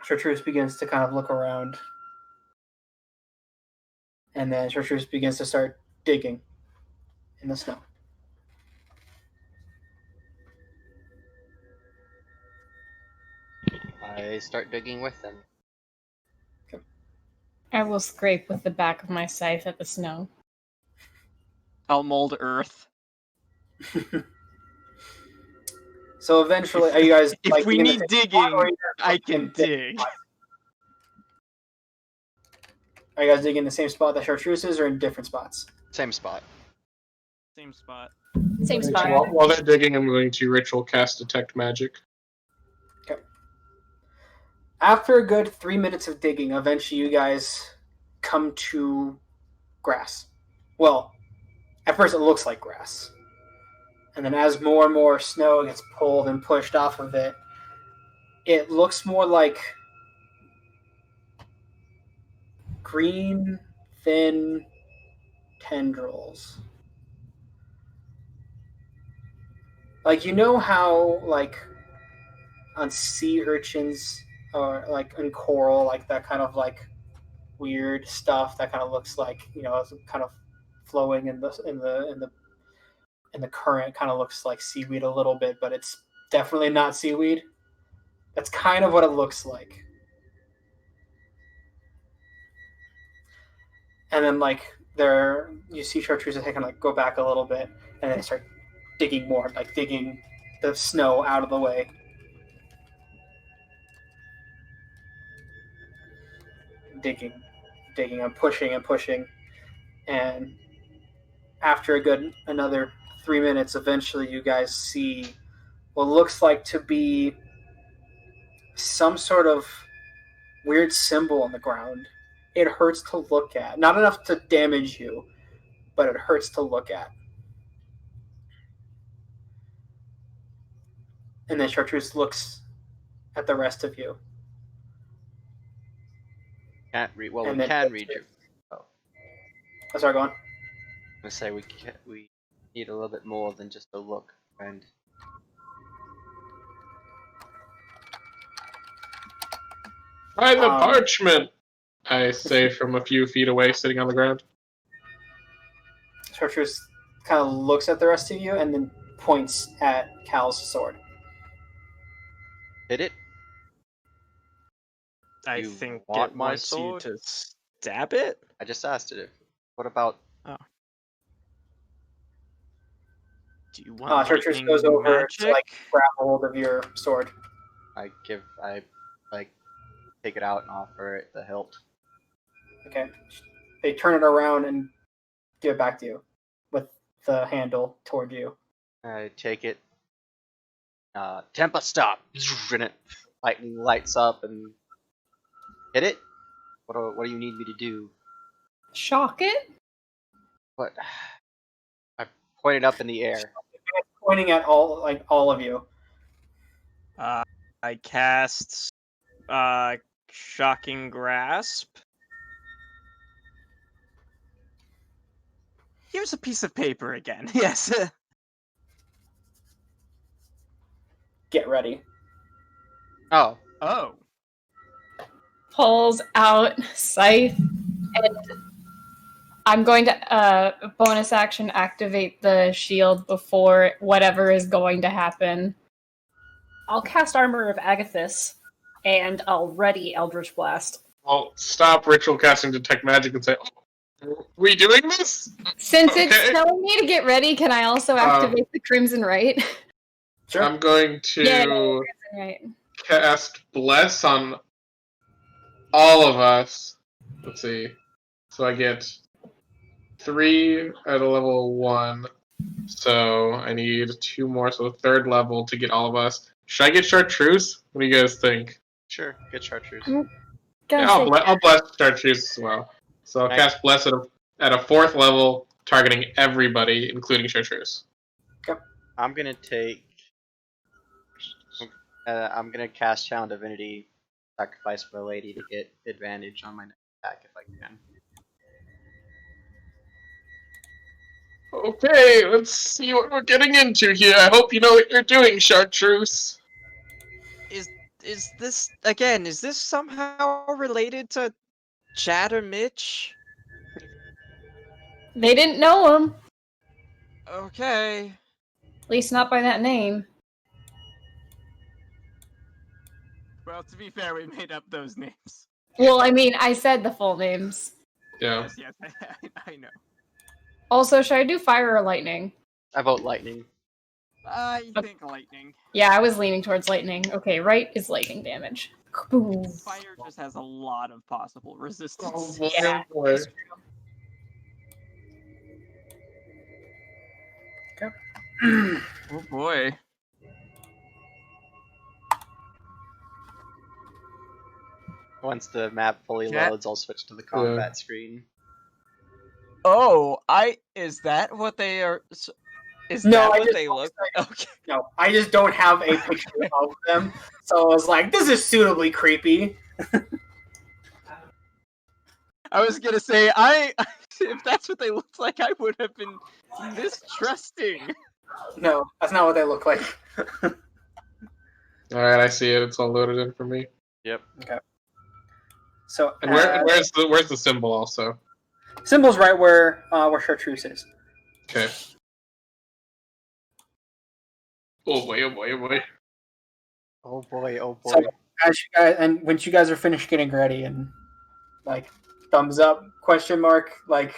Chartreuse begins to kind of look around. And then Chartreuse begins to start digging in the snow. I start digging with them. I will scrape with the back of my scythe at the snow. I'll mold earth. So eventually, are you guys If like we in the need same spot, or are digging, you guys, I like, can in different dig. spots? Are you guys digging in the same spot that Chartreuse is, or in different spots? Same spot. Same spot. Same So spot. while they're digging, I'm going to ritual cast detect magic. After a good 3 minutes of digging, eventually you guys come to grass. Well, at first it looks like grass. And then as more and more snow gets pulled and pushed off of it, it looks more like green, thin tendrils. Like, you know how, like, on sea urchins or, like, in coral, like, that kind of, like, weird stuff that kind of looks like, it's kind of flowing in the current, kind of looks like seaweed a little bit, but it's definitely not seaweed. That's kind of what it looks like. And then, like, you see chartreuse kind of like go back a little bit, and then start digging more, like digging the snow out of the way. Digging, and pushing, and after another 3 minutes, eventually you guys see what looks like to be some sort of weird symbol on the ground. It hurts to look at. Not enough to damage you, but it hurts to look at. And then Chartreuse looks at the rest of you. Can't read. Well, And we then can read you. Oh, Oh, sorry, go on. I'm gonna say we need a little bit more than just a look, friend. Find the parchment! I say from a few feet away, sitting on the ground. Chartreuse kind of looks at the rest of you and then points at Cal's sword. Hit it. I You think want it my wants sword? you to stab it. I just asked it. What about? Do you want Chartreuse lightning goes over magic? to like grab a hold of your sword. I like take it out and offer it the hilt. Okay. They turn it around and give it back to you with the handle toward you. I take it. Tempa stop. And it lights up and hit it. What do you need me to do? Shock it? What? I pointed up in the air. Pointing at all of you. I cast Shocking Grasp. Here's a piece of paper again. Yes. Get ready. Oh. Pulls out scythe, and I'm going to bonus action activate the shield before whatever is going to happen. I'll cast Armor of Agathis, and I'll ready Eldritch Blast. I'll stop ritual casting detect magic and say, "Oh, are we doing this?" Since Okay. it's telling me to get ready, can I also activate the Crimson Right? Sure. I'm going to Crimson Right. cast Bless on all of us. Let's see. So I get 3 at a level 1. So I need 2 more, so third level to get all of us. Should I get Chartreuse? What do you guys think? Sure. Get chartreuse. Gonna Yeah, say I'll bless Chartreuse as well. So I'll Nice. cast Bless at a 4th level, targeting everybody, including Chartreuse. I'm gonna take. I'm gonna cast Channel Divinity, sacrifice for a lady to get advantage on my next attack if I can. Okay, let's see what we're getting into here. I hope you know what you're doing, Chartreuse. Is this again? Is this somehow related to Chad or Mitch? they didn't know him. Okay. At least not by that name. Well, to be fair, we made up those names. Well, I mean, I said the full names. Yeah. Yes, I know. Also, should I do fire or lightning? I vote lightning. I think lightning. Yeah, I was leaning towards lightning. Okay, right is lightning damage. Kaboom. Fire just has a lot of possible resistance. Oh boy, Yeah. oh boy. Oh boy. Once the map fully Cat- loads, I'll switch to the combat screen. Oh, is that what they are? Is No, that I what just they look? Okay. no, I just don't have a picture of them. So I was like, this is suitably creepy. I was gonna say, if that's what they looked like, I would have been mistrusting. No, that's not what they look like. All right, I see it. It's all loaded in for me. Yep. So And where's the symbol also? symbol's right where chartreuse is. Okay. Oh boy! Oh boy! Oh boy! Oh boy! Oh boy! So as you guys and once you guys are finished getting ready and like thumbs up question mark like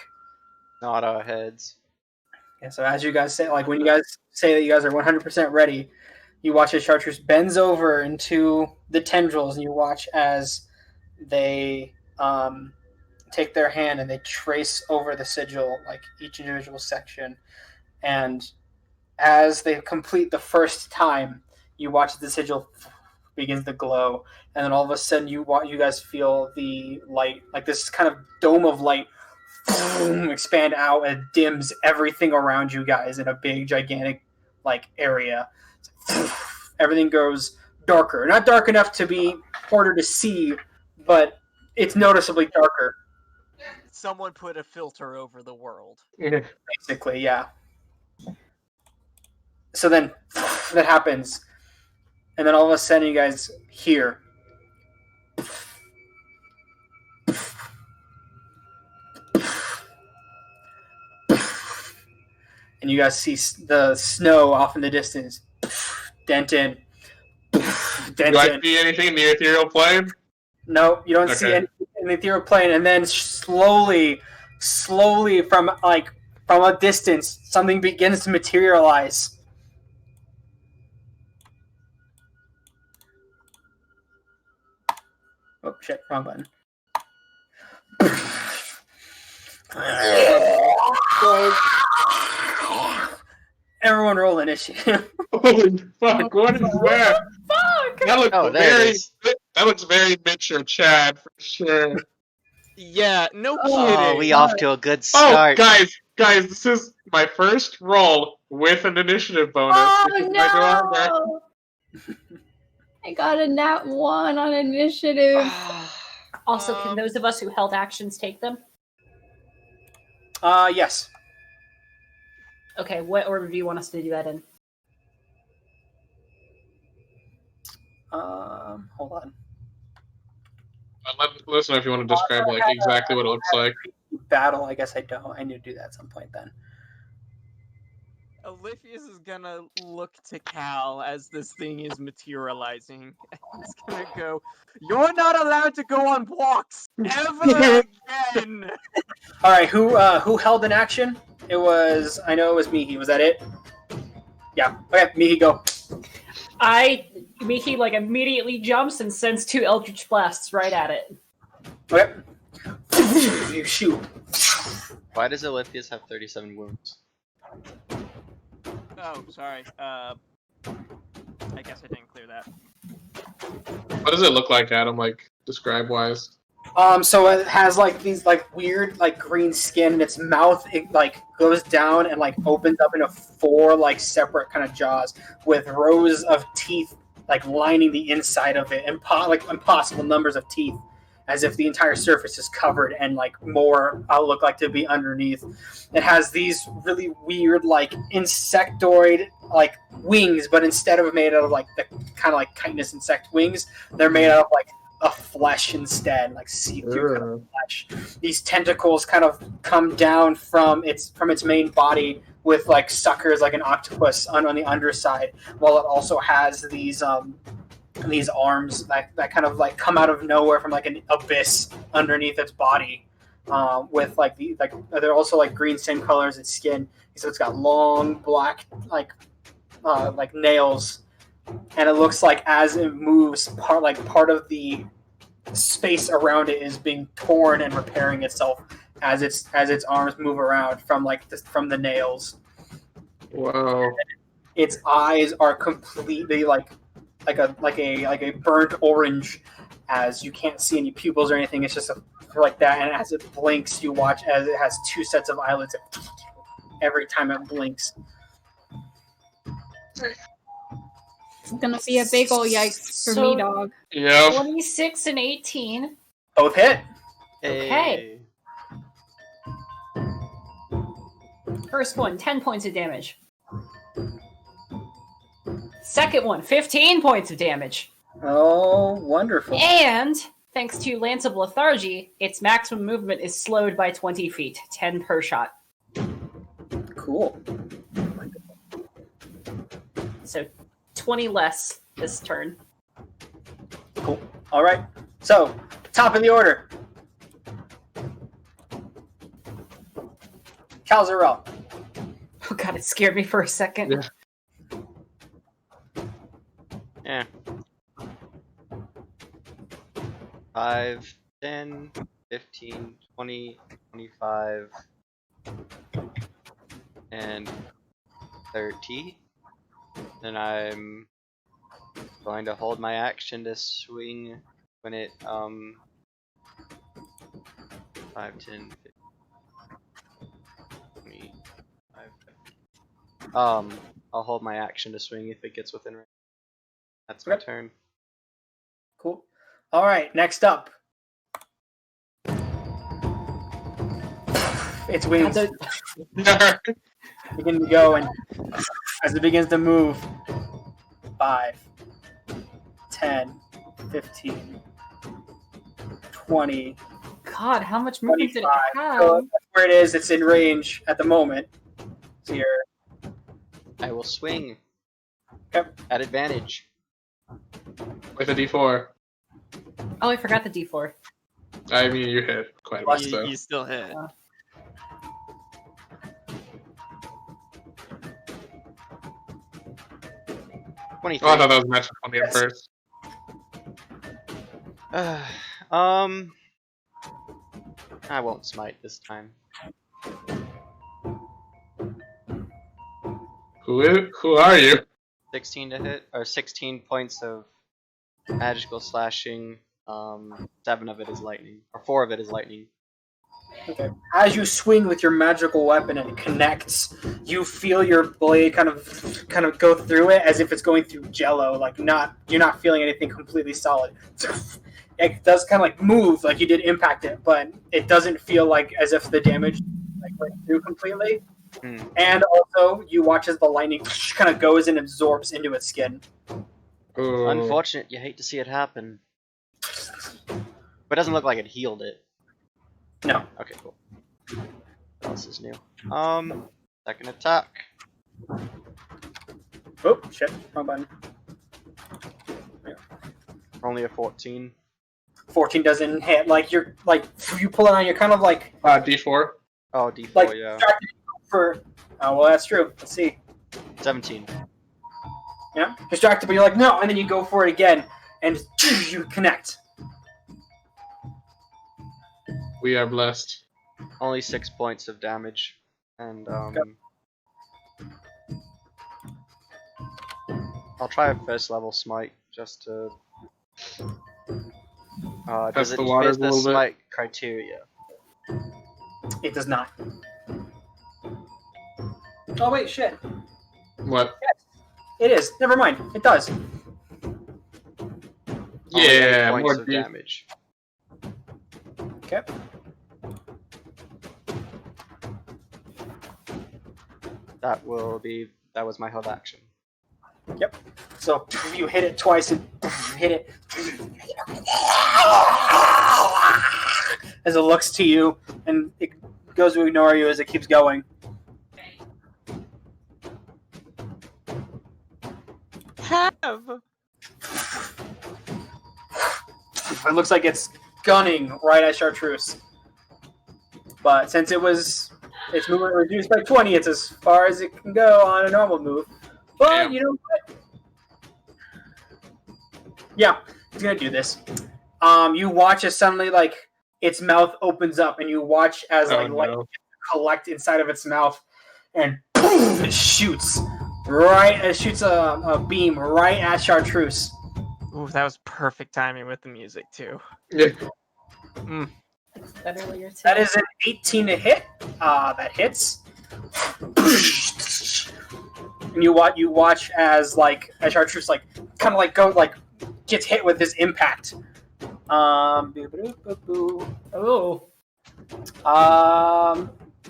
Not our heads. yeah, so as you guys say like when you guys say that you guys are 100% ready, you watch as chartreuse bends over into the tendrils and you watch as they take their hand and they trace over the sigil like each individual section, and as they complete the first time, you watch the sigil begins to glow, and then all of a sudden you guys feel the light, like this kind of dome of light, expand out and dims everything around you guys in a big, gigantic, like area. Everything goes darker, not dark enough to be harder to see, but it's noticeably darker. Someone put a filter over the world. Basically, yeah. So then that happens, and then all of a sudden you guys hear and you guys see the snow off in the distance dent in. Do I see anything in the ethereal plane? No, you don't see anything in the ethereal plane, and then slowly from a distance something begins to materialize. Oh shit, wrong button. Everyone roll initiative. Holy fuck! What is that? That looks Oh, there it is. That looks very Mitch or Chad for sure. Yeah, no kidding. Oh, we off to a good Oh, start. guys, this is my first roll with an initiative bonus. Oh no! I got a nat 1 on initiative. Also, can those of us who held actions take them? Yes. Okay, what order do you want us to do that in? Hold on. Let us know if you want to describe like exactly what it looks like. Battle, I guess I don't. I need to do that at some point then. Oliphius is gonna look to Cal as this thing is materializing. He's gonna go, "You're not allowed to go on walks ever again!" Alright, who held an action? I know it was Mihi. Was that it? Yeah. Okay, Mihi, go. Mihi immediately jumps and sends 2 Eldritch Blasts right at it. Okay. You shoot. Why does Oliphius have 37 wounds? Oh, sorry. I guess I didn't clear that. What does it look like, Adam? Like describe wise. So it has these weird green skin, and its mouth goes down and opens up into 4 separate kind of jaws with rows of teeth lining the inside of it, and impossible numbers of teeth, as if the entire surface is covered and more look like to be underneath. It has these really weird insectoid wings, but instead of made out of the kind of chitinous insect wings, they're made out of a flesh instead, see-through kind of flesh. These tentacles kind of come down from its main body with suckers like an octopus on the underside, while it also has these arms that kind of come out of nowhere from an abyss underneath its body, with they're also green same color as its skin, so it's got long black nails. And it looks like as it moves, part of the space around it is being torn and repairing itself as its arms move around from from the nails. Whoa. Its eyes are completely like a burnt orange, as you can't see any pupils or anything. It's just like that, and as it blinks, you watch as it has two sets of eyelids every time it blinks. It's gonna be a big ol' yikes for So- me, dog. Yep. 26 and 18. Both hit. Okay. First one, 10 points of damage. Second one, 15 points of damage. Oh, wonderful. And thanks to Lance of Lethargy, its maximum movement is slowed by 20 feet, 10 per shot. Cool. So 20 less this turn. Cool. All right. So, top of the order. Calzarel. Oh god, it scared me for a second. Yeah. Yeah. 5, 10, 15, 20, 25, and 30. And I'm going to hold my action to swing when it 5, 10, 15, 20, 5. I'll hold my action to swing if it gets within range. That's my Okay. turn. Cool. All right. Next up. Its wings begin to go, and as it begins to move, 5, 10, 15, 20, God, how much movement did it 25. have? So that's where it is. It's in range at the moment. So you're I will swing. Yep. At advantage. With a D4. Oh, I forgot the D4. I mean, you hit quite a bit, so. You still hit. Oh, 23. I thought that was natural 20 at first. I won't smite this time. Who are you? 16 to hit, or 16 points of magical slashing. 7 of it is lightning, or 4 of it is lightning. okay. As you swing with your magical weapon and it connects, you feel your blade kind of go through it as if it's going through jello. Like you're not feeling anything completely solid. It does kind of like move, like you did impact it, but it doesn't feel like as if the damage like went through completely. And also, you watch as the lightning kind of goes and absorbs into its skin. Ooh. Unfortunate, you hate to see it happen. But it doesn't look like it healed it. No. Okay, cool. What else is new? Second attack. Oh shit! Wrong button. Only a 14. 14 doesn't hit. Like you pull it on. You're kind of like D4. Oh, D4, like yeah. distracted for. Oh well, that's true. Let's see. 17. Yeah, distracted, but you're like no, and then you go for it again, and you connect. We are blessed. Only 6 points of damage. And, I'll try a first level smite, just to... does Test it the waters fit a the little bit. smite criteria? It does not. Oh wait, shit! What? It is. Never mind. It does. Only 8 Yeah, points more of D. damage. Okay. That was my held action. Yep. So you hit it twice and hit it as it looks to you, and it goes to ignore you as it keeps going. Have. It looks like it's gunning right at Chartreuse. But since its movement reduced by 20, it's as far as it can go on a normal move. But Damn. you know what? Yeah, it's gonna do this. You watch as suddenly like its mouth opens up, and you watch as Oh, like light no. collect inside of its mouth, and it shoots right. It shoots a beam right at Chartreuse. Ooh, that was perfect timing with the music too. Yeah. That earlier too. That is an 18 to hit. That hits. And you watch as Chartreuse kind of gets hit with this impact. Oh.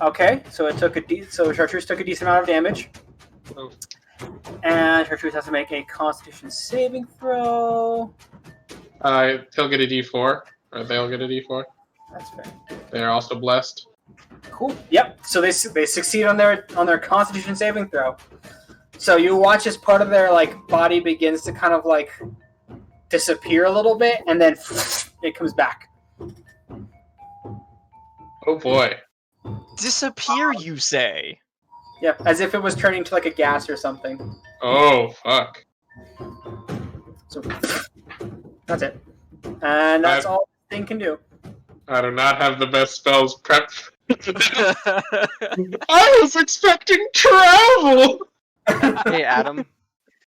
Okay, so Chartreuse took a decent amount of damage. Oh. And Chartreuse has to make a Constitution saving throw. He'll get a D4, or they'll get a D4. That's fair. They're also blessed. Cool. Yep. So they succeed on their Constitution saving throw. So you watch as part of their body begins to kind of disappear a little bit, and then it comes back. Oh boy. Disappear, you say? Yeah, as if it was turning to a gas or something. Oh fuck. So that's it, and that's all the thing can do. I do not have the best spells prepped. I was expecting travel! Hey, Adam.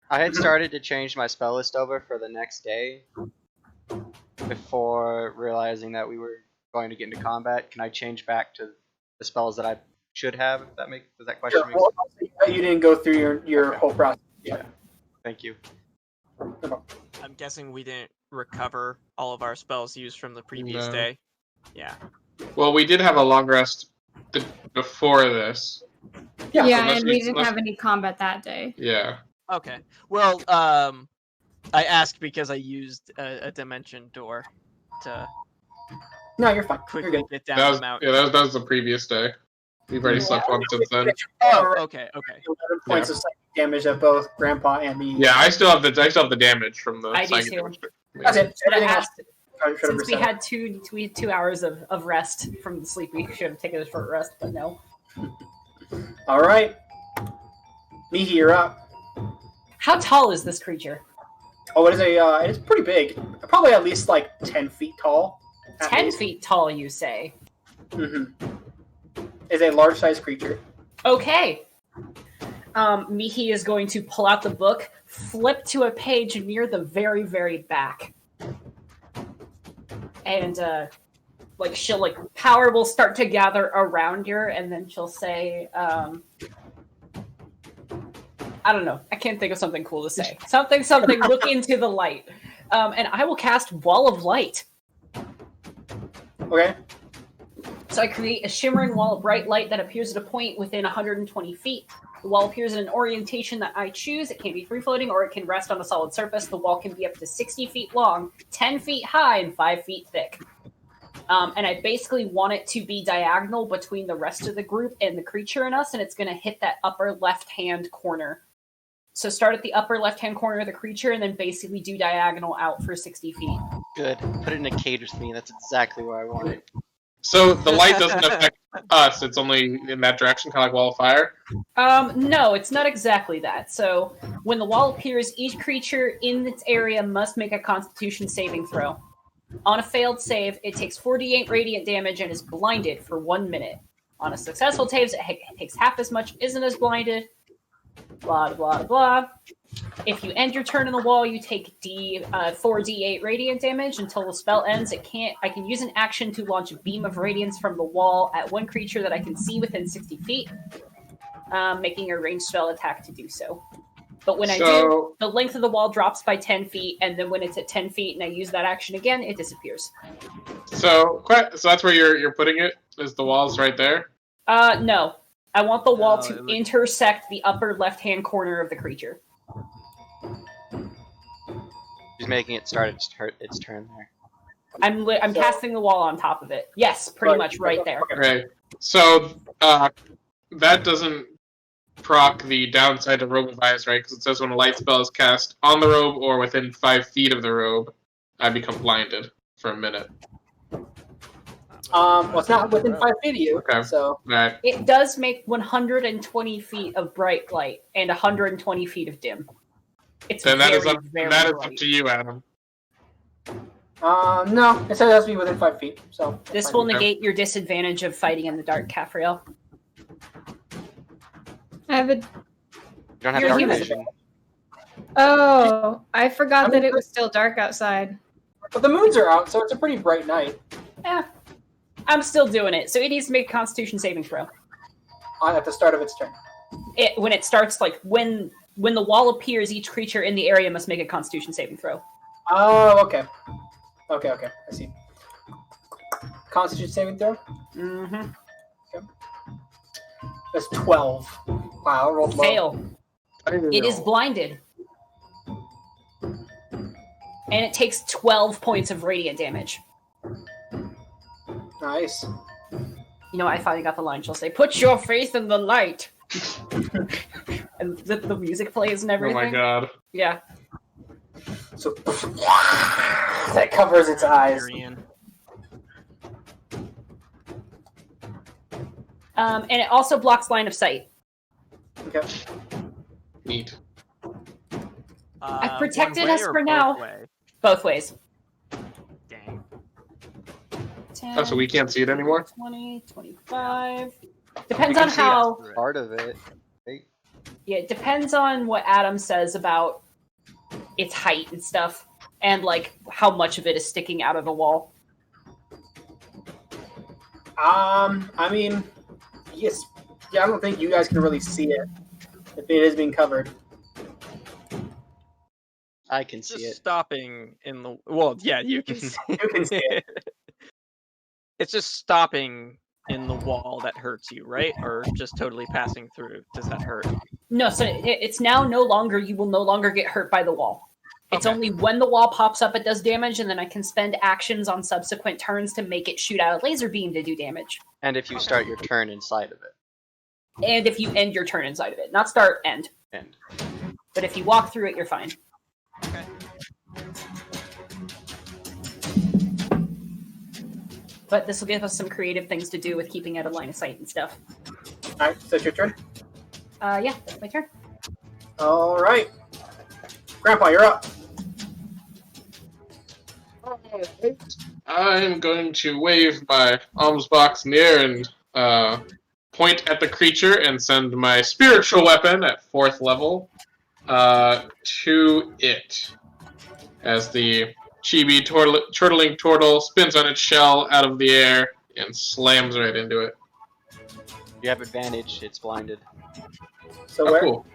I had started to change my spell list over for the next day before realizing that we were going to get into combat. Can I change back to the spells that I should have? Does that question make sense? Well, you didn't go through your whole process. Yeah. Thank you. I'm guessing we didn't recover all of our spells used from the previous No. day. Yeah. Well, we did have a long rest before this. Yeah, unless and we- we didn't unless- have any combat that day. Yeah. Okay. Well, I asked because I used a dimension door to No, you're fine. You're quickly good. get down That the was mountain. that was the previous day. We've already slept one since then. Oh, okay. 11 points of psychic damage at both Grandpa and me. Yeah, I still have the damage from the I do psychic too. damage. That's it. Should have Everything else. asked, I should have since we reset. had 2 hours of rest from the sleep, we should have taken a short rest, but no. All right, Mihi, you're up. How tall is this creature? Oh, it is pretty big. Probably at least 10 feet tall. 10 feet tall, you say? Mm-hmm. Is a large-sized creature. Okay. Mihi is going to pull out the book, flip to a page near the very, very back. And, she'll, power will start to gather around her, and then she'll say, I don't know. I can't think of something cool to say. Something, look into the light. And I will cast Wall of Light. Okay. So I create a shimmering wall of bright light that appears at a point within 120 feet. The wall appears in an orientation that I choose. It can be free-floating or it can rest on a solid surface. The wall can be up to 60 feet long, 10 feet high, and 5 feet thick. And I basically want it to be diagonal between the rest of the group and the creature and us, and it's going to hit that upper left-hand corner. So start at the upper left-hand corner of the creature and then basically do diagonal out for 60 feet. Good. Put it in a cage with me. That's exactly where I want it. So the light doesn't affect us. It's only in that direction, kind of like Wall of Fire. No, it's not exactly that. So when the wall appears, each creature in its area must make a Constitution saving throw. On a failed save, it takes 48 radiant damage and is blinded for 1 minute. On a successful save, it takes half as much, isn't as blinded. Blah, blah, blah. If you end your turn on the wall, you take 4d8 radiant damage until the spell ends. I can use an action to launch a beam of radiance from the wall at one creature that I can see within 60 feet, making a ranged spell attack to do so. But when I do, the length of the wall drops by 10 feet, and then when it's at 10 feet and I use that action again, it disappears. So that's where you're putting it? Is the walls right there? No. I want the wall No, to intersect the upper left-hand corner of the creature. She's making it start its turn there. I'm casting the wall on top of it. Yes, pretty much right there. Okay. So that doesn't proc the downside of Robe of Eyes, right? Because it says when a light spell is cast on the robe or within 5 feet of the robe, I become blinded for a minute. Well, it's not within 5 feet of you. Okay. So Right. It does make 120 feet of bright light and 120 feet of dim. It's Then that very, is up. very That is bright. up to you, Adam. no, it says it has to be within 5 feet. So This will negate your disadvantage of fighting in the dark, Caffriel. I have a. You don't have You're dark human. vision. Oh, I forgot I mean, that it was still dark outside. But the moons are out, so it's a pretty bright night. Eh, I'm still doing it. So it needs to make a Constitution saving throw. At the start of its turn. When it starts, like when the wall appears, each creature in the area must make a Constitution saving throw. Oh, okay. Okay, I see. Constitution saving throw? Mm-hmm. That's 12. Wow, I rolled low. Fail. It is blinded. And it takes 12 points of radiant damage. Nice. You know, I finally got the line. She'll say, "Put your faith in the light." And the music plays and Oh everything. my god. Yeah. So that covers its eyes. And it also blocks line of sight. Okay. Neat. I've protected one way us or for both now. way? Both ways. Dang. 10, Oh, so we can't see it anymore? 20, 25. Depends on how. Part of it. Right? Yeah, it depends on what Adam says about its height and stuff, and like how much of it is sticking out of the wall. I mean, yes. Yeah, I don't think you guys can really see it if it is being covered. I can Just see it. stopping in the yeah, you can see You can see it. It's just stopping in the wall that hurts you, right? Or just totally passing through. Does that hurt? No, so it's now no longer. You will no longer get hurt by the wall. It's Okay. only when the wall pops up it does damage, and then I can spend actions on subsequent turns to make it shoot out a laser beam to do damage. And if you start your turn inside of it. And if you end your turn inside of it, not start, end. And But if you walk through it, you're fine. Okay. But this will give us some creative things to do with keeping out of line of sight and stuff. Alright, so it's your turn. Yeah, that's my turn. Alright. Grandpa, you're up. I'm going to wave my alms box in the air and point at the creature and send my spiritual weapon at 4th level to it. As the chibi turtling turtle spins on its shell out of the air and slams right into it. you have advantage, it's blinded. So Oh, where? cool.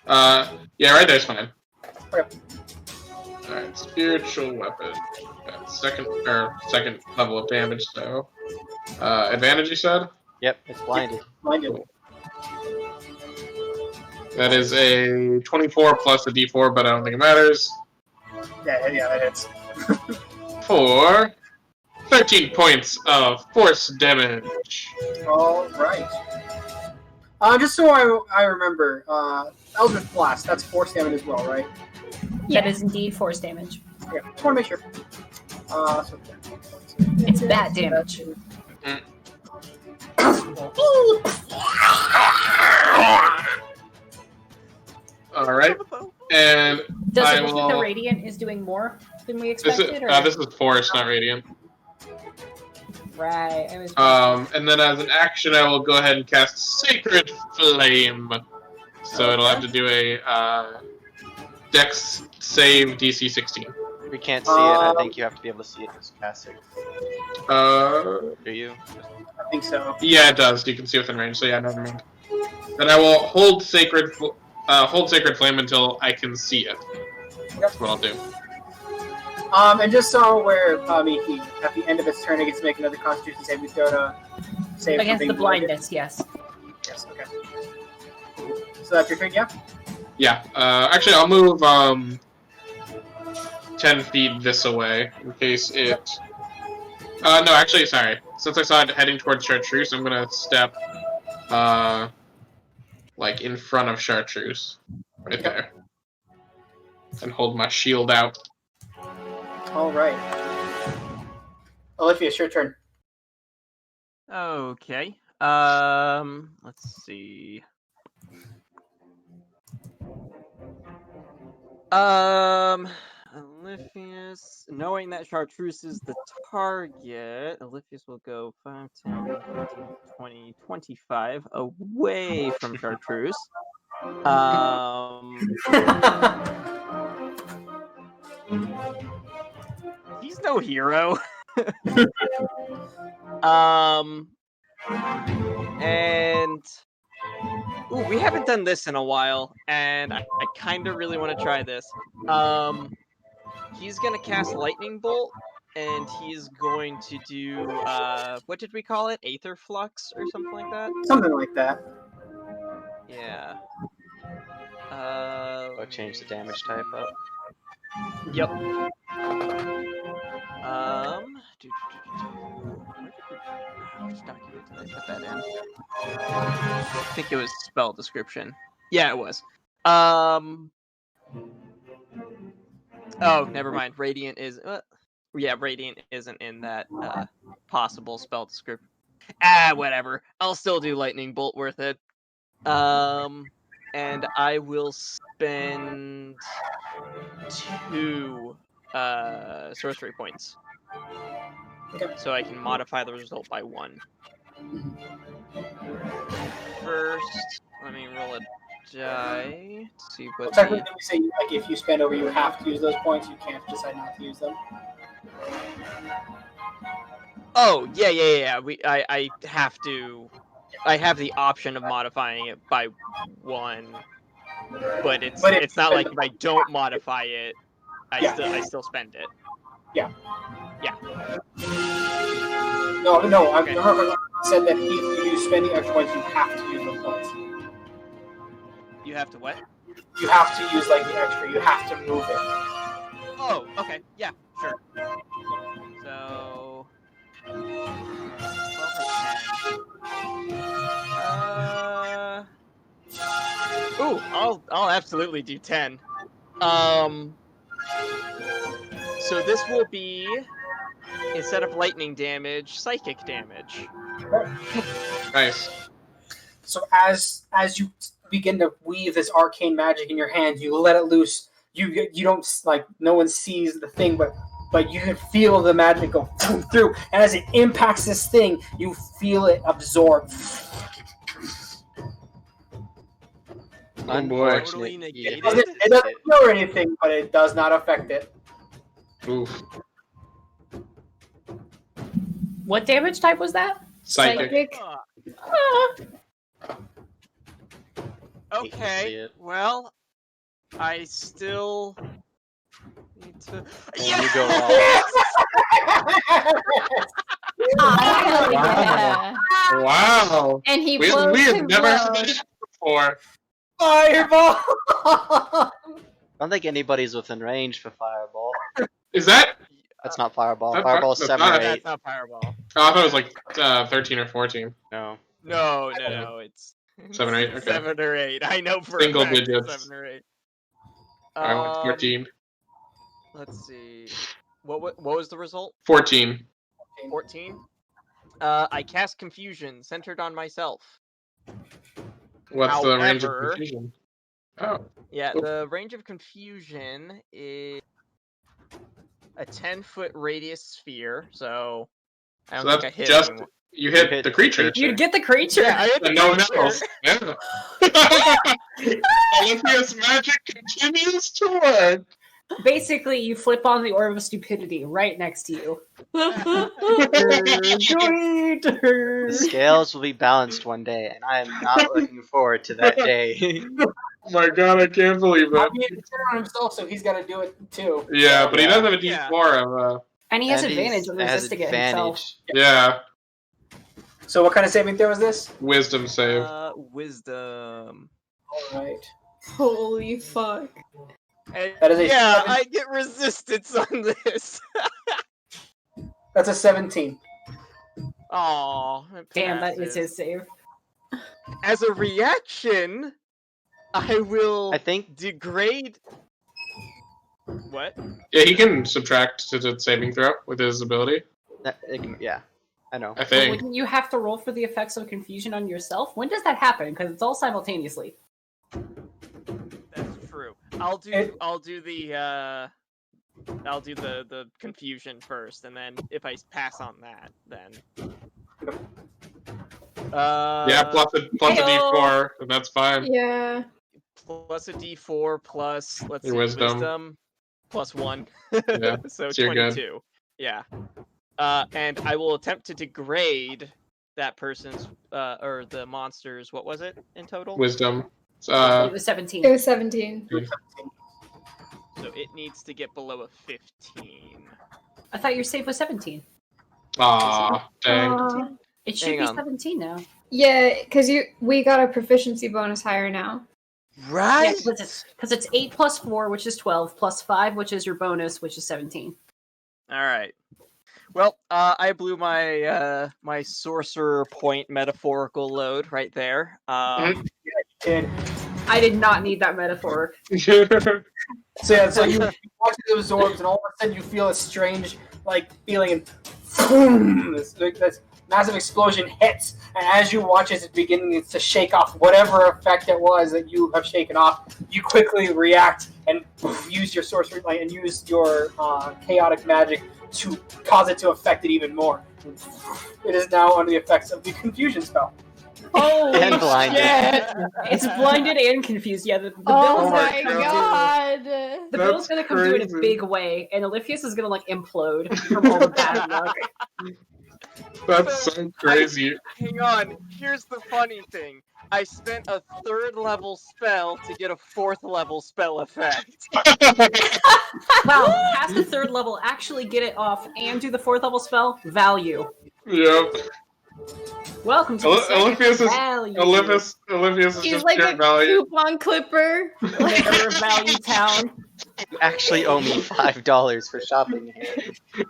Yeah, right there's fine. Okay. Alright, spiritual weapon. Got second level of damage, so. Advantage, you said? Yep, it's blinded. Blinded. That is a 24 plus a d4, but I don't think it matters. Yeah, that hits. For 13 points of force damage. Alright. Just so I remember, Eldritch Blast, that's force damage as well, right? That is indeed force damage. Yeah, just want to make sure. So It's bad damage. Alright. And Does I it look like the will- radiant is doing more than we this expected? or? is force, not radiant. Right. I was And then as an action, I will go ahead and cast Sacred Flame. So it'll have to do a Dex save DC 16. We can't see it, I think you have to be able to see it as casting. Do you? I think so. Yeah, it does. You can see within range. So yeah, never mind. Then I will hold Sacred Flame until I can see it. That's what I'll do. And just so where he, at the end of its turn, it gets to make another Constitution saving throw to save against from the being blinded. blindness, yes. Yes. Okay. So that's your turn, yeah. Yeah. Actually, I'll move 10 feet this away in case it. No, actually, sorry. Since I saw it heading towards Chartreuse, I'm gonna step like in front of Chartreuse, right there, and hold my shield out. All right. Olivia, it's your turn. Okay. Let's see. Oliphius, knowing that Chartreuse is the target, Oliphius will go 5, 10, 15, 20, 25 away from Chartreuse. He's no hero. And ooh, we haven't done this in a while, and I kind of really want to try this. He's gonna cast Lightning Bolt, and he's going to do what did we call it? Aether Flux or something like that? Something like that. Yeah. I'll change the damage type up. Yep. Which document did I put that in? I think it was spell description. Yeah, it was. Oh, never mind. Radiant is. Yeah, Radiant isn't in that possible spell description. Whatever. I'll still do Lightning Bolt worth it. And I will spend 2 sorcery points. Okay. So I can modify the result by 1. First, let me roll a die to see what Technically, the... we say like if you spend over, you have to use those points. You can't decide not to use them. Oh, yeah. I have to... I have the option of modifying it by 1, but it's not like if I don't modify it, I still spend it. Yeah. Yeah. No. Okay. I remember I said that if you spend the extra points, you have to use those points. You have to what? You have to use like the extra. You have to move it. Oh, okay. Yeah, sure. So 12 or 10. I'll absolutely do 10. So this will be, instead of lightning damage, psychic damage. Nice. So as you begin to weave this arcane magic in your hand, you let it loose. You don't like, no one sees the thing, but you can feel the magic go through, and as it impacts this thing, you feel it absorb. Totally Unfortunately, negated. It doesn't kill anything, but it does not affect it. Oof. What damage type was that? Psychic. Okay, well, I still need to... And Yes! you go off. Oh, Wow. yeah. Wow. And he We blows have his never blow. had that before. Fireball! I don't think anybody's within range for Fireball. Is that? That's not Fireball. That's Fireball's not- 7 or that's 8. That's not Fireball. Oh, I thought it was like 13 or 14. No. No, it's 7 or 8. Okay. 7 or 8. I know for Single a fact it's digits. 7 or 8. I went 14. Let's see. What was the result? 14. 14. I cast Confusion centered on myself. What's the range of However- confusion? Oh. Yeah, Oop. the range of confusion is a 10-foot radius sphere, so I So don't think I that's hit just anyone. you hit the creature. You'd get the creature. Yeah, I hit the And no one creature. else. Yeah. Olympia's magic continues to work. Basically, you flip on the Orb of Stupidity right next to you. The scales will be balanced one day, and I am not looking forward to that day. Oh my god, I can't believe I that. mean, he's on himself, so he's got to do it too. Yeah, but he does have a Yeah. D4 of And he has And advantage on has resisting it himself. advantage. yeah, So what kind of saving throw is this? wisdom save. Wisdom. All right. Holy fuck. And That is a yeah, 7. I get resistance on this. That's a 17. Aw. Damn, that is his save. As a reaction, I will I think degrade. What? Yeah, he can subtract to the saving throw with his ability. yeah, I know. I But think. wouldn't you have to roll for the effects of confusion on yourself? When does that happen? Because it's all simultaneously. That's true. I'll do the confusion first, and then if I pass on that, then. Yeah, plus a D4, and that's fine. Yeah. plus a d4 plus, let's Your see, wisdom. plus 1. Yeah, So so you're good. 22. Yeah. And I will attempt to degrade that person's, or the monster's, what was it in total? Wisdom. It was 17. It was 17. So it needs to get below a 15. I thought your save was 17. Aw, dang. It should Hang be on. 17 now. Yeah, because we got a proficiency bonus higher now. Right? Because it's 8 plus 4, which is 12, plus 5, which is your bonus, which is 17. All right. Well, I blew my my sorcerer point metaphorical load right there. And I did not need that metaphor. so you watch it absorbs, and all of a sudden you feel a strange feeling, and boom, this massive explosion hits. And as you watch as it's beginning to shake off whatever effect it was that you have shaken off, you quickly react and use your sorcery and use your chaotic magic to cause it to affect it even more. It is now under the effects of the confusion spell. Holy And blinded. shit! It's blinded and confused. Yeah, the Oh bill's my gonna god! The bill's That's gonna come through in a crazy. big way, and Oliphius is gonna implode from all the bad luck. That's so crazy. Hang on. Here's the funny thing. I spent a 3rd level spell to get a 4th level spell effect. Wow, past the 3rd level, actually get it off and do the 4th level spell. Value. Yep. Welcome to Oliphius the is value. Oliphius is He's just like pure a value. coupon clipper. Mayor of Value Town. You actually owe me $5 for shopping here.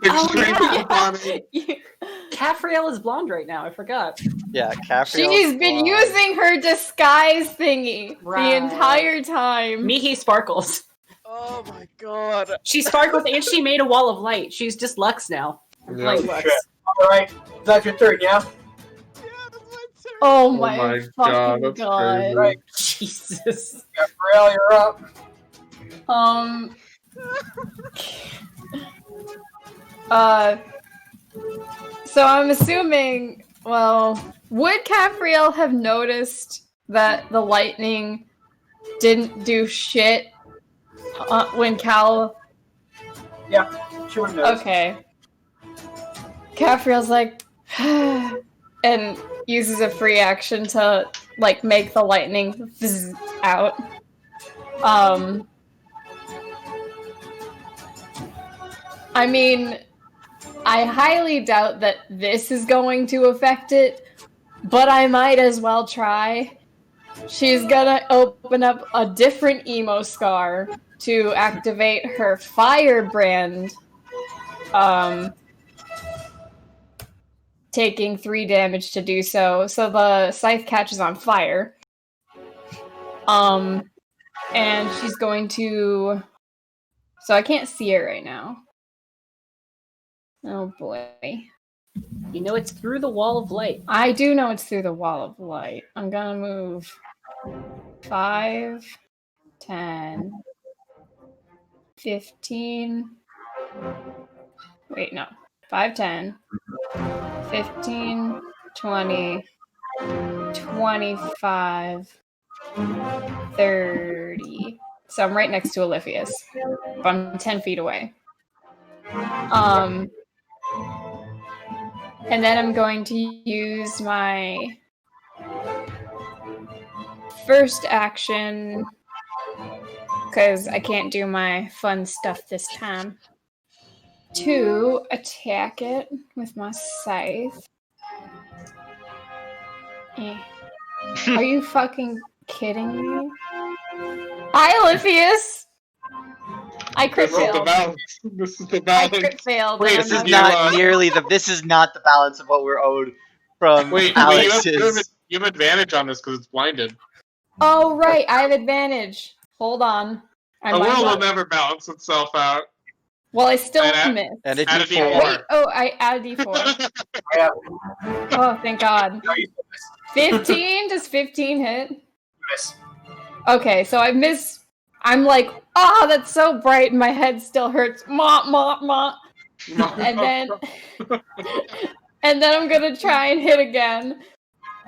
Extreme yeah. couponing. Caffriel is blonde right now. I forgot. Yeah, Caffrey. She's been using her disguise thingy Right. the entire time. Mihi sparkles. Oh my god. She sparkles and she made a wall of light. She's just Lux now. Yeah. Light Lux. Shit. All right, that's your turn, yeah. Yeah, that's my turn. Oh Oh my, my fucking god, that's god. crazy. Right, Jesus. Gabrielle, you're up. So I'm assuming, well, would Capriel have noticed that the lightning didn't do shit when Cal... She wouldn't know. Okay. Capriel's like... and uses a free action to, make the lightning fizz out. I mean... I highly doubt that this is going to affect it, but I might as well try. She's gonna open up a different emo scar to activate her firebrand, taking 3 damage to do so. So the scythe catches on fire. And she's going to... So I can't see her right now. Oh boy. You know it's through the wall of light. I do know it's through the wall of light. I'm gonna move 5, 10, 15. Wait, no. 5, 10, 15, 20, 25, 30. So I'm right next to Oliphius. But I'm 10 feet away. And then I'm going to use my first action, because I can't do my fun stuff this time, to attack it with my scythe. Are you fucking kidding me? Hi, Oliphius! I crit This is the failed. balance. This is the I balance. crit failed. Wait, and This I'm is you, not nearly the. This is not the balance of what we're owed from Wait, Alex's. you have advantage on this because it's blinded. Oh, right, I have advantage. Hold on. The world will never balance itself out. Well, I still And missed. And a Add a D4. Wait, oh, I add a d4. Oh, thank God. 15? Does 15 hit? Miss. Okay, so I miss. I'm like, that's so bright, and my head still hurts. Ma. And then, and then I'm gonna try and hit again.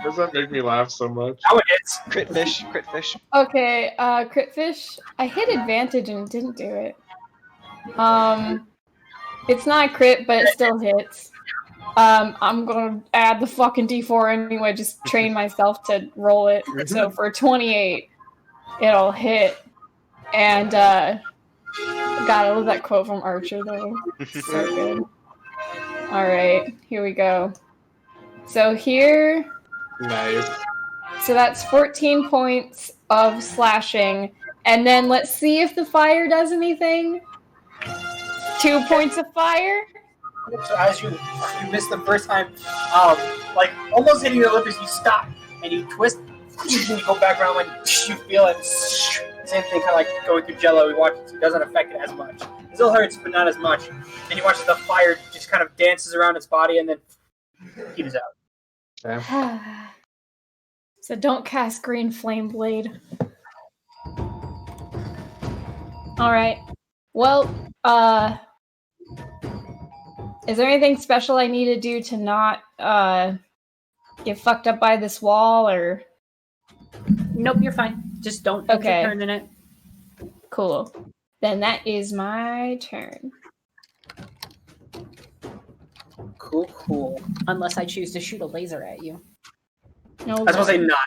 Does that make me laugh so much? Now it hits. Crit fish, crit fish. Okay, crit fish. I hit advantage and it didn't do it. It's not a crit, but it still hits. I'm gonna add the fucking D4 anyway, just train myself to roll it. So for 28, it'll hit. And, God, I love that quote from Archer, though. So good. Alright, here we go. So here... Nice. So that's 14 points of slashing. And then let's see if the fire does anything. 2 points of fire. So as you miss the first time, like almost hitting the lippers, you stop and you twist. And you go back around when you feel it. Same thing, kind of like going through Jello. You watch it doesn't affect it as much. It still hurts, but not as much. And you watch the fire just kind of dances around its body and then evens out. So don't cast Green Flame Blade. Alright. Well, is there anything special I need to do to not, get fucked up by this wall, or... Nope, you're fine. Just don't take your turn in it. Cool. Then that is my turn. Cool. Unless I choose to shoot a laser at you. No, I was supposed to say not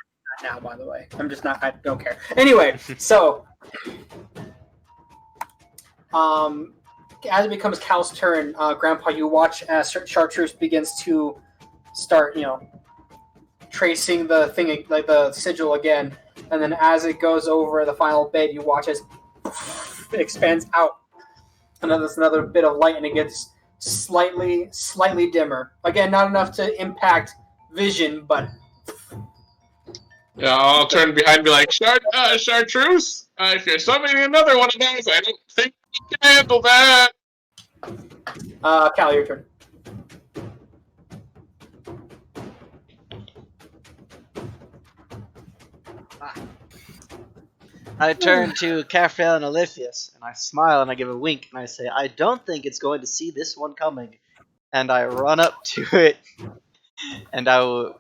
now, by the way. I'm just not. I don't care. Anyway, so as it becomes Cal's turn, Grandpa, you watch as Chartreuse begins to start, tracing the thing, like the sigil again, and then as it goes over the final bit, you watch as it expands out. And then there's another bit of light, and it gets slightly dimmer. Again, not enough to impact vision, but Yeah, I'll turn behind and be like, Chartreuse, if you're summoning another one of those, I don't think you can handle that. Cal, your turn. I turn to Caphrael and Alephius, and I smile and I give a wink, and I say, I don't think it's going to see this one coming. And I run up to it, and I will...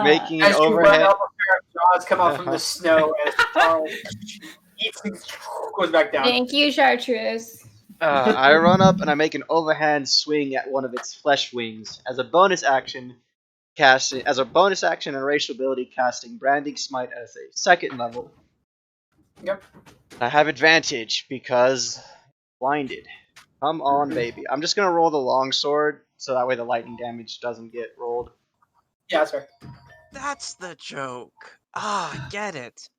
making an As you overhead... run up, a pair of jaws come out from the snow, and Charles eats and goes back down. Thank you, Chartreuse. I run up and I make an overhand swing at one of its flesh wings. As a bonus action and racial ability, casting Branding Smite as a second level. Yep. I have advantage because blinded. Come on, baby. I'm just gonna roll the longsword so that way the lightning damage doesn't get rolled. Yeah, that's right. That's the joke. I get it.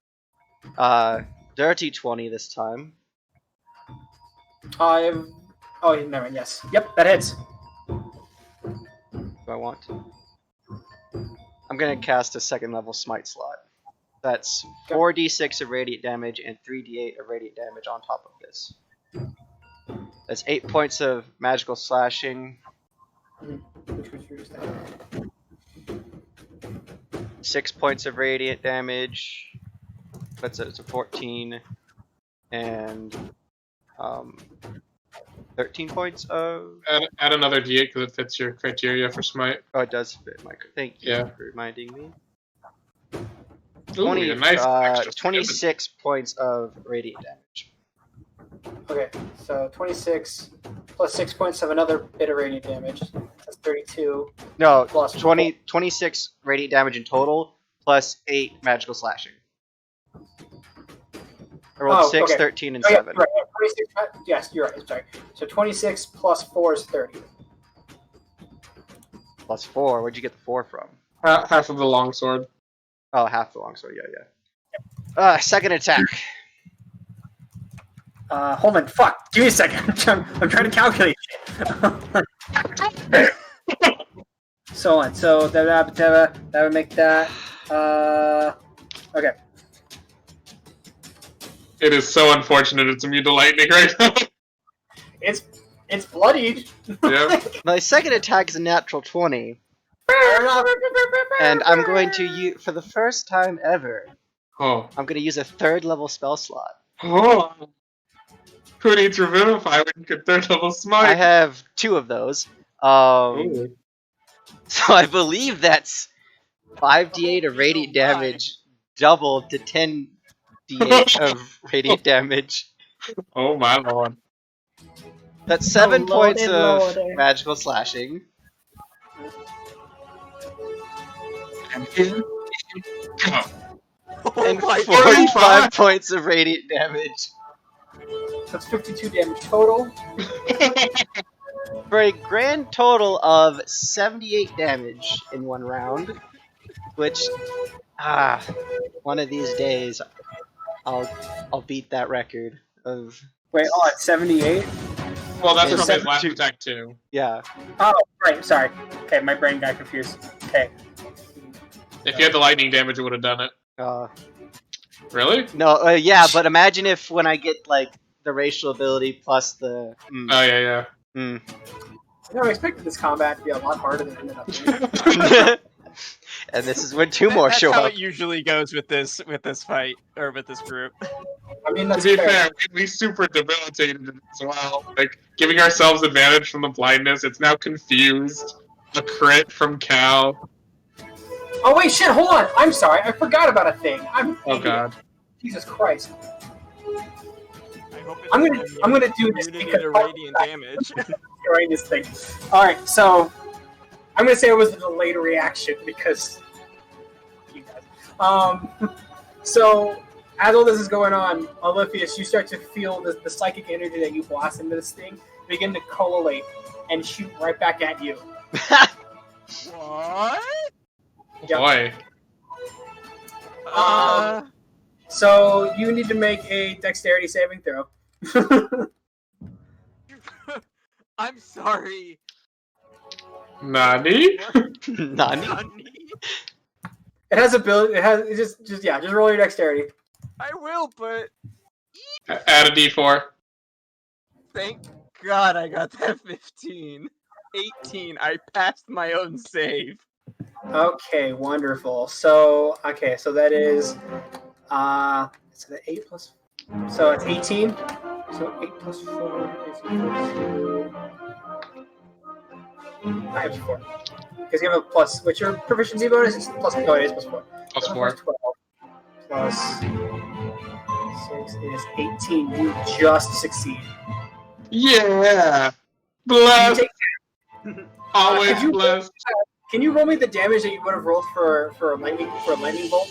Dirty 20 this time. Oh, never mind. Yes. Yep, that hits. Do I want to? I'm gonna cast a second level smite slot. That's 4d6 of radiant damage and 3d8 of radiant damage on top of this. That's 8 points of magical slashing. Which was yours then? 6 points of radiant damage. That's a 14, and 13 points of. Add another d8 because it fits your criteria for smite. Oh, it does fit my. Thank you Yeah. for reminding me. Ooh, 20, a nice extra 26 points of radiant damage. Okay, so 26 plus 6 points of another bit of radiant damage. That's 32. No, Plus 26 radiant damage in total, plus 8 magical slashing. I rolled 6, okay. 13, and Oh, yeah, 7. right. 26. Yes, you're right. Sorry. So 26 plus 4 is 30. Plus 4. Where'd you get the 4 from? half of the longsword. Oh, half the longsword. Yeah. Second attack. Holman, fuck. Give me a second. I'm trying to calculate shit. So on. So that would make that. Okay. It is so unfortunate it's immune to lightning right now. It's bloodied. Yeah. My second attack is a natural 20. And I'm going to use, for the first time ever, Oh. I'm going to use a 3rd level spell slot. Oh. Who needs Revivify when you get 3rd level smite? I have 2 of those. Ooh. So I believe that's 5d8 of radiant damage doubled to 10d8 of radiant damage. Oh my lord. That's 7 points lordy, of lordy. magical slashing. And my 45 points of radiant damage. That's 52 damage total. For a grand total of 78 damage in one round. Which, one of these days, I'll beat that record of. Wait, oh, it's 78? Well, that's So from his last attack too. Yeah. Oh, right, sorry. Okay, my brain got confused. Okay. If you had the lightning damage, it would have done it. Really? No, yeah, but imagine if when I get like the racial ability plus the. Oh yeah. Mm. No, I expected this combat to be a lot harder than it ended up being. And this is when two more That's show how up. it usually goes with this fight or with this group. I mean, To that's be fair. fair, we super debilitated it as well. Like, giving ourselves advantage from the blindness, it's now confused. A crit from Cal. Oh, wait, shit, hold on. I'm sorry, I forgot about a thing. Oh god. Jesus Christ. I hope it's I'm gonna do this immunity because to radiant damage. during this thing. Alright, so I'm gonna say it was a delayed reaction because you guys. So as all this is going on, Oliphius, you start to feel the psychic energy that you blast into this thing begin to collate and shoot right back at you. What? Yep. Boy. So you need to make a dexterity saving throw. I'm sorry. Nani? Nani? It has ability. Just roll your dexterity. I will, but Add a d4. thank God I got that 15. 18. I passed my own save. Okay, wonderful. So that is so the 8 plus. So it's 18. So 8 plus 4 is equal to 4. Because you have a plus. What's your proficiency bonus? It's plus. No, it is plus 4. Plus 4. 12 plus 6 is 18. You just succeed. Yeah! You Blessed! take, Always could you- blessed. Can you roll me the damage that you would have rolled for a lightning bolt,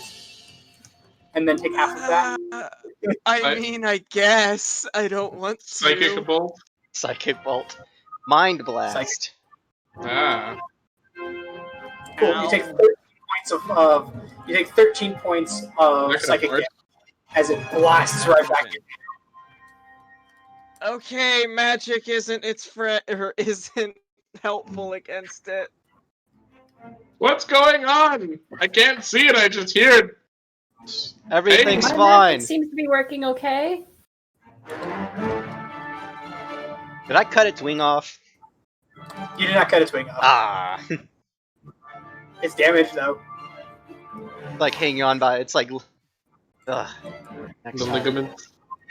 and then take half of that? I mean, I guess I don't want to. Psychic bolt. Psychic bolt. Mind blast. Ah. Cool. You take 13 points of That could psychic hurt. damage as it blasts right back at you. Okay, magic isn't isn't helpful against it. What's going on? I can't see it, I just hear it. Everything's My fine. magic seems to be working okay. Did I cut its wing off? You did not cut its wing off. Ah. It's damaged though. Like hanging on by it's like. Ugh. Next The time. ligament.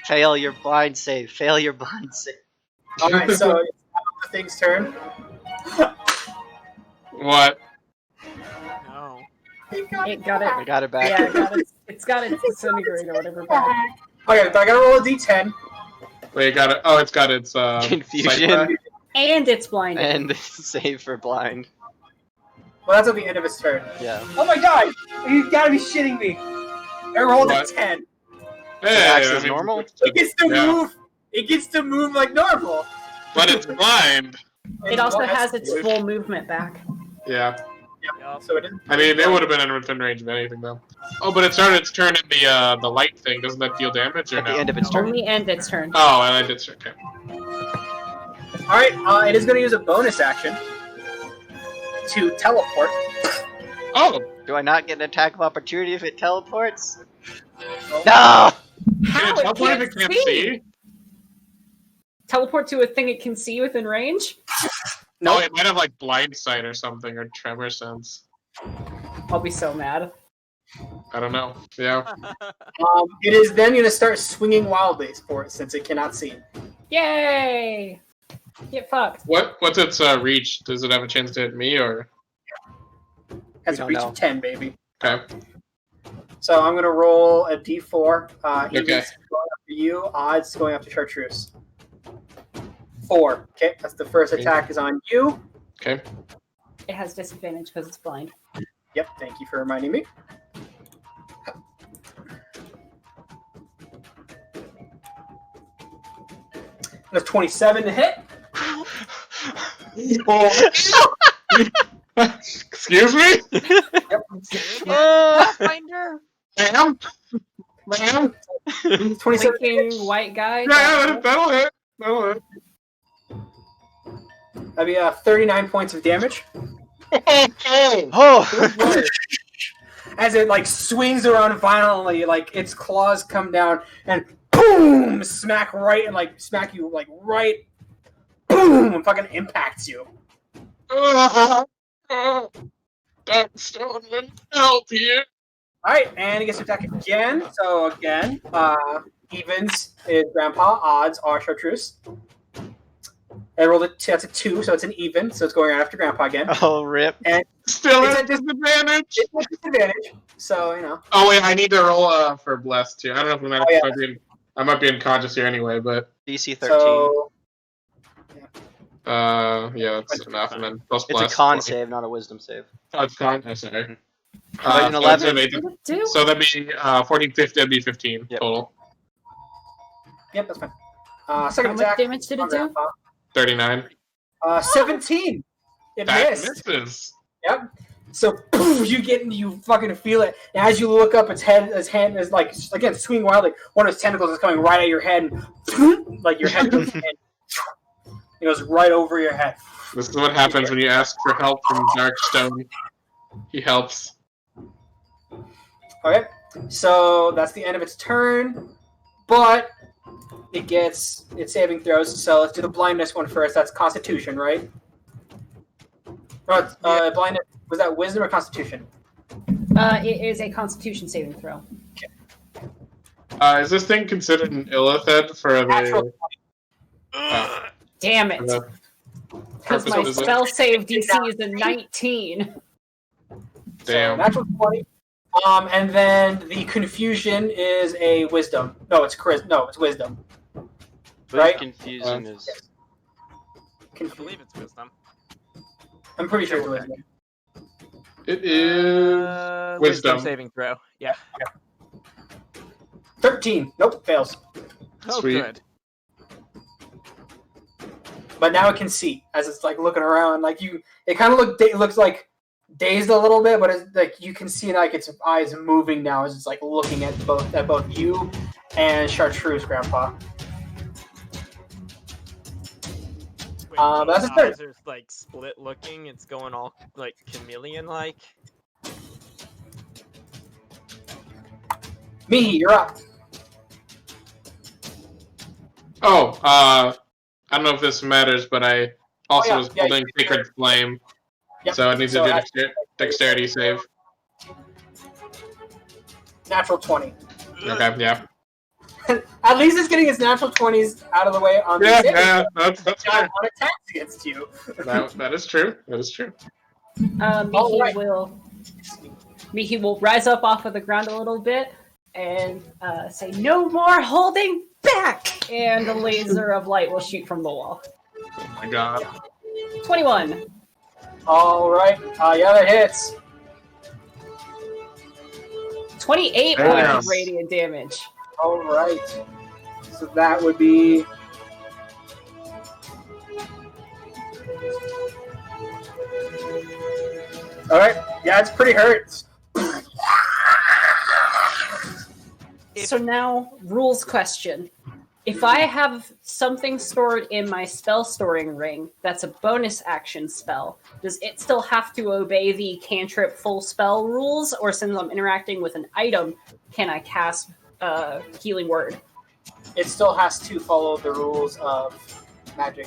Fail your blind save. Fail your blind save. All right, so it's the thing's turn. What? No. It got it. I got it back. Yeah, it's got its disintegrate or whatever back. Okay, so I gotta roll a d10. Wait, got it. Oh, it's got its Confusion. sight back. And it's blinded. And save for blind. Well, that's at the end of its turn. Yeah. Oh my god! You gotta be shitting me! I rolled What? a 10. Hey, acts I as mean, normal? It gets to Yeah. move. It gets to move like normal. But it's blind. It also has its full movement back. Yeah. So it is. I mean, it would have been in within range of anything though. Oh, but it started its turn in the light thing. Doesn't that deal damage or At no? the end of its turn. Only end its turn. Oh, and I did. Okay. All right. It is going to use a bonus action to teleport. Oh, Do I not get an attack of opportunity if it teleports? Oh. No! can it teleport if it can't see? Teleport to a thing it can see within range? No, it might have like blind sight or something or tremor sense. I'll be so mad. I don't know. Yeah. It is then going to start swinging wildly for it since it cannot see. Yay! Get fucked. What's its reach? Does it have a chance to hit me or? Has a don't reach know. of 10, baby. Okay. So I'm gonna roll a d4. Okay. Evens going after you, odds going after Chartreuse. 4. Okay, that's the first attack is on you. Okay. It has disadvantage because it's blind. Yep, thank you for reminding me. That's 27 to hit. Excuse me? Pathfinder. Ma'am? Ma'am? 27 Blinking white guy. Yeah, that'll hit. That'll hit. That'd be 39 points of damage. Oh. As it like swings around violently, like its claws come down and boom, smack right and like smack you like right, boom, and fucking impacts you. Darkstone, help you. All right, and he gets to attack again. So again, evens is Grandpa, odds are Chartreuse. I rolled that's a 2, so it's an even, so it's going right after Grandpa again. Oh, rip. And Still It's at a disadvantage. it's a disadvantage, so you know. Oh wait, I need to roll for blessed too. I don't know if we might Oh, yeah. I might be unconscious here anyway, but DC 13. So yeah, that's enough. And then plus It's blessed. a con 20. save, not a wisdom save. Oh, it's con. Oh, sorry. But an So 11. that'd be- So that'd be 14, 15. That'd be 15 Yep. total. yep, that's fine. How Second much attack. damage did on it do? Grandpa. 39. 17. It That missed. misses. Yep. So poof, you fucking feel it. And as you look up, its hand is like again swinging wildly. One of its tentacles is coming right at your head, and like your head goes in. It goes right over your head. This is what happens when you ask for help from Darkstone. He helps. Okay, so that's the end of its turn, but it gets its saving throws. So let's do the blindness one first. That's Constitution, right? Blindness, was that Wisdom or Constitution? It is a Constitution saving throw. Is this thing considered an Illithid for Natural the? Damn it! For Because purpose my of the- spell save DC is a 19. Damn. So natural 20. And then the Confusion is a Wisdom. No, it's it's Wisdom. Right? Confusing is. I believe it's wisdom. I'm pretty sure it's Wisdom. It is Wisdom Wisdom. saving throw. Yeah. 13. Nope, fails. Oh, Sweet. good. But now it can see as it's like looking around. Like it kind of looks like dazed a little bit, but it's like you can see like its eyes moving now as it's like looking at both you and Chartreuse, Grandpa. Wait, That's those a third. eyes are like split looking. It's going all like chameleon like. Mihi, you're up. Oh, I don't know if this matters, but I also yeah, was yeah, holding Sacred Flame, Yep. so I need to So do I- dexterity save. Natural 20. Okay, yeah. At least it's getting its natural 20s out of the way on the Yeah, saving yeah, throw, that's not fair. on attacks against you. That is true. That is true. Mihi right. will rise up off of the ground a little bit and say, "No more holding back!" And the laser of light will shoot from the wall. Oh my god. 21. All right. Yeah, that hits. 28 Damn. points of radiant damage. All right. So that would be. All right. Yeah, it's pretty hurt. So now, rules question. If I have something stored in my spell storing ring that's a bonus action spell, does it still have to obey the cantrip full spell rules? Or since I'm interacting with an item, can I cast Healing Word? It still has to follow the rules of magic.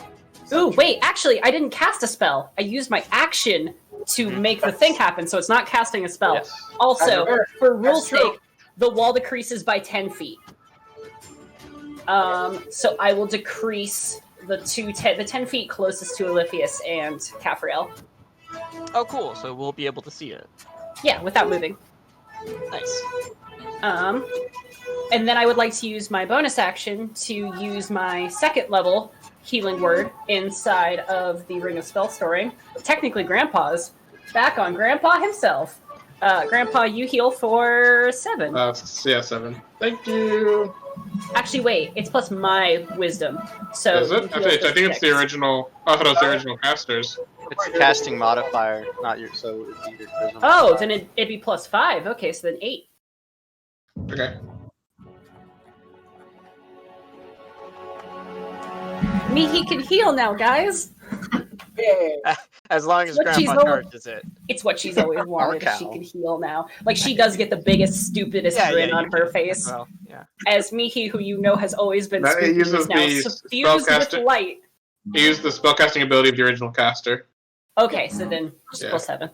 Ooh, wait, actually, I didn't cast a spell. I used my action to make the thing happen, so it's not casting a spell. Yes. Also, That's for rule's true. sake, the wall decreases by 10 feet. So I will decrease the 10 feet closest to Oliphius and Caphriel. Oh, cool. So we'll be able to see it. Yeah, without moving. Nice. And then I would like to use my bonus action to use my second level healing word inside of the Ring of Spell Storing. Technically, Grandpa's back on Grandpa himself. Grandpa, you heal for 7. Yeah, 7. Thank you. Actually, wait, it's plus my wisdom. So Is it? you heal I for think it's the 6. original. I thought it was the original casters. It's a casting modifier, not your. So it'd be your charisma. Oh, then it'd be plus 5. Okay, so then 8. Okay. Mihi can heal now, guys. Yay. As long as What she's Grandpa always- charges it. It's what she's always wanted. cow. She can heal now. Like, she does get the biggest, stupidest grin on her face. Well, yeah. As Mihi, who you know has always been That spooky, uses is now the suffused with spellcaster- light. He used the spellcasting ability of the original caster. Okay, so then just Yeah. plus 7.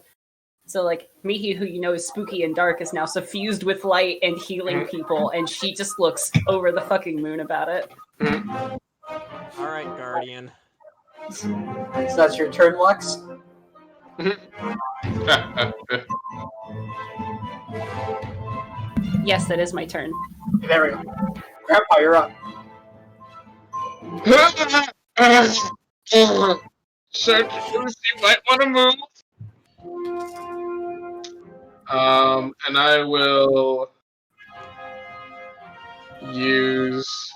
So, like, Mihi, who you know is spooky and dark, is now suffused with light and healing people, and she just looks over the fucking moon about it. All right, Guardian. So that's your turn, Lex. Yes, that is my turn. There we go. Grandpa, you're up. Sir, you might want to move. And I will use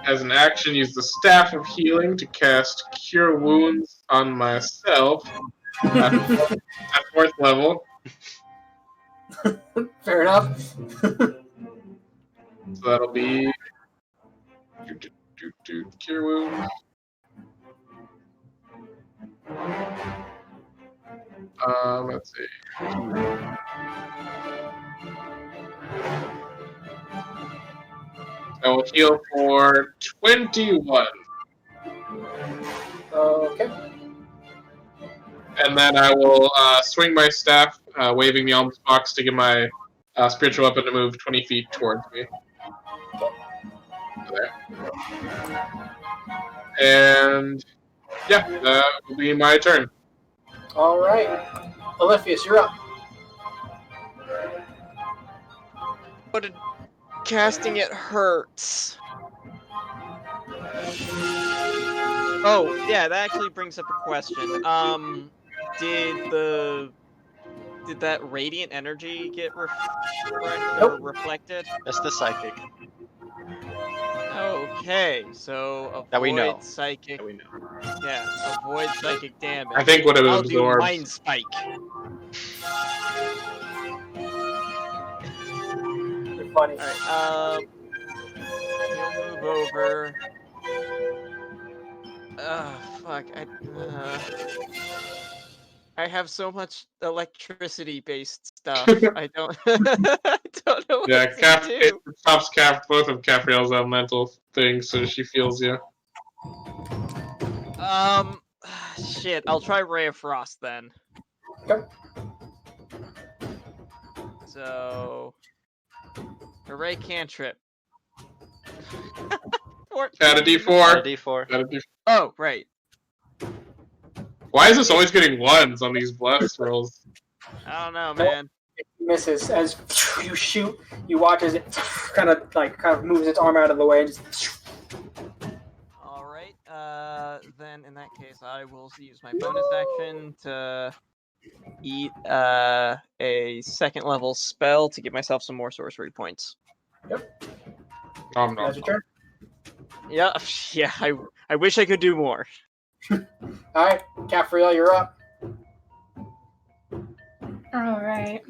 as an action, use the Staff of Healing to cast Cure Wounds on myself at 4th level. Fair enough. So that'll be Cure Wounds. Let's see. I will heal for 21. Okay. And then I will swing my staff, waving the alms box to get my spiritual weapon to move 20 feet towards me. There. And yeah, that will be my turn. All right. Oliphius, you're up. But casting it hurts. Oh, yeah, that actually brings up a question. Did that radiant energy get reflected? That's the psychic Okay, so avoid that we know. psychic. That we know. Yeah, avoid psychic damage. I think what it I'll do absorbs. mind spike. You're funny. Alright, you'll move over. Fuck. I have so much electricity-based stuff. I don't. I don't know what Yeah, to it do. stops both of Capriel's elemental things, so she feels you. Shit. I'll try Ray of Frost then. Okay. So, a Ray cantrip. Add a Add a D4. D4. Add a D4. Oh, right. Why is this always getting 1s on these bless rolls? I don't know, man. It misses as you shoot. You watch as it kind of moves its arm out of the way and just. All right. Then in that case, I will use my bonus action to eat a second level spell to give myself some more sorcery points. Yep. Nom, nom, That's your turn. Yeah, yeah. I wish I could do more. All right, Capriel, you're up. All right.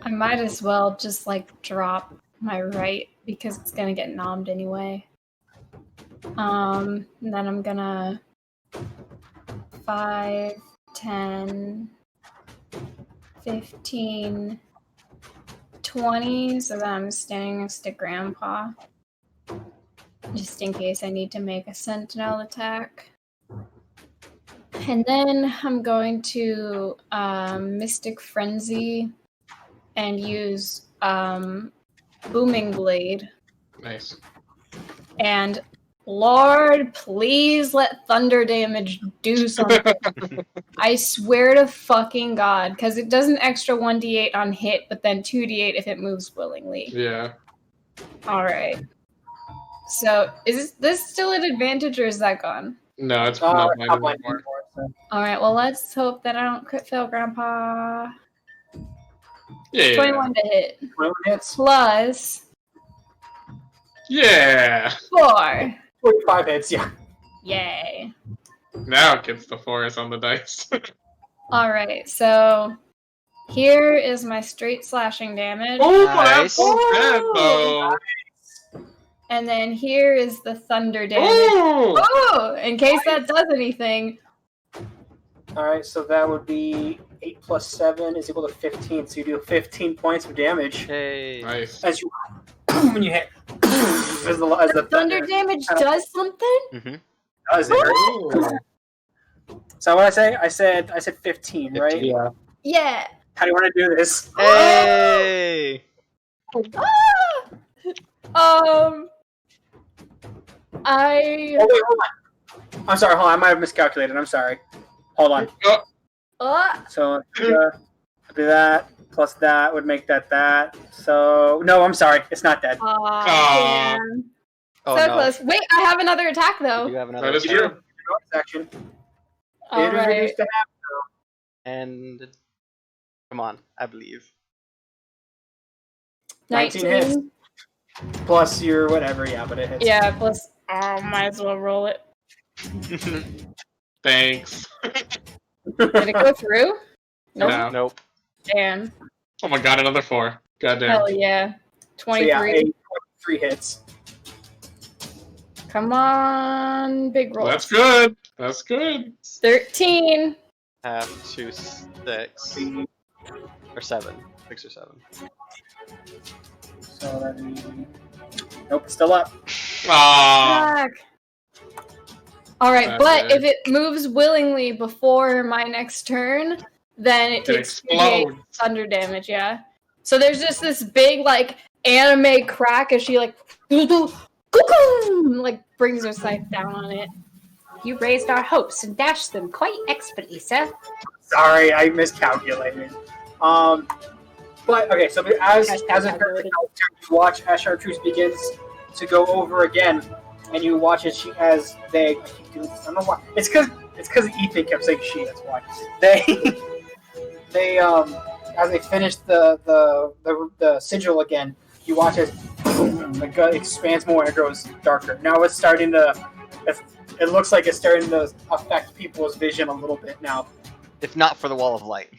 I might as well just like drop my right because it's gonna get nommed anyway. And then I'm gonna 5, 10, 15, 20, so that I'm standing next to Grandpa. Just in case I need to make a sentinel attack. And then I'm going to Mystic Frenzy and use booming blade. Nice. And Lord, please let thunder damage do something. I swear to fucking God, because it does an extra 1d8 on hit, but then 2d8 if it moves willingly. Yeah. Alright. So, is this still an advantage or is that gone? No, it's not mine Top line anymore. so. Alright, well, let's hope that I don't crit fail Grandpa. Yeah. 21 to hit. 21 hits. Plus Yeah. 4. 45 hits, yeah. Yay. Now it gets the 4s on the dice. Alright, so here is my straight slashing damage. Oh, Nice. that's so bad though. And then here is the thunder damage. Oh. Oh, in case that does anything. Alright, so that would be 8 plus 7 is equal to 15. So you do 15 points of damage Hey. Nice. as you when you hit as the Thunder damage does something? Mm-hmm. does it. Ooh. So what I say? I said 15, right? 15. Yeah. Yeah. How do you want to do this? Hey. I Oh wait, hold on. I'm sorry, hold on. I might have miscalculated. I'm sorry. Hold on. So do that plus that would make that. So no, I'm sorry. It's not dead. damn. Oh So no. close. Wait, I have another attack You though. do have another That is attack. true. Bonus action. It is Alright. reduced to half. And come on, I believe. 19 hits. 19. Plus your whatever, yeah, but it hits. Yeah, plus might as well roll it. Thanks. Did it go through? Nope. No. Nope. Damn. Oh my god, another 4. Goddamn. Hell yeah. So 23. yeah, 3 hits. Come on, big roll. That's good. That's good. 13. Half to 6 or 7. 6 or 7. So that'd be... Nope, it's still up. Aww. Fuck. Alright, That's but it. if it moves willingly before my next turn, then it It takes 2d8 explodes. thunder damage, yeah. So there's just this big, like, anime crack as she, like, like, brings her scythe down on it. You raised our hopes and dashed them quite expertly, sir. Sorry, I miscalculated. But okay, so as a character, you watch as Chartreuse begins to go over again, and you watch as they keep doing this. I don't know why. It's because Ethan kept saying she. That's why they as they finish the sigil again, you watch as the gut expands more and it grows darker. Now it's starting to. It looks like it's starting to affect people's vision a little bit now. If not for the wall of light.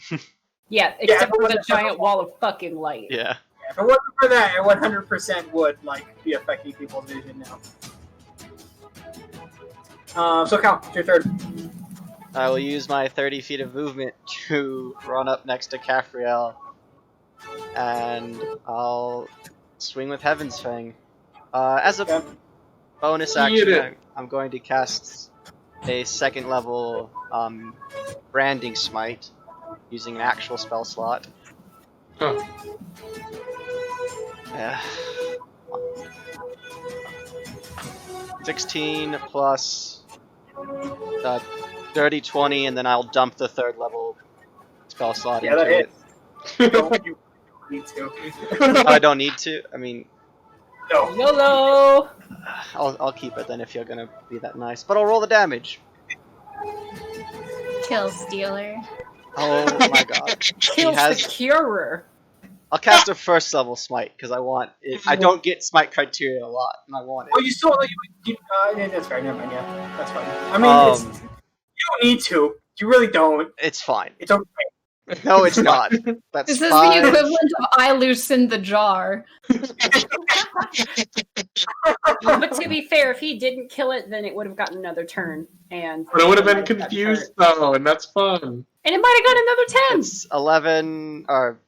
Yeah, except for the giant wall of fucking light. Yeah. If it wasn't for that, it 100% would be affecting people's vision now. So Cal, it's your third. I will use my 30 feet of movement to run up next to Caphriel, and I'll swing with Heaven's Fang. As a Okay. bonus Eat action, it. I'm going to cast a second level branding smite using an actual spell slot. Huh. Yeah. 16 plus dirty 20, and then I'll dump the third level spell slot Yeah, that into it. Don't you need to. Oh, I don't need to. I mean, No. YOLO! I'll keep it then if you're gonna be that nice. But I'll roll the damage. Kill Stealer. Oh my god. Kills has- the curer. I'll cast a first level smite because I want it. I don't get smite criteria a lot, and I want it. Oh, you still yeah, that's fair. Never mind. Yeah, that's fine. I mean, you don't need to. You really don't. It's fine. It's okay. No, it's not. That's This is the 5. equivalent of I loosened the jar. But to be fair, if he didn't kill it, then it would have gotten another turn. And But I would have been might gotten confused hurt. though, and that's fun. And it might have gotten another 10! It's 11 or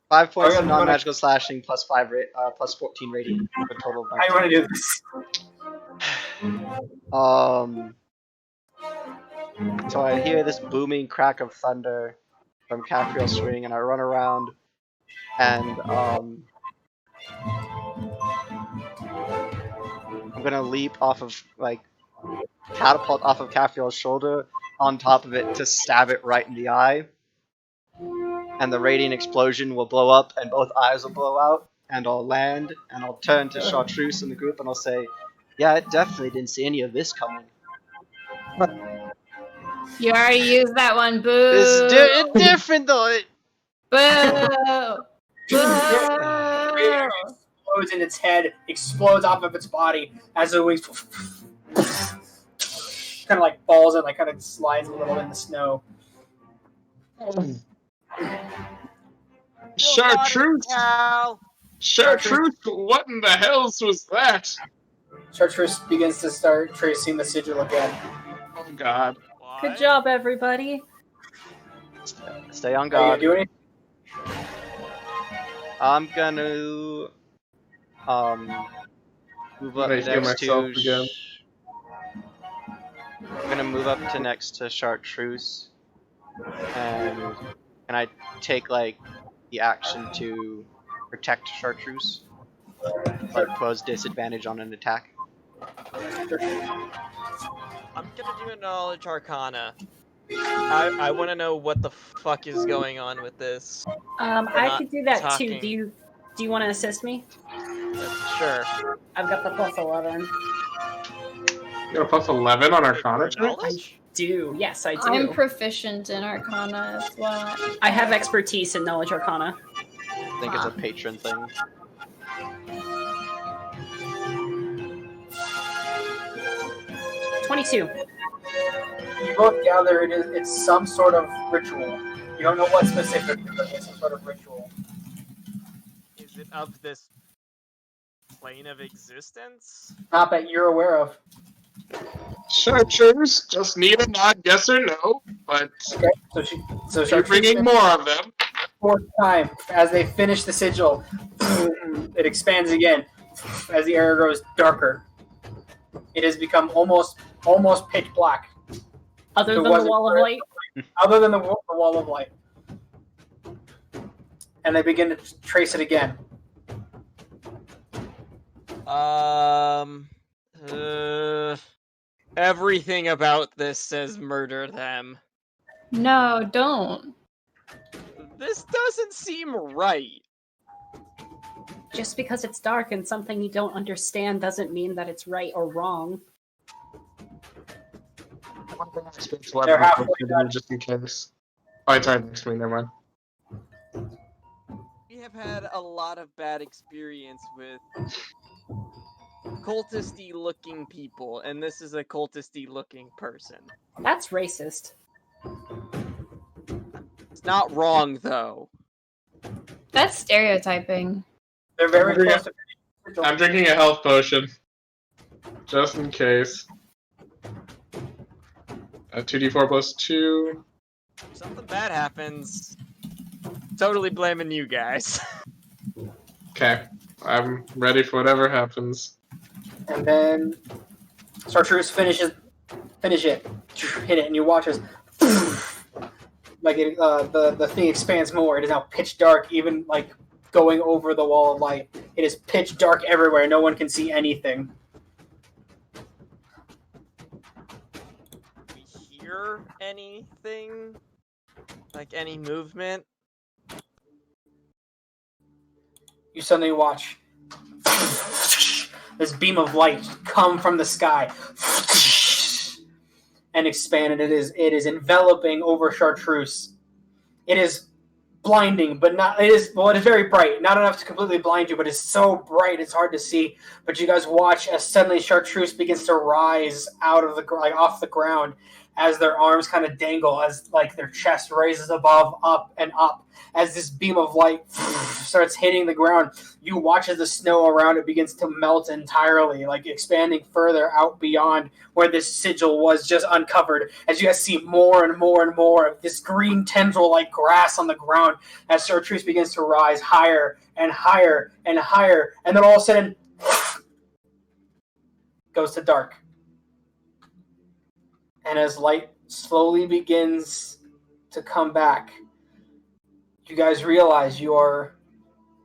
5 points Oh, of yeah, non-magical slashing plus 14 radiant for a total of How you want to do this? 19. So I hear this booming crack of thunder from Caphriel's swing, and I run around and I'm gonna leap off of catapult off of Caffrey's shoulder on top of it to stab it right in the eye. And the radiant explosion will blow up, and both eyes will blow out, and I'll land, and I'll turn to Chartreuse in the group, and I'll say, "Yeah, it definitely didn't see any of this coming." You already used that one. Boo. This is different though. Boo. It Boo. explodes in its head, explodes off of its body as the wings kind of like falls and like kind of slides a little in the snow. Chartreuse! Cow. Chartreuse! What in the hells was that? Chartreuse begins to start tracing the sigil again. Oh god. Good job, everybody. Stay on Are you guard. doing it? I'm gonna move up I heal next myself to. again. I'm gonna move up to next to Chartreuse, and can I take like the action to protect Chartreuse, like pose disadvantage on an attack? I'm gonna do a knowledge arcana. I want to know what the fuck is going on with this. I could do that talking. too. Do you want to assist me? Sure. I've got the +11. You got a plus 11 on Arcana check? Knowledge? Do yes, I do. I'm proficient in Arcana as well. I have expertise in knowledge arcana. I think it's a patron thing. $22. You both gather it's some sort of ritual. You don't know what specific, but it's some sort of ritual. Is it of this plane of existence? Not that you're aware of. Chartreuse, just need a nod, yes or no, but Okay, so you're bringing more of them. Fourth time, as they finish the sigil, it expands again as the area grows darker. It has become almost pitch black. Other It than the wasn't wall of for- light. Other than the wall of light. And they begin to trace it again. Everything about this says murder them. No, don't. This doesn't seem right. Just because it's dark and something you don't understand doesn't mean that it's right or wrong. They're halfway done. Just in case. Oh, it's right next to me, never mind. We have had a lot of bad experience with cultisty looking people, and this is a cultisty looking person. That's racist. It's not wrong though. That's stereotyping. They're very close to finishing. I'm drinking a health potion. Just in case. 2d4 plus 2. If something bad happens, totally blaming you guys. Okay. I'm ready for whatever happens. And then Chartreuse finish it, hit it, and you watch as like it, the thing expands more. It is now pitch dark, even like going over the wall of light. It is pitch dark everywhere. No one can see anything. We hear anything? Like any movement? You suddenly watch this beam of light come from the sky and expand, and it is enveloping over Chartreuse. It is blinding, but not. It is very bright, not enough to completely blind you, but it's so bright it's hard to see. But you guys watch as suddenly Chartreuse begins to rise out of off the ground, as their arms kind of dangle, as like their chest raises above, up and up. As this beam of light starts hitting the ground, you watch as the snow around it begins to melt entirely, like expanding further out beyond where this sigil was just uncovered. As you guys see more and more and more of this green tendril like grass on the ground, as Chartreuse begins to rise higher and higher and higher, and then all of a sudden goes to dark. And as light slowly begins to come back, you guys realize you are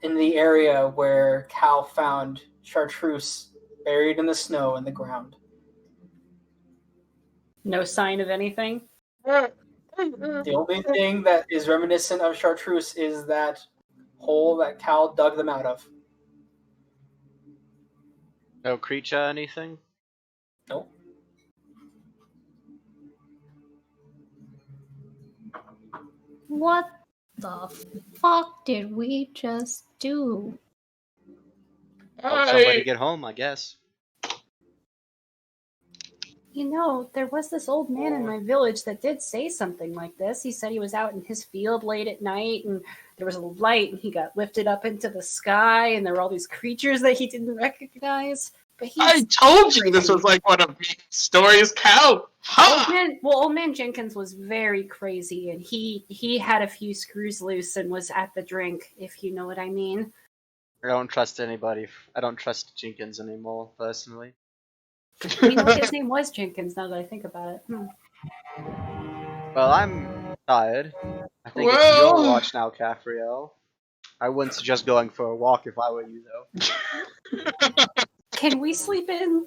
in the area where Cal found Chartreuse buried in the snow in the ground. No sign of anything. The only thing that is reminiscent of Chartreuse is that hole that Cal dug them out of. No creature, anything? Nope. What the fuck did we just do? Help somebody get home, I guess. You know, there was this old man in my village that did say something like this. He said he was out in his field late at night and there was a light and he got lifted up into the sky and there were all these creatures that he didn't recognize. But I told you this was like one of me stories, Cal. Ha! Old man Jenkins was very crazy and he had a few screws loose and was at the drink, if you know what I mean. I don't trust anybody. I don't trust Jenkins anymore, personally. You know, his name was Jenkins, now that I think about it. Well, I'm tired. I think it's your watch now, Caffriel. I wouldn't suggest going for a walk if I were you, though. Can we sleep in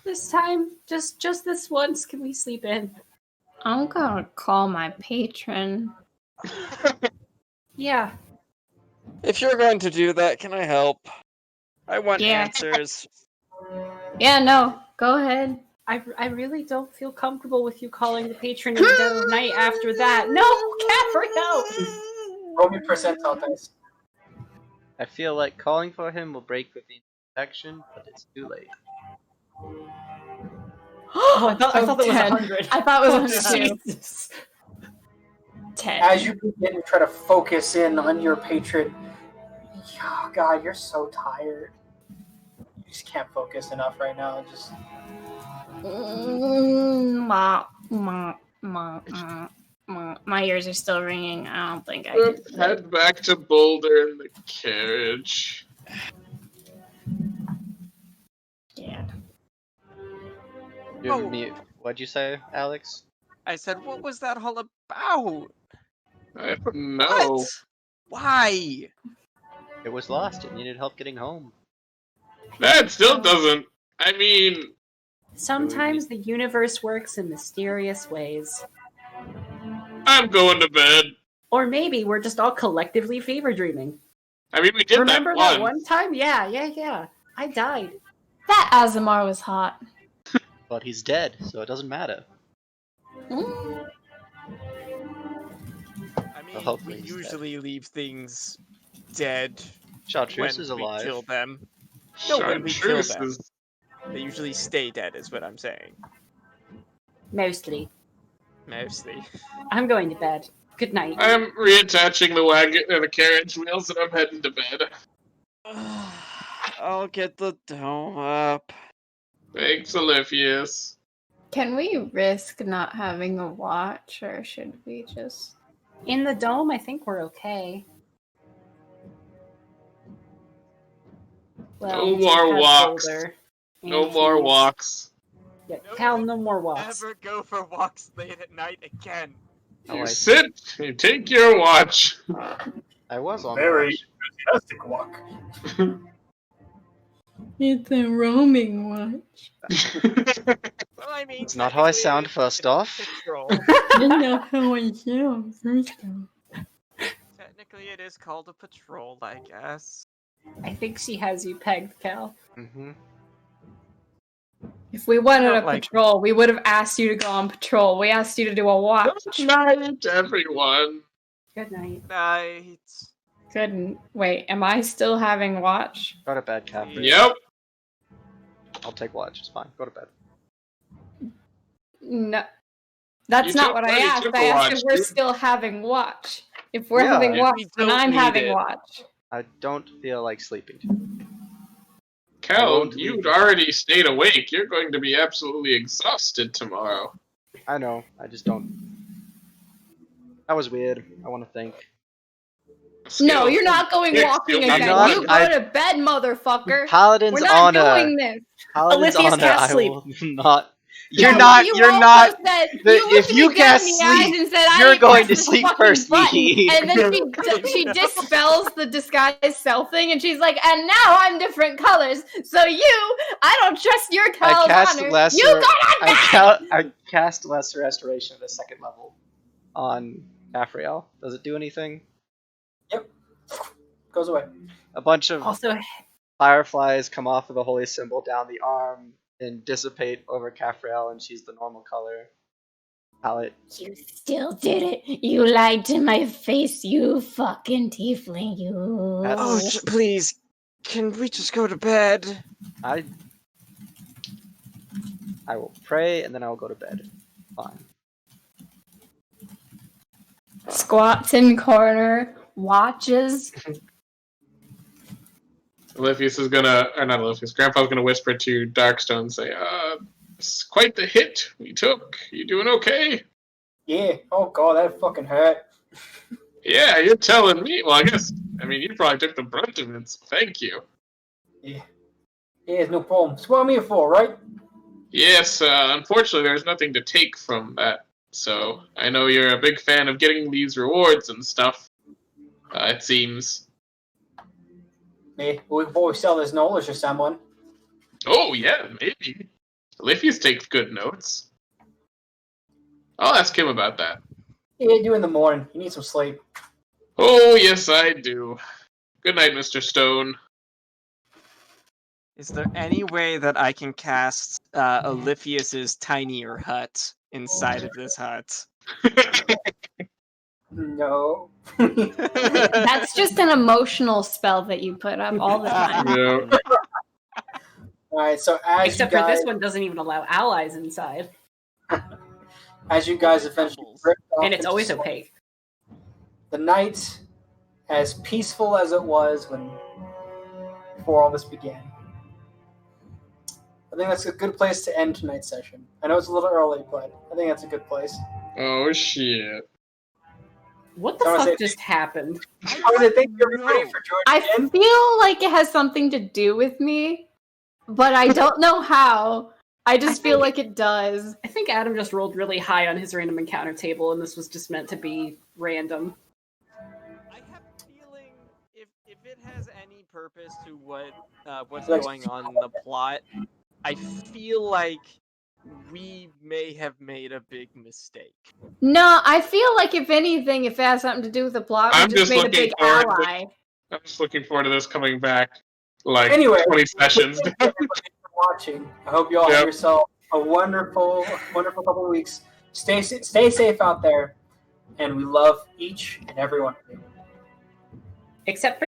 this time? Just this once, can we sleep in? I'm gonna call my patron. Yeah. If you're going to do that, can I help? I want Yeah. answers. Yeah, no, go ahead. I really don't feel comfortable with you calling the patron in the dead of night after that. No, Catherine, no! Roll me percentile dice. I feel like calling for him will break Vivian's protection, but it's too late. Oh, I thought that was 10. 100. I thought it was 100 too. Jesus. 10. As you begin to try to focus in on your patron, oh God, you're so tired. You just can't focus enough right now. Just My ears are still ringing. I don't think I Let's can. head back to Boulder in the carriage. Yeah. You're Oh. mute. What'd you say, Alex? I said, what was that all about? I don't know. What? Why? It was lost. It needed help getting home. That still doesn't. I mean, Sometimes the universe works in mysterious ways. I'm going to bed. Or maybe we're just all collectively fever dreaming. I mean, we did Remember that that once. one time? Yeah. I died. That Azamar was hot. But he's dead, so it doesn't matter. Mm. I mean, hopefully we he's dead. usually leave things dead Chartreuse when is we alive. kill them. No, when we kill Chartreuse them. is- They usually stay dead, is what I'm saying. Mostly. Mostly. I'm going to bed. Good night. I'm reattaching the wagon and the carriage wheels, and I'm heading to bed. I'll get the dome up. Thanks, Oliphius. Can we risk not having a watch, or should we just... In the dome, I think we're okay. Well, No we more have walks. Boulder No and more Phoenix. walks. Yeah, Cal, no more walks. Ever go for walks late at night again? Oh, You I- sit, you take your watch. I was on Very watch. enthusiastic walk. It's a roaming watch. Well, I mean, It's not how I technically sound, it is first a off. patrol. That's not how I sound, first off. Technically, it is called a patrol, I guess. I think she has you pegged, Cal. Mm-hmm. If we wanted Not a like- patrol, we would have asked you to go on patrol. We asked you to do a watch. Good night, everyone. Good night. Night. Couldn't. Wait, am I still having watch? Go to bed, Catherine. Yep. I'll take watch. It's fine. Go to bed. No. That's You not took- what I already asked. took I a asked if watch, we're dude. still having watch. If we're Yeah. having If watch, we then don't I'm need having it. watch. I don't feel like sleeping. I Cal, won't you'd leave. already stayed awake. You're going to be absolutely exhausted tomorrow. I know. I just don't. That was weird. I want to think. No, Still, you're not going Yes, walking you're again. not. You go I- to bed, motherfucker. Paladin's We're not honor. doing this. Paladin's Olivia honor. can't I sleep. will not You're Yeah, not. You You're also not. Said, the- you if looked you me dead cast in the eyes sleep, and said, I you're didn't going press to this sleep fucking first, button. Hee. And then she dispels the disguise self thing, and she's like, and now I'm different colors. So I don't trust your I Cal's cast honor. lesser. You got bad. I cast lesser restoration at a second level on Afriel. Does it do anything? Yep. Goes away. A bunch of Also, fireflies come off of the holy symbol down the arm and dissipate over Cafriel, and she's the normal color palette. You still did it. You lied to my face, you fucking tiefling, you. That's- Please, can we just go to bed? I will pray and then I will go to bed. Fine. Squats in corner, watches. Oliphius is gonna, or not Oliphius, Grandpa's gonna whisper to Darkstone and say, it's quite the hit we took. You doing okay? Yeah. Oh god, that fucking hurt. Yeah, you're telling me. Well, I mean, you probably took the brunt of it, so thank you. Yeah. Yeah, no problem. That's what I'm here for, right? Yes, unfortunately, there's nothing to take from that. So, I know you're a big fan of getting these rewards and stuff, it seems. Yeah. We can probably sell this knowledge to someone. Oh, yeah, maybe. Oliphius takes good notes. I'll ask him about that. Yeah, do in the morning. You need some sleep. Oh, yes, I do. Good night, Mr. Stone. Is there any way that I can cast Oliphius's tinier hut inside of this hut? No. That's just an emotional spell that you put up all the time. Yeah. Alright, so as except you for guys, this one doesn't even allow allies inside, as you guys eventually Bubbles. drift off and it's into always sleep, opaque. the night, as peaceful as it was before all this began. I think that's a good place to end tonight's session. I know it's a little early, but I think that's a good place. Oh, shit. What the I wanna fuck say- just happened? I want to thank everybody for I joining in. feel like it has something to do with me, but I don't know how. I just feel like it does. I think Adam just rolled really high on his random encounter table, and this was just meant to be random. I have a feeling if it has any purpose to what's Like- going on in the plot, I feel like we may have made a big mistake. No, I feel like if anything, if it has something to do with the plot, we I'm just just made a looking big forward to- ally. I'm just looking forward to this coming back, like, Anyway. 20 sessions. Thank you everybody for watching. I hope you all have Yep. yourself a wonderful, wonderful couple of weeks. Stay safe out there, and we love each and every one of you. Except for